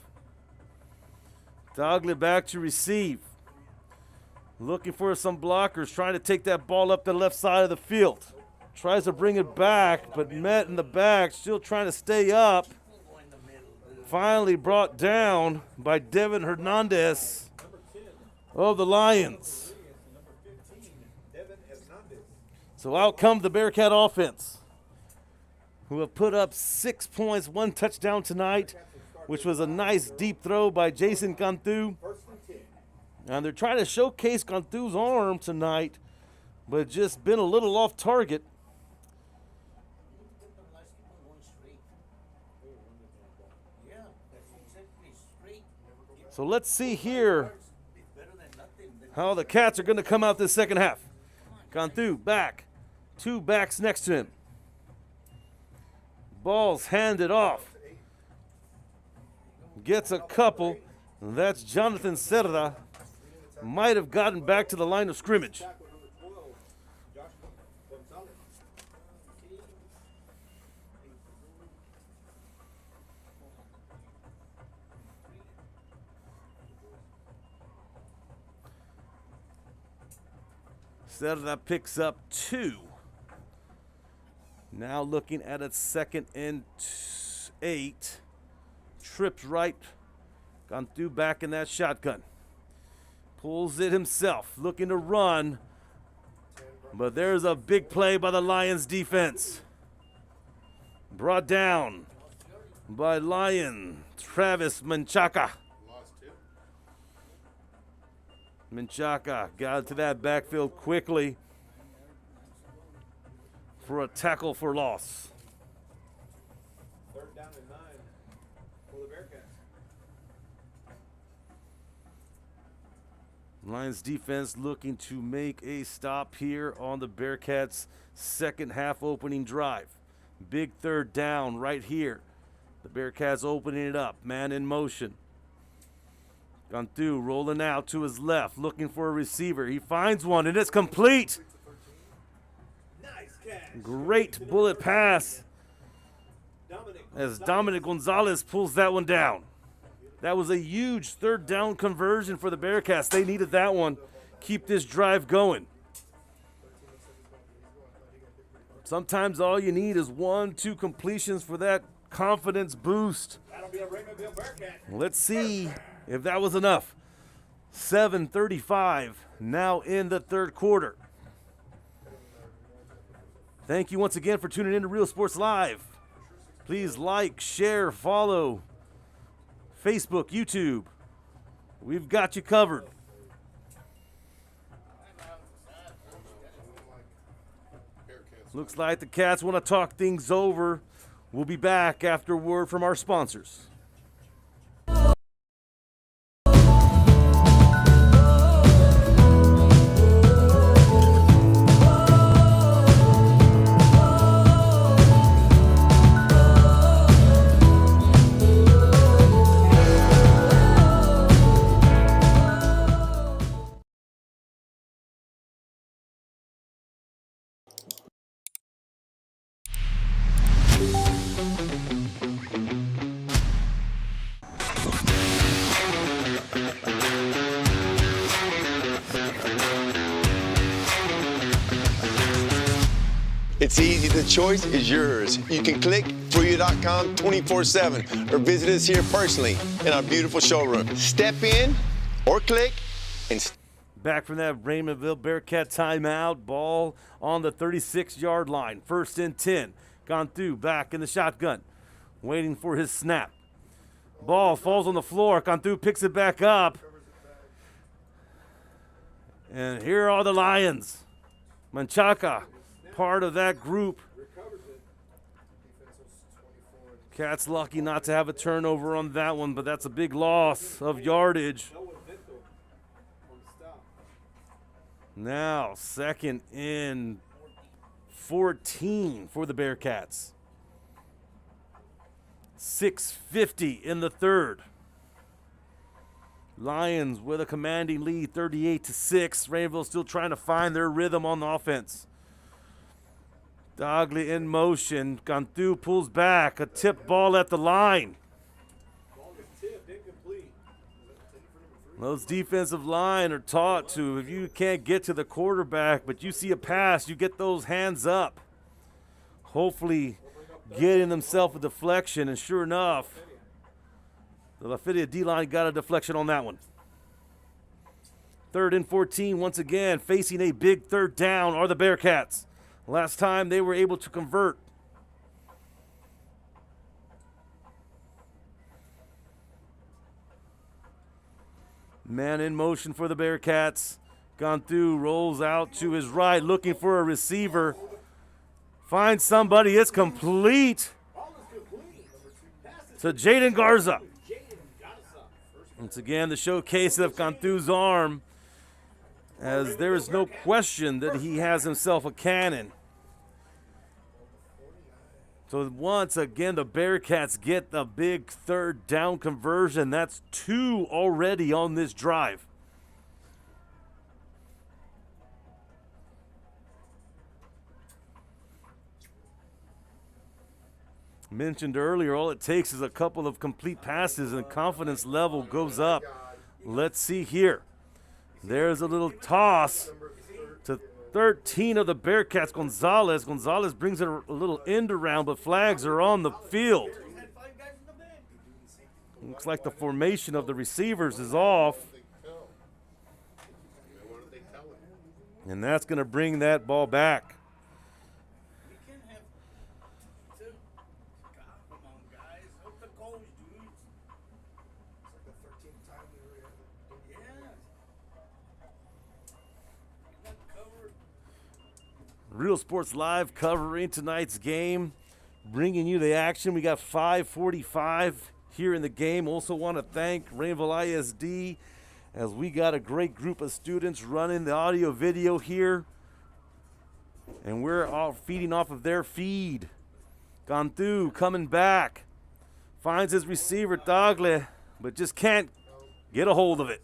Dogley back to receive. Looking for some blockers, trying to take that ball up the left side of the field. Tries to bring it back, but met in the back, still trying to stay up. Finally brought down by Devin Hernandez of the Lions. So out comes the Bearcat offense, who have put up 6 points, 1 touchdown tonight, which was a nice deep throw by Jason Cantu. And they're trying to showcase Cantu's arm tonight, but just been a little off target. So let's see here how the Cats are going to come out this second half. Cantu back. 2 backs next to him. Ball's handed off. gets a couple. That's Jonathan Cerda. Might have gotten back to the line of scrimmage. Cerda picks up 2. Now looking at a 2nd and 8. Trips right. Gone through back in that shotgun. Pulls it himself, looking to run. But there's a big play by the Lions defense. Brought down by Lion Travis Menchaca. Menchaca got to that backfield quickly for a tackle for loss. 3rd down and 9 for the Bearcats. Lions defense looking to make a stop here on the Bearcats' second half opening drive. Big 3rd down right here. The Bearcats opening it up, man in motion. Gone through, rolling out to his left, looking for a receiver. He finds one, and it's complete. Great bullet pass as Dominic Gonzalez pulls that one down. That was a huge 3rd down conversion for the Bearcats. They needed that one. Keep this drive going. Sometimes all you need is 1-2 completions for that confidence boost. That'll be a Raymondville Bearcat. Let's see if that was enough. 7:35 now in the 3rd quarter. Thank you once again for tuning in to Real Sports Live. Please like, share, follow Facebook, YouTube. We've got you covered. Looks like the Cats want to talk things over. We'll be back after word from our sponsors. It's easy, the choice is yours. You can click LaFeria.com 24/7 or visit us here personally in our beautiful showroom. Step in or click and Back from that Raymondville Bearcat timeout. Ball on the 36-yard line. 1st and 10. Gone through, back in the shotgun. Waiting for his snap. Ball falls on the floor. Gone through, picks it back up. And here are the Lions. Menchaca, part of that group. Cats lucky not to have a turnover on that one, but that's a big loss of yardage. Now, 2nd and 14 for the Bearcats. 6:50 in the 3rd. Lions with a commanding lead, 38-6. Raymondville still trying to find their rhythm on the offense. Dogley in motion. Cantu pulls back. A tip ball at the line. Those defensive line are taught to, if you can't get to the quarterback, but you see a pass, you get those hands up. Hopefully getting themselves a deflection, and sure enough, the LaFeria D-line got a deflection on that one. 3rd and 14, once again, facing a big 3rd down are the Bearcats. Last time they were able to convert. Man in motion for the Bearcats. Gone through, rolls out to his right, looking for a receiver. Finds somebody, it's complete to Jaden Garza. Once again, the showcase of Cantu's arm, as there is no question that he has himself a cannon. So once again, the Bearcats get the big third down conversion. That's 2 already on this drive. Mentioned earlier, all it takes is a couple of complete passes and confidence level goes up. Let's see here. There's a little toss to 13 of the Bearcats, Gonzalez. Gonzalez brings it a little end around, but flags are on the field. Looks like the formation of the receivers is off. And that's going to bring that ball back. Real Sports Live covering tonight's game, bringing you the action. We got 5:45 here in the game. Also want to thank Raymondville ISD as we got a great group of students running the audio video here. And we're all feeding off of their feed. Cantu coming back. Finds his receiver, Tagle, but just can't get a hold of it.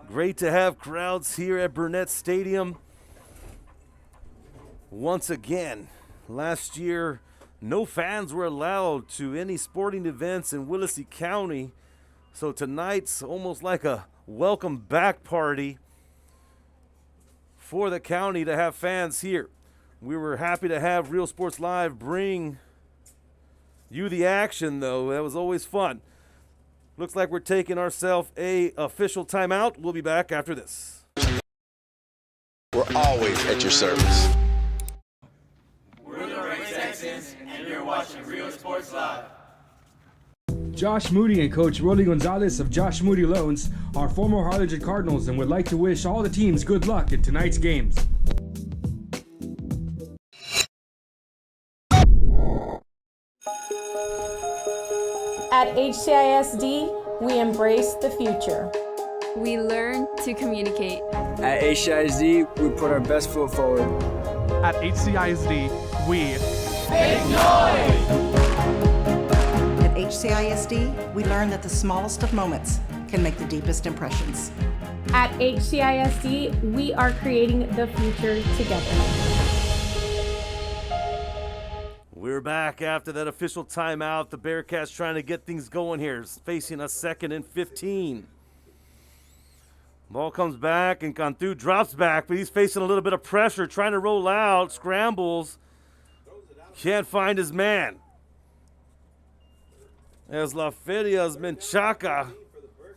Great to have crowds here at Burnett Stadium. Once again, last year, no fans were allowed to any sporting events in Willacy County. So tonight's almost like a welcome back party for the county to have fans here. We were happy to have Real Sports Live bring you the action, though. That was always fun. Looks like we're taking ourselves a official timeout. We'll be back after this. We're always at your service. We're the Ray Texans, and you're watching Real Sports Live. Josh Moody and Coach Rolly Gonzalez of Josh Moody Loans are former Harlingen Cardinals and would like to wish all the teams good luck in tonight's games. At HCISD, we embrace the future. We learn to communicate. At HCISD, we put our best foot forward. At HCISD, we make noise! At HCISD, we learn that the smallest of moments can make the deepest impressions. At HCISD, we are creating the future together. We're back after that official timeout. The Bearcats trying to get things going here, facing a 2nd and 15. Ball comes back and Cantu drops back, but he's facing a little bit of pressure, trying to roll out, scrambles. Can't find his man. As LaFeria's Menchaca,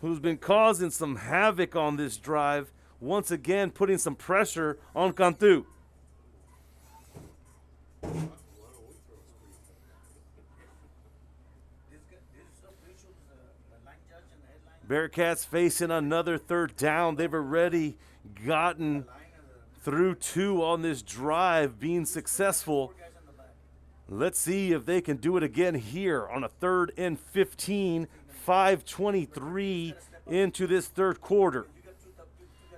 who's been causing some havoc on this drive, once again putting some pressure on Cantu. Bearcats facing another 3rd down. They've already gotten through 2 on this drive, being successful. Let's see if they can do it again here on a 3rd and 15, 5:23 into this 3rd quarter.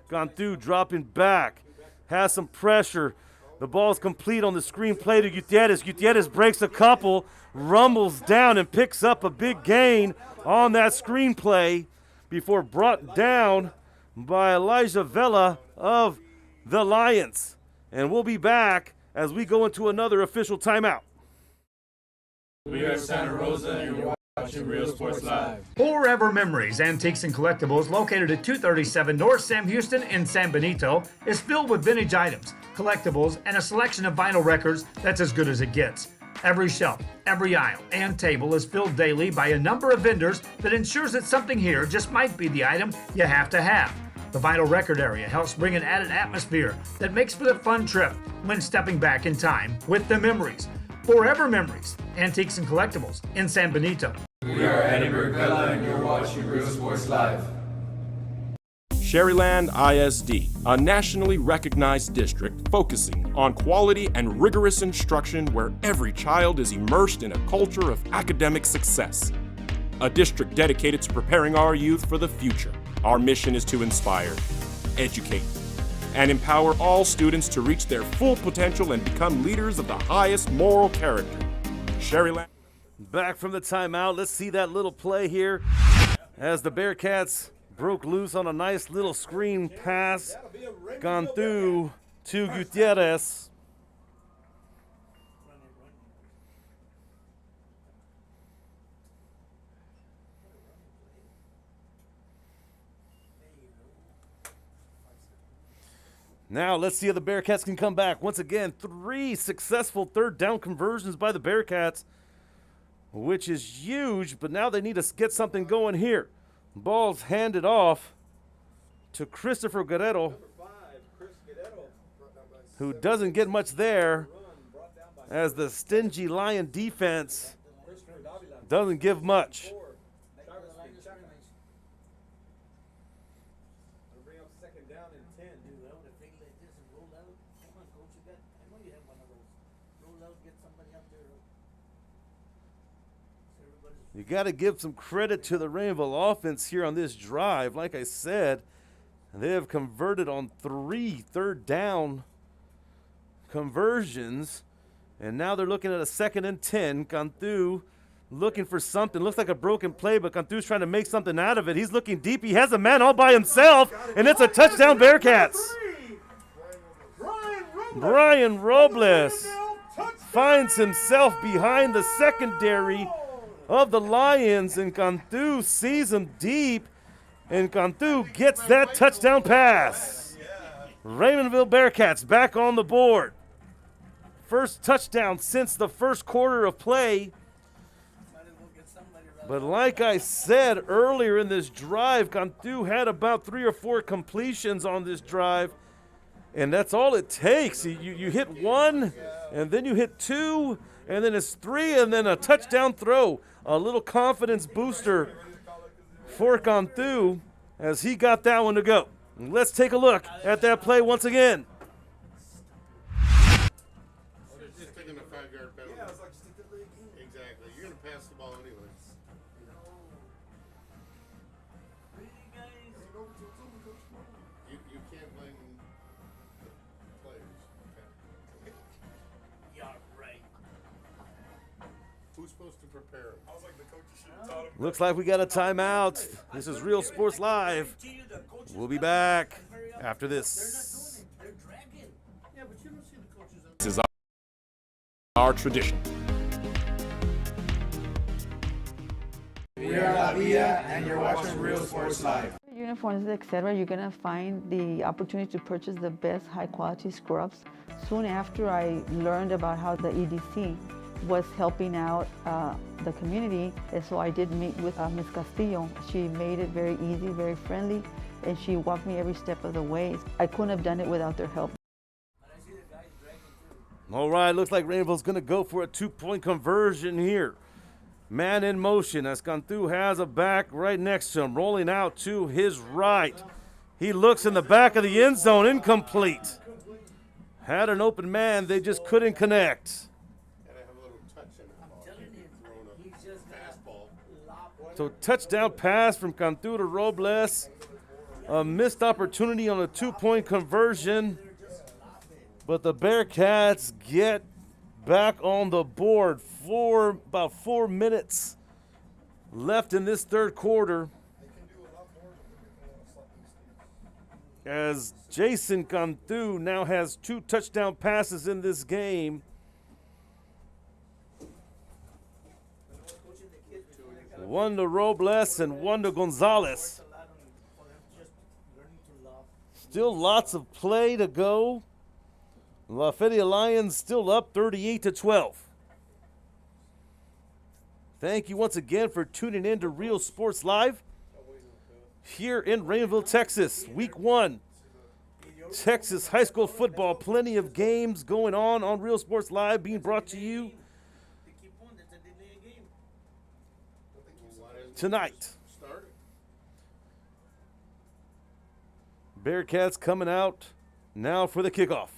Cantu dropping back, has some pressure. The ball's complete on the screen play to Gutierrez. Gutierrez breaks a couple, rumbles down and picks up a big gain on that screen play before brought down by Elijah Vela of the Lions. And we'll be back as we go into another official timeout. We are Santa Rosa, and you're watching Real Sports Live. Forever Memories, Antiques and Collectibles, located at 237 North Sam Houston in San Benito, is filled with vintage items, collectibles, and a selection of vinyl records that's as good as it gets. Every shelf, every aisle, and table is filled daily by a number of vendors that ensures that something here just might be the item you have to have. The vinyl record area helps bring an added atmosphere that makes for the fun trip when stepping back in time with the memories. Forever Memories, Antiques and Collectibles in San Benito. We are Eddie Burkella, and you're watching Real Sports Live. Sherryland ISD, a nationally recognized district focusing on quality and rigorous instruction where every child is immersed in a culture of academic success. A district dedicated to preparing our youth for the future. Our mission is to inspire, educate, and empower all students to reach their full potential and become leaders of the highest moral character. Sherryland. Back from the timeout, let's see that little play here as the Bearcats broke loose on a nice little screen pass, gone through to Gutierrez. Now let's see if the Bearcats can come back. Once again, 3 successful third down conversions by the Bearcats, which is huge, but now they need to get something going here. Ball's handed off to Christopher Guerrero, who doesn't get much there as the stingy Lion defense doesn't give much. You got to give some credit to the Raymondville offense here on this drive. Like I said, they have converted on 3 third down conversions, and now they're looking at a 2nd and 10. Cantu looking for something. Looks like a broken play, but Cantu's trying to make something out of it. He's looking deep. He has a man all by himself, and it's a touchdown Bearcats. Brian Robles finds himself behind the secondary of the Lions, and Cantu sees him deep, and Cantu gets that touchdown pass. Raymondville Bearcats back on the board. First touchdown since the first quarter of play. But like I said earlier in this drive, Cantu had about 3 or 4 completions on this drive, and that's all it takes. You hit 1, and then you hit 2, and then it's 3, and then a touchdown throw. A little confidence booster for Cantu as he got that one to go. And let's take a look at that play once again. Just taking a 5-yard penalty. Yeah, it's like just a delay game. Exactly. You're going to pass the ball anyway. You can't blame the players. Okay. Yeah, right. Who's supposed to prepare them? I was like, the coach should have taught him. Looks like we got a timeout. This is Real Sports Live. We'll be back after this. This is our tradition. We are LaFeria, and you're watching Real Sports Live. Uniforms, etc., you're going to find the opportunity to purchase the best high-quality scrubs. Soon after I learned about how the EDC was helping out the community, and so I did meet with Ms. Castillo. She made it very easy, very friendly, and she walked me every step of the way. I couldn't have done it without their help. All right, looks like Rainbow's going to go for a 2-point conversion here. Man in motion as Cantu has a back right next to him, rolling out to his right. He looks in the back of the end zone, incomplete. Had an open man, they just couldn't connect. So touchdown pass from Cantu to Robles. A missed opportunity on a 2-point conversion. But the Bearcats get back on the board for about 4 minutes left in this third quarter. As Jason Cantu now has 2 touchdown passes in this game. One to Robles and one to Gonzalez. Still lots of play to go. LaFeria Lions still up 38-12. Thank you once again for tuning in to Real Sports Live here in Raymondville, Texas. Week 1, Texas high school football. Plenty of games going on Real Sports Live being brought to you tonight. Bearcats coming out now for the kickoff.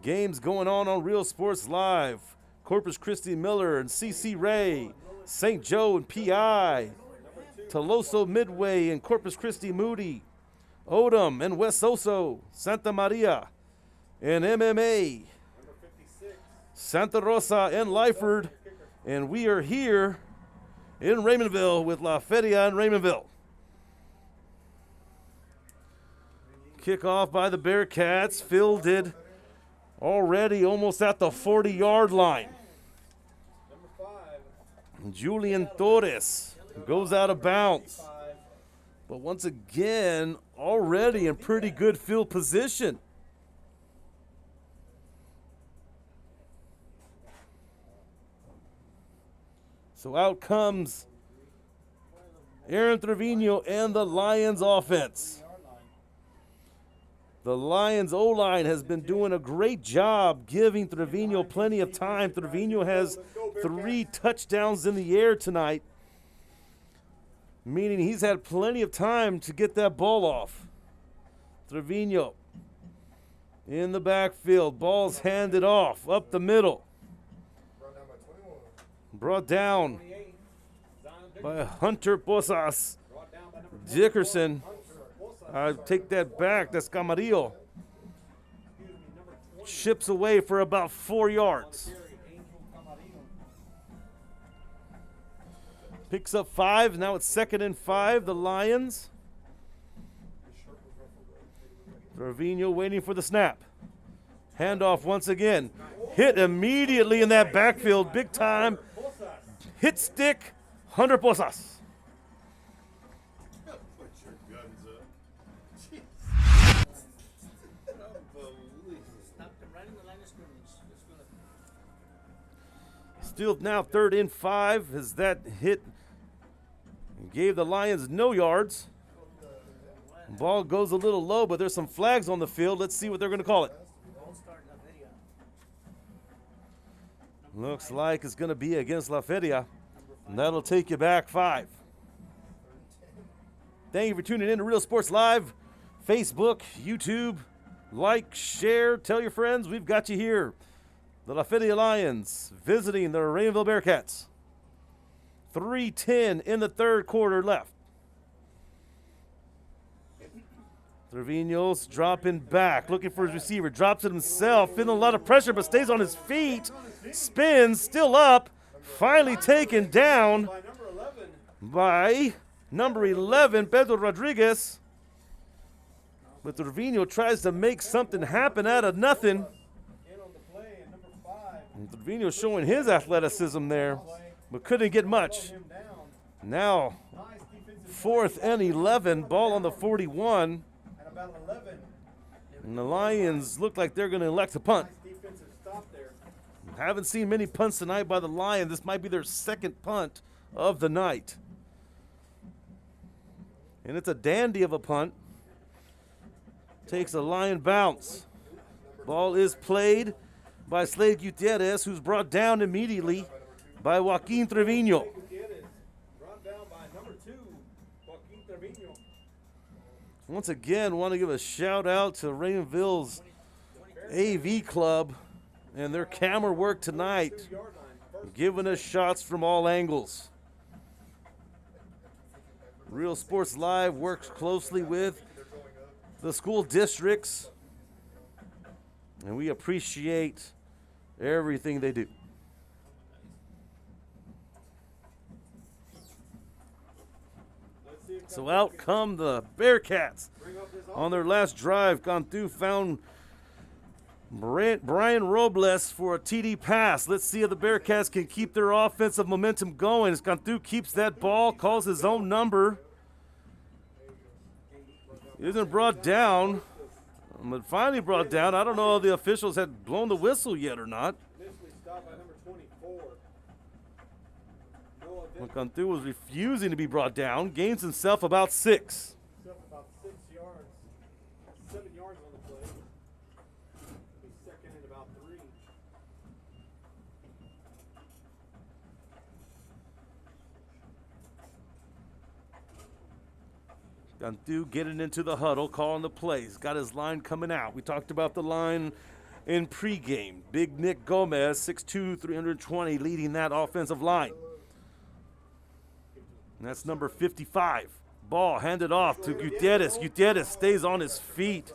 Games going on Real Sports Live. Corpus Christi Miller and CC Ray St. Joe and PI, Toloso Midway and Corpus Christi Moody, Odom and West Oso, Santa Maria and MMA, Santa Rosa and Lyford, and we are here in Raymondville with LaFeria and Raymondville. Kickoff by the Bearcats, fielded already almost at the 40-yard line. Julian Torres goes out of bounds. But once again, already in pretty good field position. So out comes Aaron Trevino and the Lions offense. The Lions O-line has been doing a great job giving Trevino plenty of time. Trevino has 3 touchdowns in the air tonight, meaning he's had plenty of time to get that ball off. Trevino in the backfield. Ball's handed off up the middle. Brought down by Hunter Posas. Dickerson. I take that back. That's Camarillo. Chips away for about 4 yards. Picks up 5. Now it's 2nd and 5. The Lions. Trevino waiting for the snap. Handoff once again. Hit immediately in that backfield. Big time. Hit stick. Hunter Posas. Still now 3rd and 5 as that hit gave the Lions no yards. Ball goes a little low, but there's some flags on the field. Let's see what they're going to call it. Looks like it's going to be against LaFeria, and that'll take you back 5. Thank you for tuning in to Real Sports Live, Facebook, YouTube. Like, share, tell your friends. We've got you here. The LaFeria Lions visiting the Raymondville Bearcats. 3:10 in the 3rd quarter left. Trevino's dropping back, looking for his receiver. Drops it himself, feeling a lot of pressure, but stays on his feet. Spins, still up. Finally taken down by number 11, Pedro Rodriguez. But Trevino tries to make something happen out of nothing. And Trevino showing his athleticism there, but couldn't get much. Now, 4th and 11, ball on the 41. And the Lions look like they're going to elect a punt. Haven't seen many punts tonight by the Lions. This might be their 2nd punt of the night. And it's a dandy of a punt. Takes a Lion bounce. Ball is played by Slade Gutierrez, who's brought down immediately by Joaquin Trevino. Once again, want to give a shout out to Raymondville's AV Club and their camera work tonight, giving us shots from all angles. Real Sports Live works closely with the school districts, and we appreciate everything they do. So out come the Bearcats. On their last drive, Cantu found Brian Robles for a TD pass. Let's see if the Bearcats can keep their offensive momentum going as Cantu keeps that ball, calls his own number. Isn't brought down, but finally brought down. I don't know if the officials had blown the whistle yet or not. But Cantu was refusing to be brought down. Gains himself about 6. 7 yards on the play. Be 2nd and about 3. Cantu getting into the huddle, calling the plays. Got his line coming out. We talked about the line in pregame. Big Nick Gomez, 6'2", 320, leading that offensive line. And that's number 55. Ball handed off to Gutierrez. Gutierrez stays on his feet.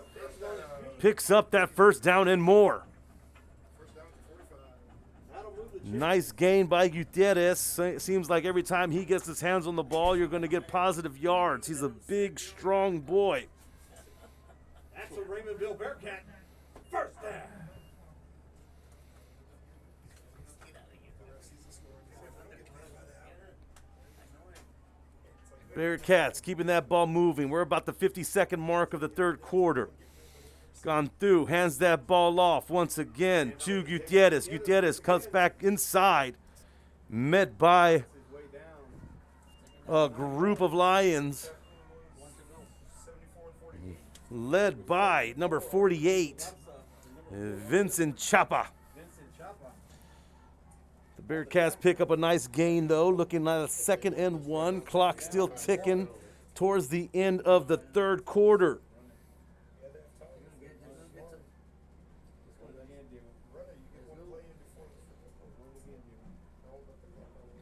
Picks up that first down and more. Nice gain by Gutierrez. Seems like every time he gets his hands on the ball, you're going to get positive yards. He's a big, strong boy. That's a Raymondville Bearcat. First down. Bearcats keeping that ball moving. We're about the 52nd mark of the third quarter. Gone through, hands that ball off once again to Gutierrez. Gutierrez cuts back inside, met by a group of Lions led by number 48, Vincent Chapa. The Bearcats pick up a nice gain, though, looking like a 2nd and 1. Clock still ticking towards the end of the third quarter.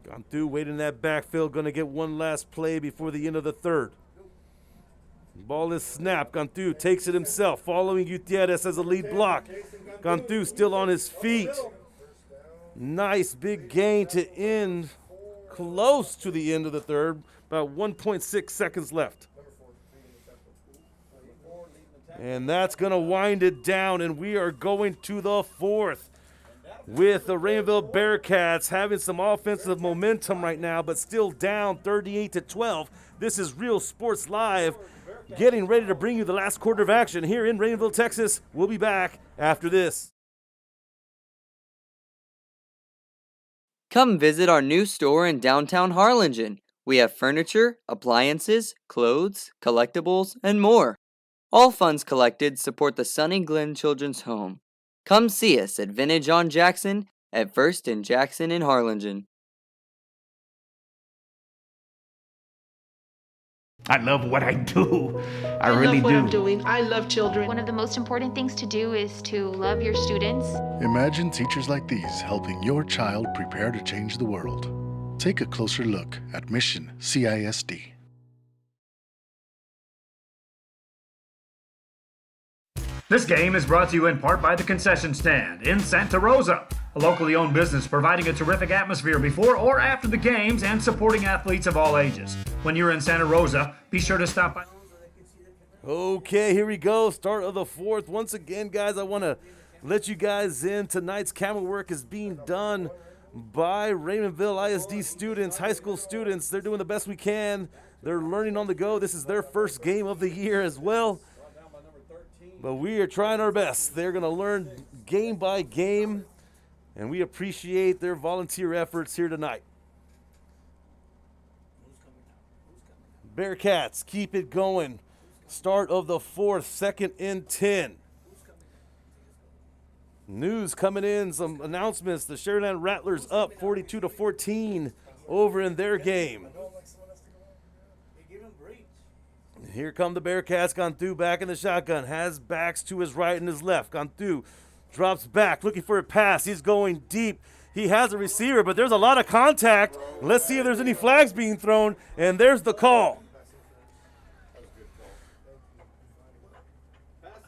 Gone through, waiting in that backfield, going to get one last play before the end of the third. Ball is snapped. Gone through, takes it himself, following Gutierrez as a lead block. Gone through, still on his feet. Nice big gain to end close to the end of the third. About 1.6 seconds left. And that's going to wind it down, and we are going to the fourth with the Raymondville Bearcats having some offensive momentum right now, but still down 38-12. This is Real Sports Live, getting ready to bring you the last quarter of action here in Raymondville, Texas. We'll be back after this. Come visit our new store in downtown Harlingen. We have furniture, appliances, clothes, collectibles, and more. All funds collected support the Sunny Glen Children's Home. Come see us at Vintage on Jackson at First and Jackson in Harlingen. I love what I do. I love really what do. I'm doing. I love children. One of the most important things to do is to love your students. Imagine teachers like these helping your child prepare to change the world. Take a closer look at Mission CISD. This game is brought to you in part by the Concession Stand in Santa Rosa, a locally owned business providing a terrific atmosphere before or after the games and supporting athletes of all ages. When you're in Santa Rosa, be sure to stop by. Okay, here we go. Start of the fourth. Once again, guys, I want to let you guys in. Tonight's camera work is being done by Raymondville ISD students, high school students. They're doing the best we can. They're learning on the go. This is their first game of the year as well. But we are trying our best. They're going to learn game by game, and we appreciate their volunteer efforts here tonight. Bearcats keep it going. Start of the fourth, 2nd and 10. News coming in, some announcements. The Sherryland Rattlers up 42-14 over in their game. Here come the Bearcats. Gone through, back in the shotgun. Has backs to his right and his left. Gone through, drops back, looking for a pass. He's going deep. He has a receiver, but there's a lot of contact. Let's see if there's any flags being thrown, and there's the call.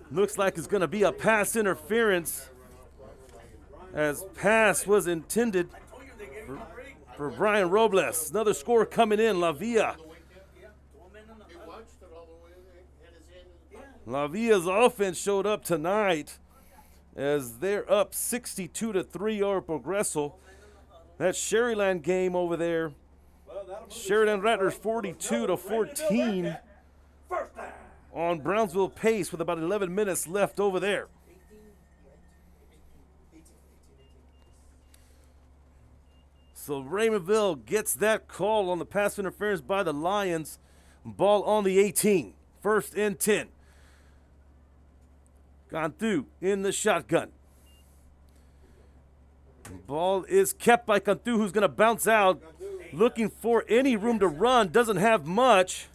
Looks like it's going to be a pass interference, as pass was intended for Brian Robles. Another score coming in, LaFeria. LaFeria's offense showed up tonight as they're up 62-3 over Progreso. That Sherryland game over there, Sherryland Rattlers 42-14 on Brownsville pace with about 11 minutes left over there. So Raymondville gets that call on the pass interference by the Lions. Ball on the 18, 1st and 10. Gone through in the shotgun. Ball is kept by Cantu, who's going to bounce out. Looking for any room to run. Doesn't have much.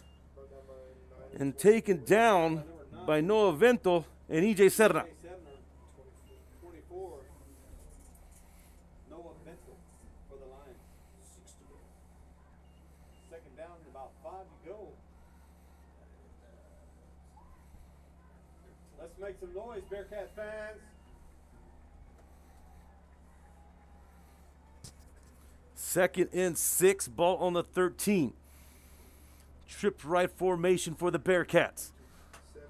And taken down by Noah Vento and EJ Serna. Noah Bentel for the Lions. 2nd down Let's make some noise, Bearcat fans. Second and 6, ball on the 13. Tripped right formation for the Bearcats.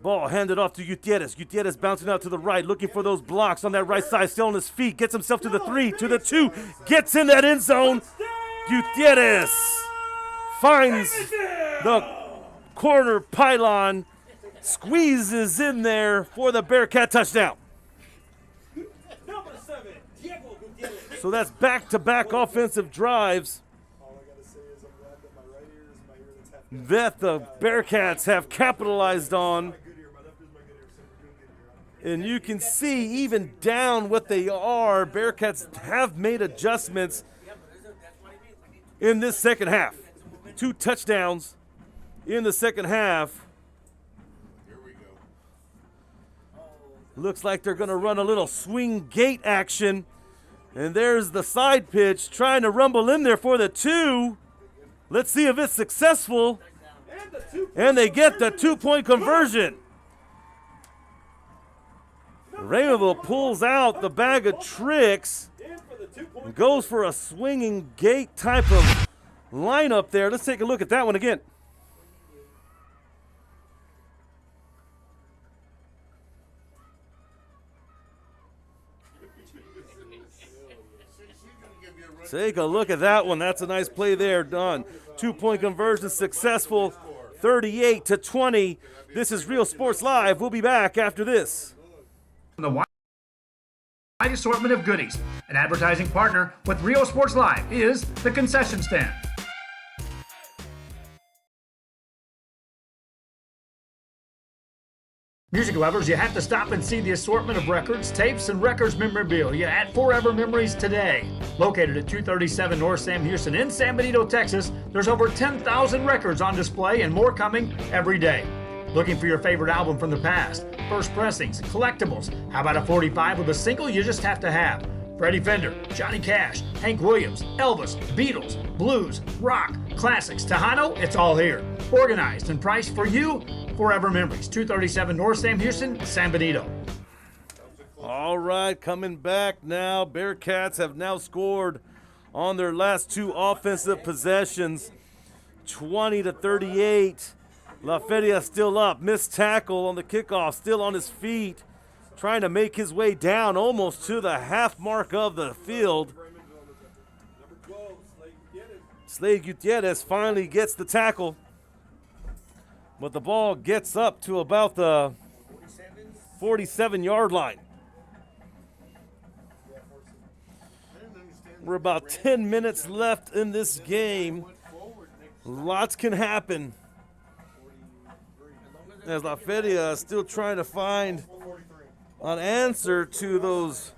Ball handed off to Gutierrez. Gutierrez bouncing out to the right, looking for those blocks on that right side, still on his feet. Gets himself to the 3, to the 2. Gets in that end zone. Gutierrez finds the corner pylon. Squeezes in there for the Bearcat touchdown. Number 7, Diego Gutierrez. So that's back-to-back offensive drives that the Bearcats have capitalized on. And you can see, even down what they are, Bearcats have made adjustments in this second half. 2 touchdowns in the second half. Looks like they're going to run a little swing gate action. And there's the side pitch trying to rumble in there for the 2. Let's see if it's successful. And they get the 2-point conversion. Raymondville pulls out the bag of tricks and goes for a swinging gate type of lineup there. Let's take a look at that one again. Take a look at that one. That's a nice play there, done. 2-point conversion successful, 38-20. This is Real Sports Live. We'll be back after this. The wide assortment of goodies. An advertising partner with Real Sports Live is the concession stand. Music lovers, you have to stop and see the assortment of records, tapes, and records memorabilia at Forever Memories today. Located at 237 North Sam Houston in San Benito, Texas, there's over 10,000 records on display and more coming every day. Looking for your favorite album from the past, first pressings, collectibles. How about a 45 with a single you just have to have? Freddie Fender, Johnny Cash, Hank Williams, Elvis, Beatles, blues, rock, classics, Tejano, it's all here. Organized and priced for you. Forever Memories, 237 North Sam Houston, San Benito. All right, coming back now. Bearcats have now scored on their last 2 offensive possessions, 20-38. LaFeria still up. Missed tackle on the kickoff, still on his feet, trying to make his way down almost to the half mark of the field. Slade Gutierrez finally gets the tackle, but the ball gets up to about the 47-yard line. We're about 10 minutes left in this game. Lots can happen, as LaFeria is still trying to find an answer to those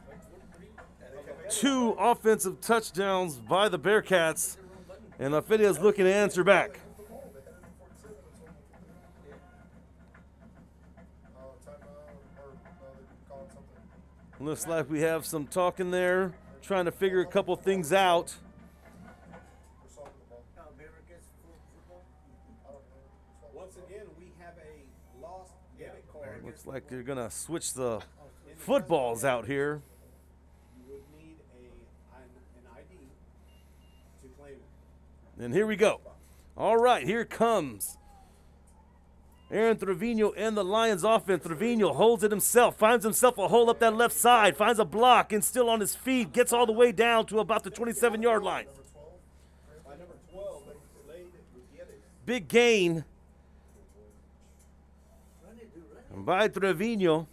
2 offensive touchdowns by the Bearcats, and LaFeria is looking to answer back. Looks like we have some talking there, trying to figure a couple things out. Once again, we have a lost debit card. Looks like they're going to switch the footballs out here. You would need an ID to claim it. And here we go. All right, here comes Aaron Trevino and the Lions offense. Trevino holds it himself, finds himself a hole up that left side, finds a block, and still on his feet, gets all the way down to about the 27-yard line. Big gain by Trevino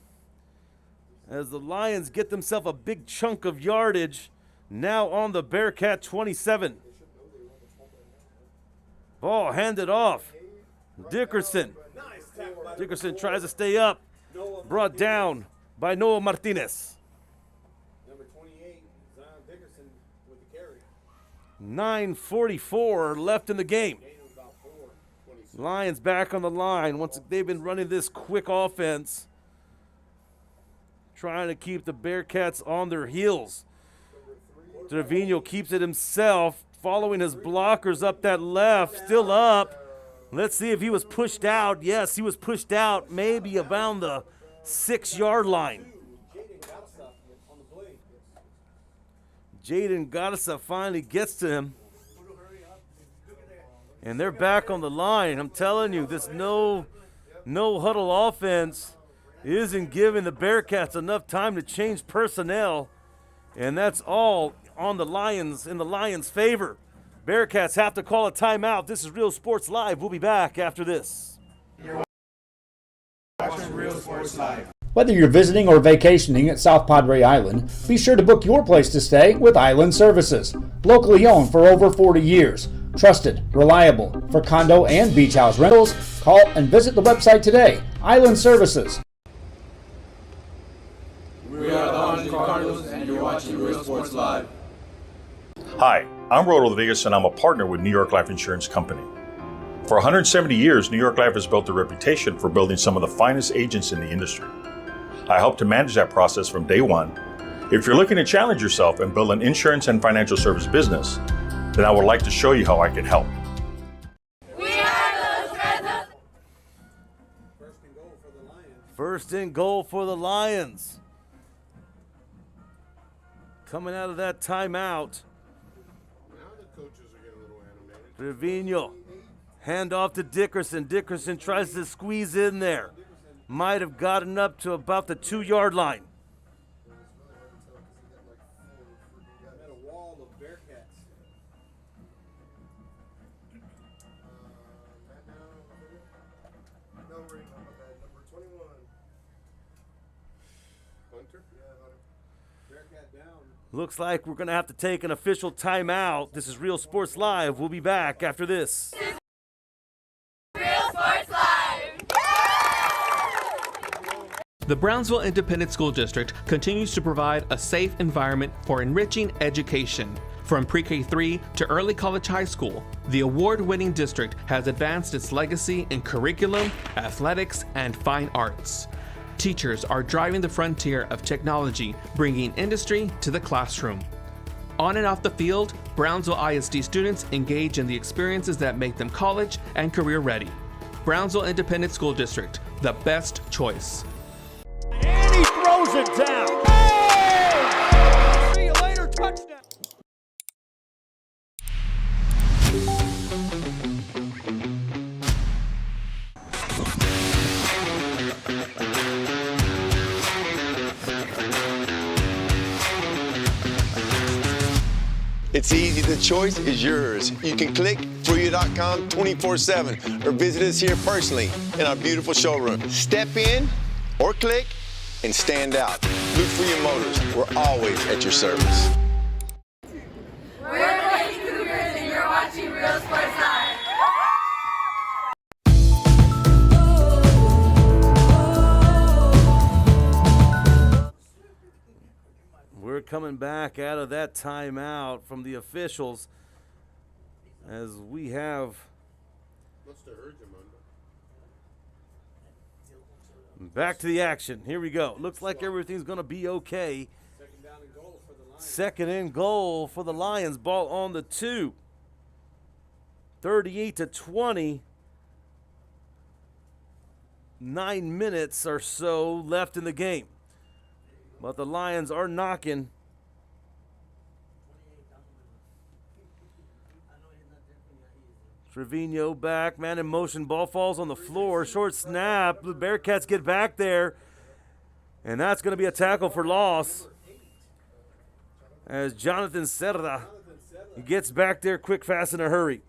as the Lions get themselves a big chunk of yardage now on the Bearcat 27. Ball handed off. Dickerson. Dickerson tries to stay up. Brought down by Noah Martinez. Number 28, Zion Dickerson with the carry. 9:44 left in the game. Lions back on the line. Once they've been running this quick offense, trying to keep the Bearcats on their heels. Trevino keeps it himself, following his blockers up that left, still up. Let's see if he was pushed out. Yes, he was pushed out, maybe around the 6-yard line. Jaden Goddessa finally gets to him. And they're back on the line. I'm telling you, this no huddle offense isn't giving the Bearcats enough time to change personnel. And that's all on the Lions, in the Lions' favor. Bearcats have to call a timeout. This is Real Sports Live. We'll be back after this. You're watching Real Sports Live. Whether you're visiting or vacationing at South Padre Island, be sure to book your place to stay with Island Services. Locally owned for over 40 years. Trusted, reliable. For condo and beach house rentals, call and visit the website today. Island Services. We are the Harlingen Cardinals, and you're watching Real Sports Live. Hi, I'm Roy Rodriguez, and I'm a partner with New York Life Insurance Company. For 170 years, New York Life has built a reputation for building some of the finest agents in the industry. I help to manage that process from day one. If you're looking to challenge yourself and build an insurance and financial service business, then I would like to show you how I can help. We are those presents. First and goal for the Lions. Coming out of that timeout. Trevino, hand off to Dickerson. Dickerson tries to squeeze in there. Might have gotten up to about the 2-yard line. Looks like we're going to have to take an official timeout. This is Real Sports Live. We'll be back after this. Real Sports Live. The Brownsville Independent School District continues to provide a safe environment for enriching education. From pre-K3 to early college high school, the award-winning district has advanced its legacy in curriculum, athletics, and fine arts. Teachers are driving the frontier of technology, bringing industry to the classroom. On and off the field, Brownsville ISD students engage in the experiences that make them college and career ready. Brownsville Independent School District, the best choice. And he throws it down. Hey! See you later, touchdown. It's easy, the choice is yours. You can click Fruya.com 24/7 or visit us here personally in our beautiful showroom. Step in or click and stand out. LaFeria Motors, we're always at your service. We're the Lady Cougars, and you're watching Real Sports Live. We're coming back out of that timeout from the officials as we have back to the action. Here we go. Looks like everything's going to be okay. Second and goal for the Lions. Ball on the 2. 38-20. 9 minutes or so left in the game. But the Lions are knocking. Trevino back, man in motion, ball falls on the floor, short snap. The Bearcats get back there, and that's going to be a tackle for loss. As Jonathan Cerda gets back there quick, fast, in a hurry.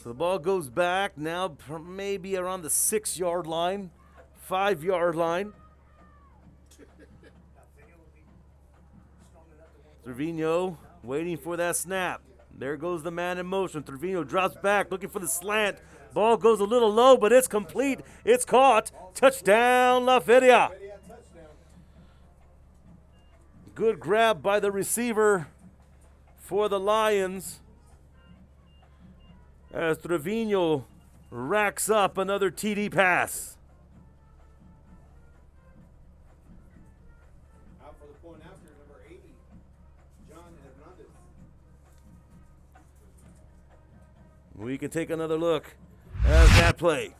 So the ball goes back now, maybe around the 6-yard line, 5-yard line. Trevino waiting for that snap. There goes the man in motion. Trevino drops back, looking for the slant. Ball goes a little low, but it's complete. It's caught. Touchdown, LaFeria. Good grab by the receiver for the Lions. As Trevino racks up another TD pass. We can take another look at that play.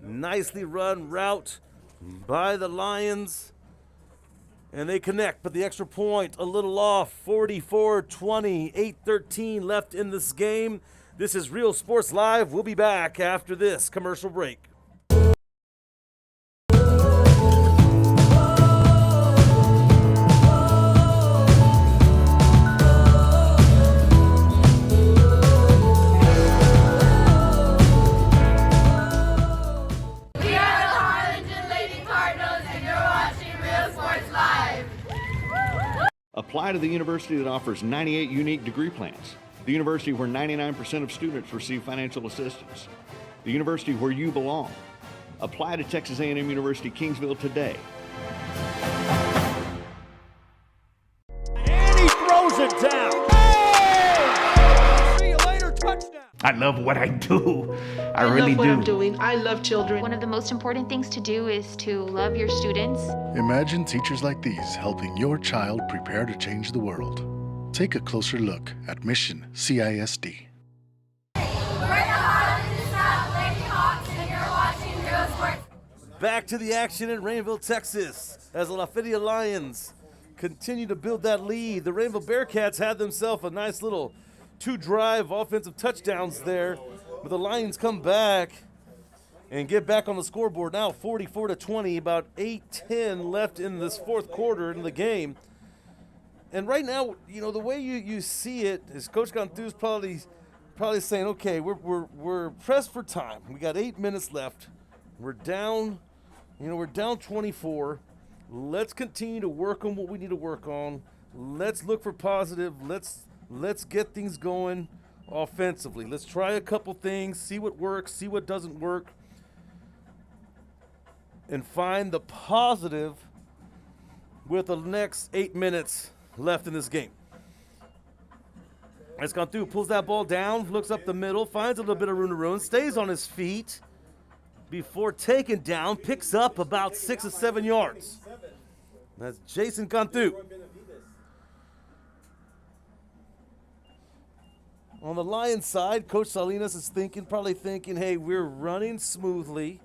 Nicely run route by the Lions. And they connect, but the extra point a little off. 44-20, 8:13 left in this game. This is Real Sports Live. We'll be back after this commercial break. Apply to the university that offers 98 unique degree plans. The university where 99% of students receive financial assistance. The university where you belong. Apply to Texas A&M University Kingsville today. And he throws it down. Hey! See you later, touchdown. I love what I do. I love really what do. I'm doing. I love children. One of the most important things to do is to love your students. Imagine teachers like these helping your child prepare to change the world. Take a closer look at Mission CISD. Back to the action in Raymondville, Texas, as the LaFeria Lions continue to build that lead. The Raymondville Bearcats had themselves a nice little two-drive offensive touchdowns there, but the Lions come back and get back on the scoreboard now, 44-20, about 8:10 left in this fourth quarter in the game. And right now, you know, the way you see it is Coach Cantu's probably saying, okay, we're pressed for time. We got 8 minutes left. We're down, we're down 24. Let's continue to work on what we need to work on. Let's look for positive. Let's get things going offensively. Let's try a couple things, see what works, see what doesn't work, and find the positive with the next 8 minutes left in this game. As Cantu pulls that ball down, looks up the middle, finds a little bit of room to run, stays on his feet before taking down, picks up about 6 or 7 yards. That's Jason Cantu. On the Lions side, Coach Salinas is probably thinking, hey, we're running smoothly.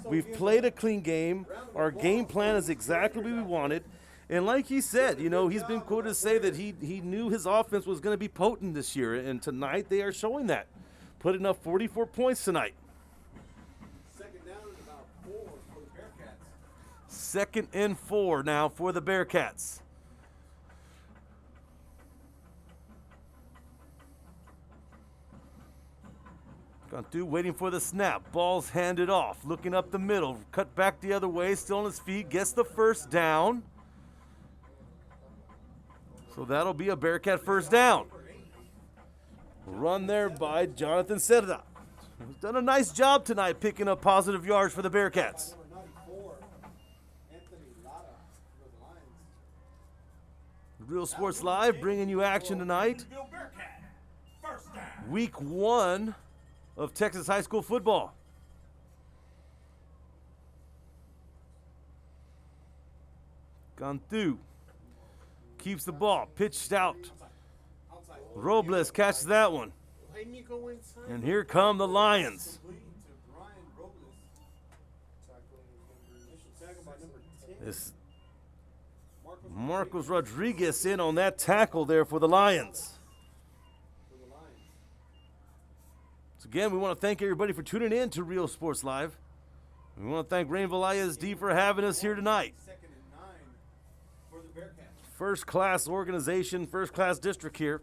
We've played a clean game. Our game plan is exactly what we wanted. And like he said, he's been quoted to say that he knew his offense was going to be potent this year. And tonight they are showing that. Putting up 44 points tonight. Second down and about 4 for the Bearcats. 2nd and 4 now for the Bearcats. Cantu waiting for the snap. Ball's handed off. Looking up the middle. Cut back the other way. Still on his feet. Gets the first down. So that'll be a Bearcat first down. Run there by Jonathan Cerda. He's done a nice job tonight picking up positive yards for the Bearcats. Real Sports Live bringing you action tonight. Week 1 of Texas high school football. Cantu keeps the ball, pitched out. Robles catches that one. And here come the Lions. This Marcos Rodriguez in on that tackle there for the Lions. So again, we want to thank everybody for tuning in to Real Sports Live. We want to thank Raymondville ISD for having us here tonight. First class organization, first class district here.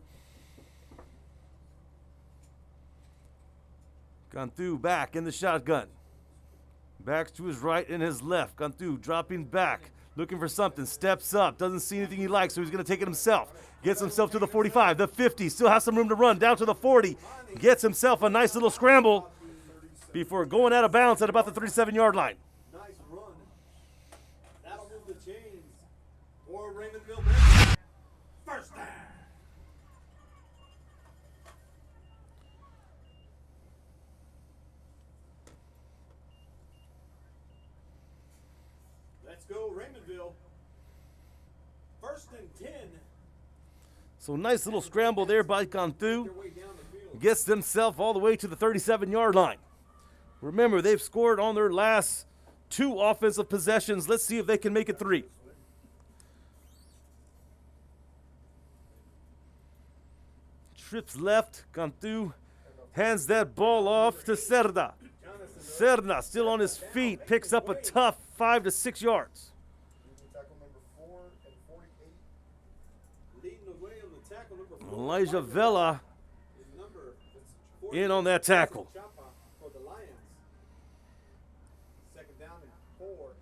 Cantu back in the shotgun. Backs to his right and his left. Cantu dropping back, looking for something, steps up, doesn't see anything he likes, so he's going to take it himself. Gets himself to the 45, the 50, still has some room to run, down to the 40. Gets himself a nice little scramble before going out of bounds at about the 37-yard line. Nice run. That'll move the chains for Raymondville Bearcats. First down. Let's go, Raymondville. 1st and 10. So nice little scramble there by Cantu. Gets themselves all the way to the 37-yard line. Remember, they've scored on their last 2 offensive possessions. Let's see if they can make it 3. Trips left. Cantu hands that ball off to Cerda. Cerda still on his feet. Picks up a tough 5 to 6 yards. Elijah Vela in on that tackle. For the Lions. 2nd down and 4.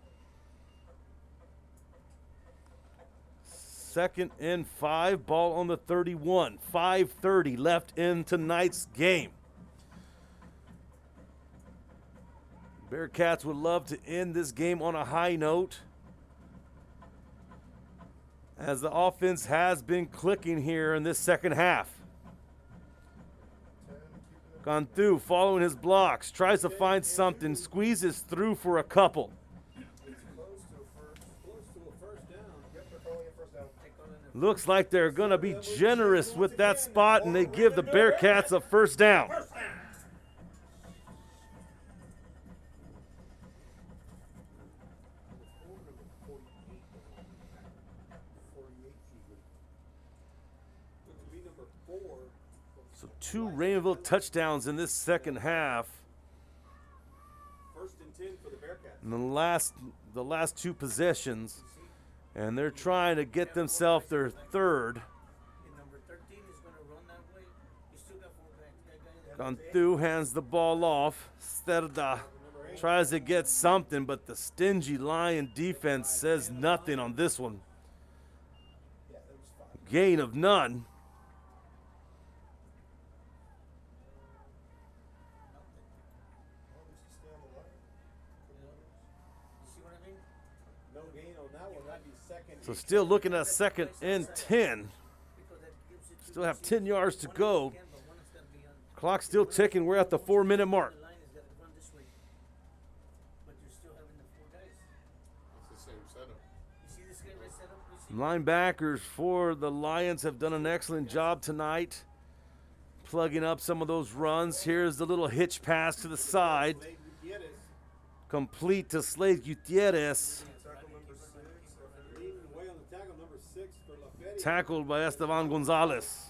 2nd and 5. Ball on the 31. 5:30 left in tonight's game. Bearcats would love to end this game on a high note, as the offense has been clicking here in this second half. Cantu following his blocks, tries to find something, squeezes through for a couple. Looks like they're going to be generous with that spot, and they give the Bearcats a 1st down. So 2 Raymondville touchdowns in this second half. 1st and 10 for the Bearcats. In the last 2 possessions, and they're trying to get themselves their 3rd. Cantu hands the ball off. Cerda tries to get something, but the stingy Lion defense says nothing on this one. Gain of none. No gain on that one. That'd be 2nd. So still looking at 2nd and 10. Still have 10 yards to go. Clock still ticking. We're at the 4-minute mark. It's the same setup. Linebackers for the Lions have done an excellent job tonight, plugging up some of those runs. Here's the little hitch pass to the side. Complete to Slade Gutierrez. Tackled by Esteban Gonzalez.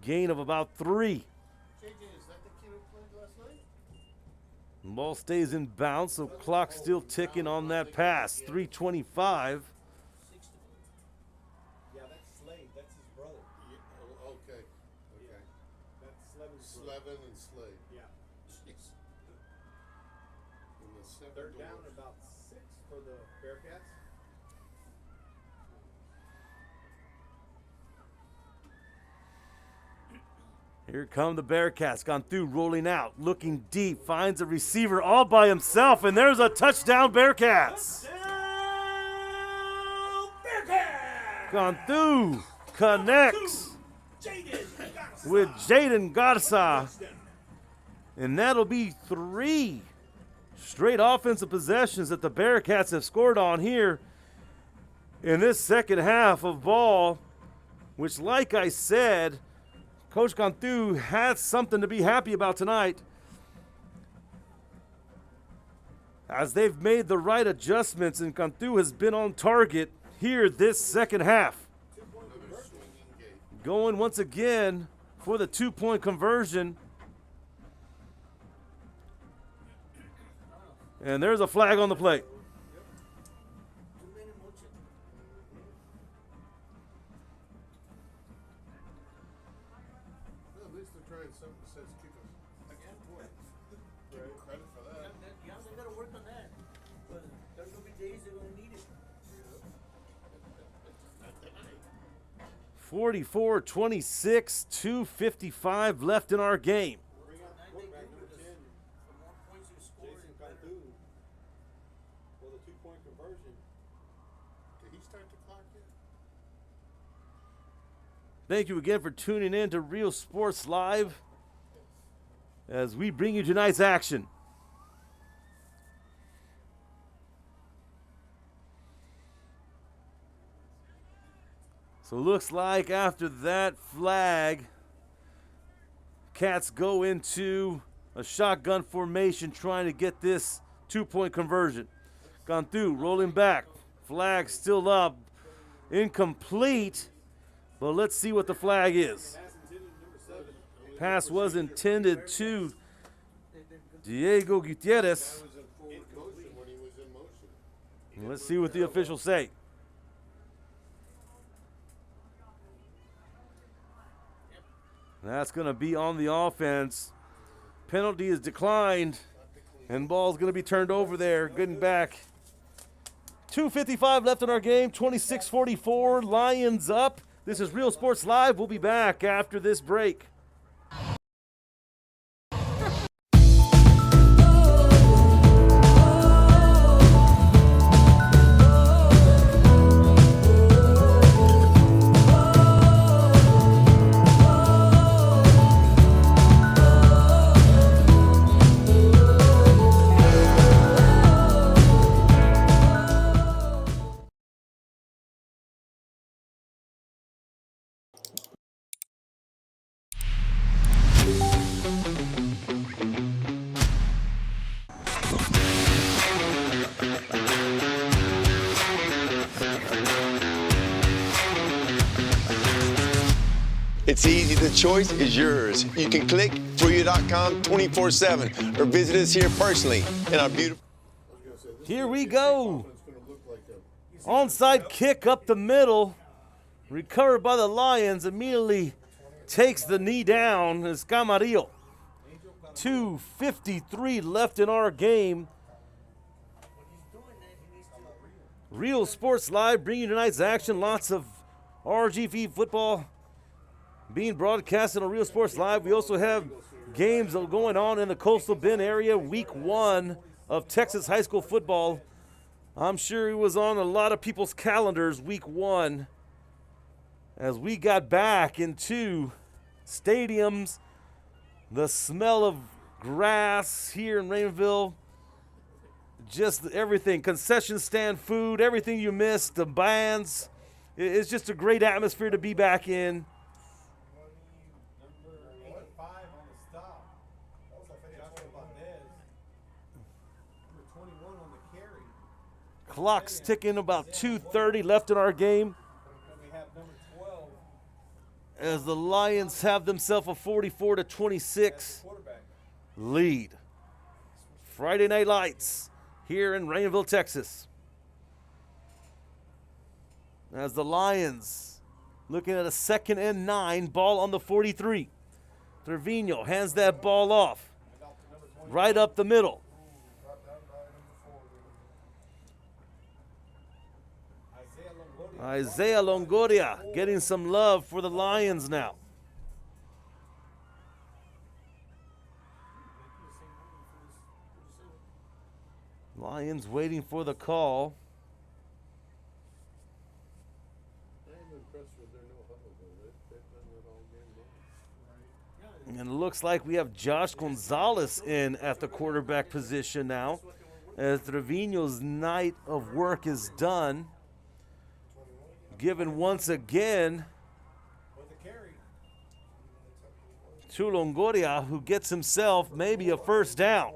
Gain of about 3. Ball stays in bounds, so clock still ticking on that pass. 3:25. Yeah, that's Slade. That's his brother. Yeah, okay. Yeah. That's Slevin's brother. Slevin and Slade. Yeah. Jeez. And the 3rd down, about 6 for the Bearcats. Here come the Bearcats. Cantu rolling out, looking deep, finds a receiver all by himself, and there's a touchdown, Bearcats. Cantu connects with Jaden Garza, and that'll be 3 straight offensive possessions that the Bearcats have scored on here in this second half of ball, which, like I said, Coach Cantu has something to be happy about tonight, as they've made the right adjustments, and Cantu has been on target here this second half. Going once again for the 2-point conversion. And there's a flag on the play. Well, at least they're trying something that says kickoff. Again, boy. Give them credit for that. Yeah, they gotta work on that. But there's gonna be days they're gonna need it. 44-26, 2:55 left in our game. For the 2-point conversion. Did he start the clock yet? Thank you again for tuning in to Real Sports Live as we bring you tonight's action. So looks like after that flag, Cats go into a shotgun formation trying to get this 2-point conversion. Gone through, rolling back. Flag still up. Incomplete, but let's see what the flag is. Pass was intended to Diego Gutierrez. Let's see what the officials say. That's going to be on the offense. Penalty is declined, and ball's going to be turned over there. Good and back. 2:55 left in our game, 26-44, Lions up. This is Real Sports Live. We'll be back after this break. It's easy. The choice is yours. You can click FreeUp.com 24/7 or visit us here personally in our beautiful. Here we go. Onside kick up the middle. Recovered by the Lions. Immediately takes the knee down. It's Camarillo. 2:53 left in our game. Real Sports Live bringing you tonight's action. Lots of RGV football being broadcasted on Real Sports Live. We also have games going on in the Coastal Bend area. Week 1 of Texas high school football. I'm sure it was on a lot of people's calendars, week 1, as we got back into stadiums. The smell of grass here in Raymondville, just everything, concession stand food, everything you missed, the bands. It's just a great atmosphere to be back in. Clock's ticking, about 2:30 left in our game, as the Lions have themselves a 44-26 lead. Friday Night Lights here in Raymondville, Texas. As the Lions looking at a 2nd and 9, ball on the 43. Trevino hands that ball off right up the middle. Isaiah Longoria getting some love for the Lions now. Lions waiting for the call. And it looks like we have Josh Gonzalez in at the quarterback position now, as Trevino's night of work is done. Given once again to Longoria, who gets himself maybe a first down.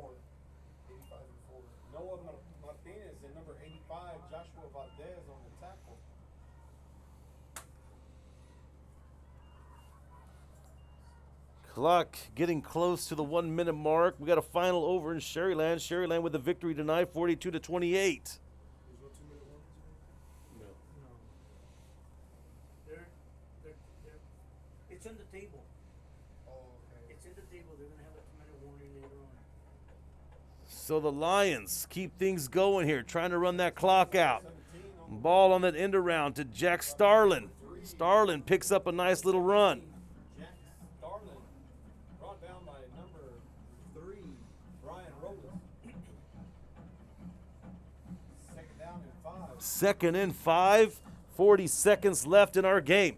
Clock getting close to the 1-minute mark. We got a final over in Sherryland. Sherryland with the victory tonight, 42-28. It's in the table. Oh, okay. It's in the table. They're going to have a 2-minute warning later on. So the Lions keep things going here, trying to run that clock out. Ball on that end around to Jack Starlin. Starlin picks up a nice little run. Jack Starlin brought down by number 3, Brian Robles. 2nd down and 5. 2nd and 5, 40 seconds left in our game.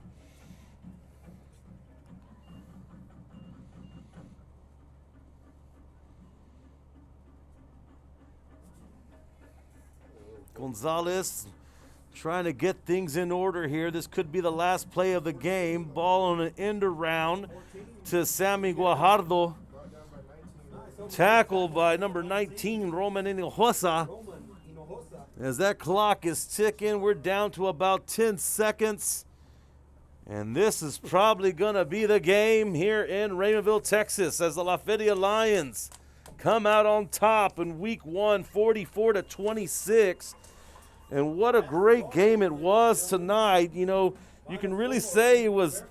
Gonzalez trying to get things in order here. This could be the last play of the game. Ball on an end around to Sammy Guajardo. Tackled by number 19, Roman Hinojosa. As that clock is ticking, we're down to about 10 seconds. And this is probably going to be the game here in Raymondville, Texas, as the LaFeria Lions come out on top in week 1, 44-26. And what a great game it was tonight. You know, you can really say it was,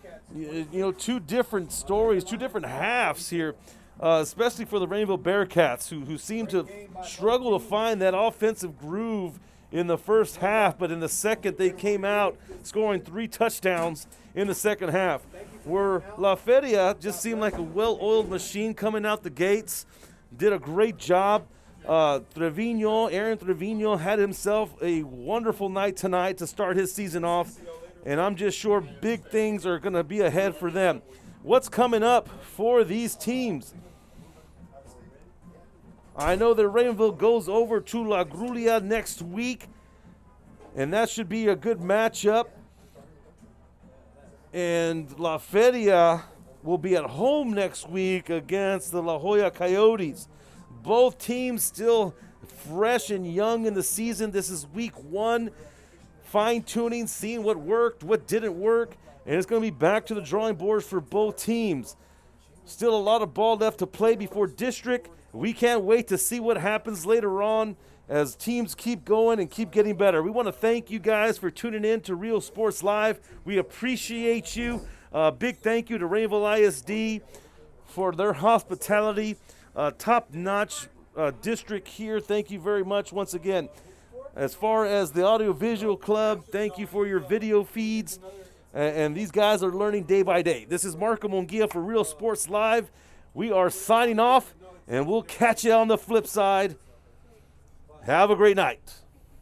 two different stories, two different halves here, especially for the Raymondville Bearcats, who seem to struggle to find that offensive groove in the first half, but in the second they came out scoring 3 touchdowns in the second half. Where LaFeria just seemed like a well-oiled machine coming out the gates, did a great job. Aaron Trevino had himself a wonderful night tonight to start his season off, and I'm just sure big things are going to be ahead for them. What's coming up for these teams? I know that Raymondville goes over to La Grulia next week, and that should be a good matchup. And LaFeria will be at home next week against the La Jolla Coyotes. Both teams still fresh and young in the season. This is week 1, fine-tuning, seeing what worked, what didn't work, and it's going to be back to the drawing boards for both teams. Still a lot of ball left to play before district. We can't wait to see what happens later on as teams keep going and keep getting better. We want to thank you guys for tuning in to Real Sports Live. We appreciate you. Big thank you to Raymondville ISD for their hospitality. Top-notch district here. Thank you very much once again. As far as the Audiovisual Club, thank you for your video feeds. And these guys are learning day by day. This is Marco Munguia for Real Sports Live. We are signing off, and we'll catch you on the flip side. Have a great night.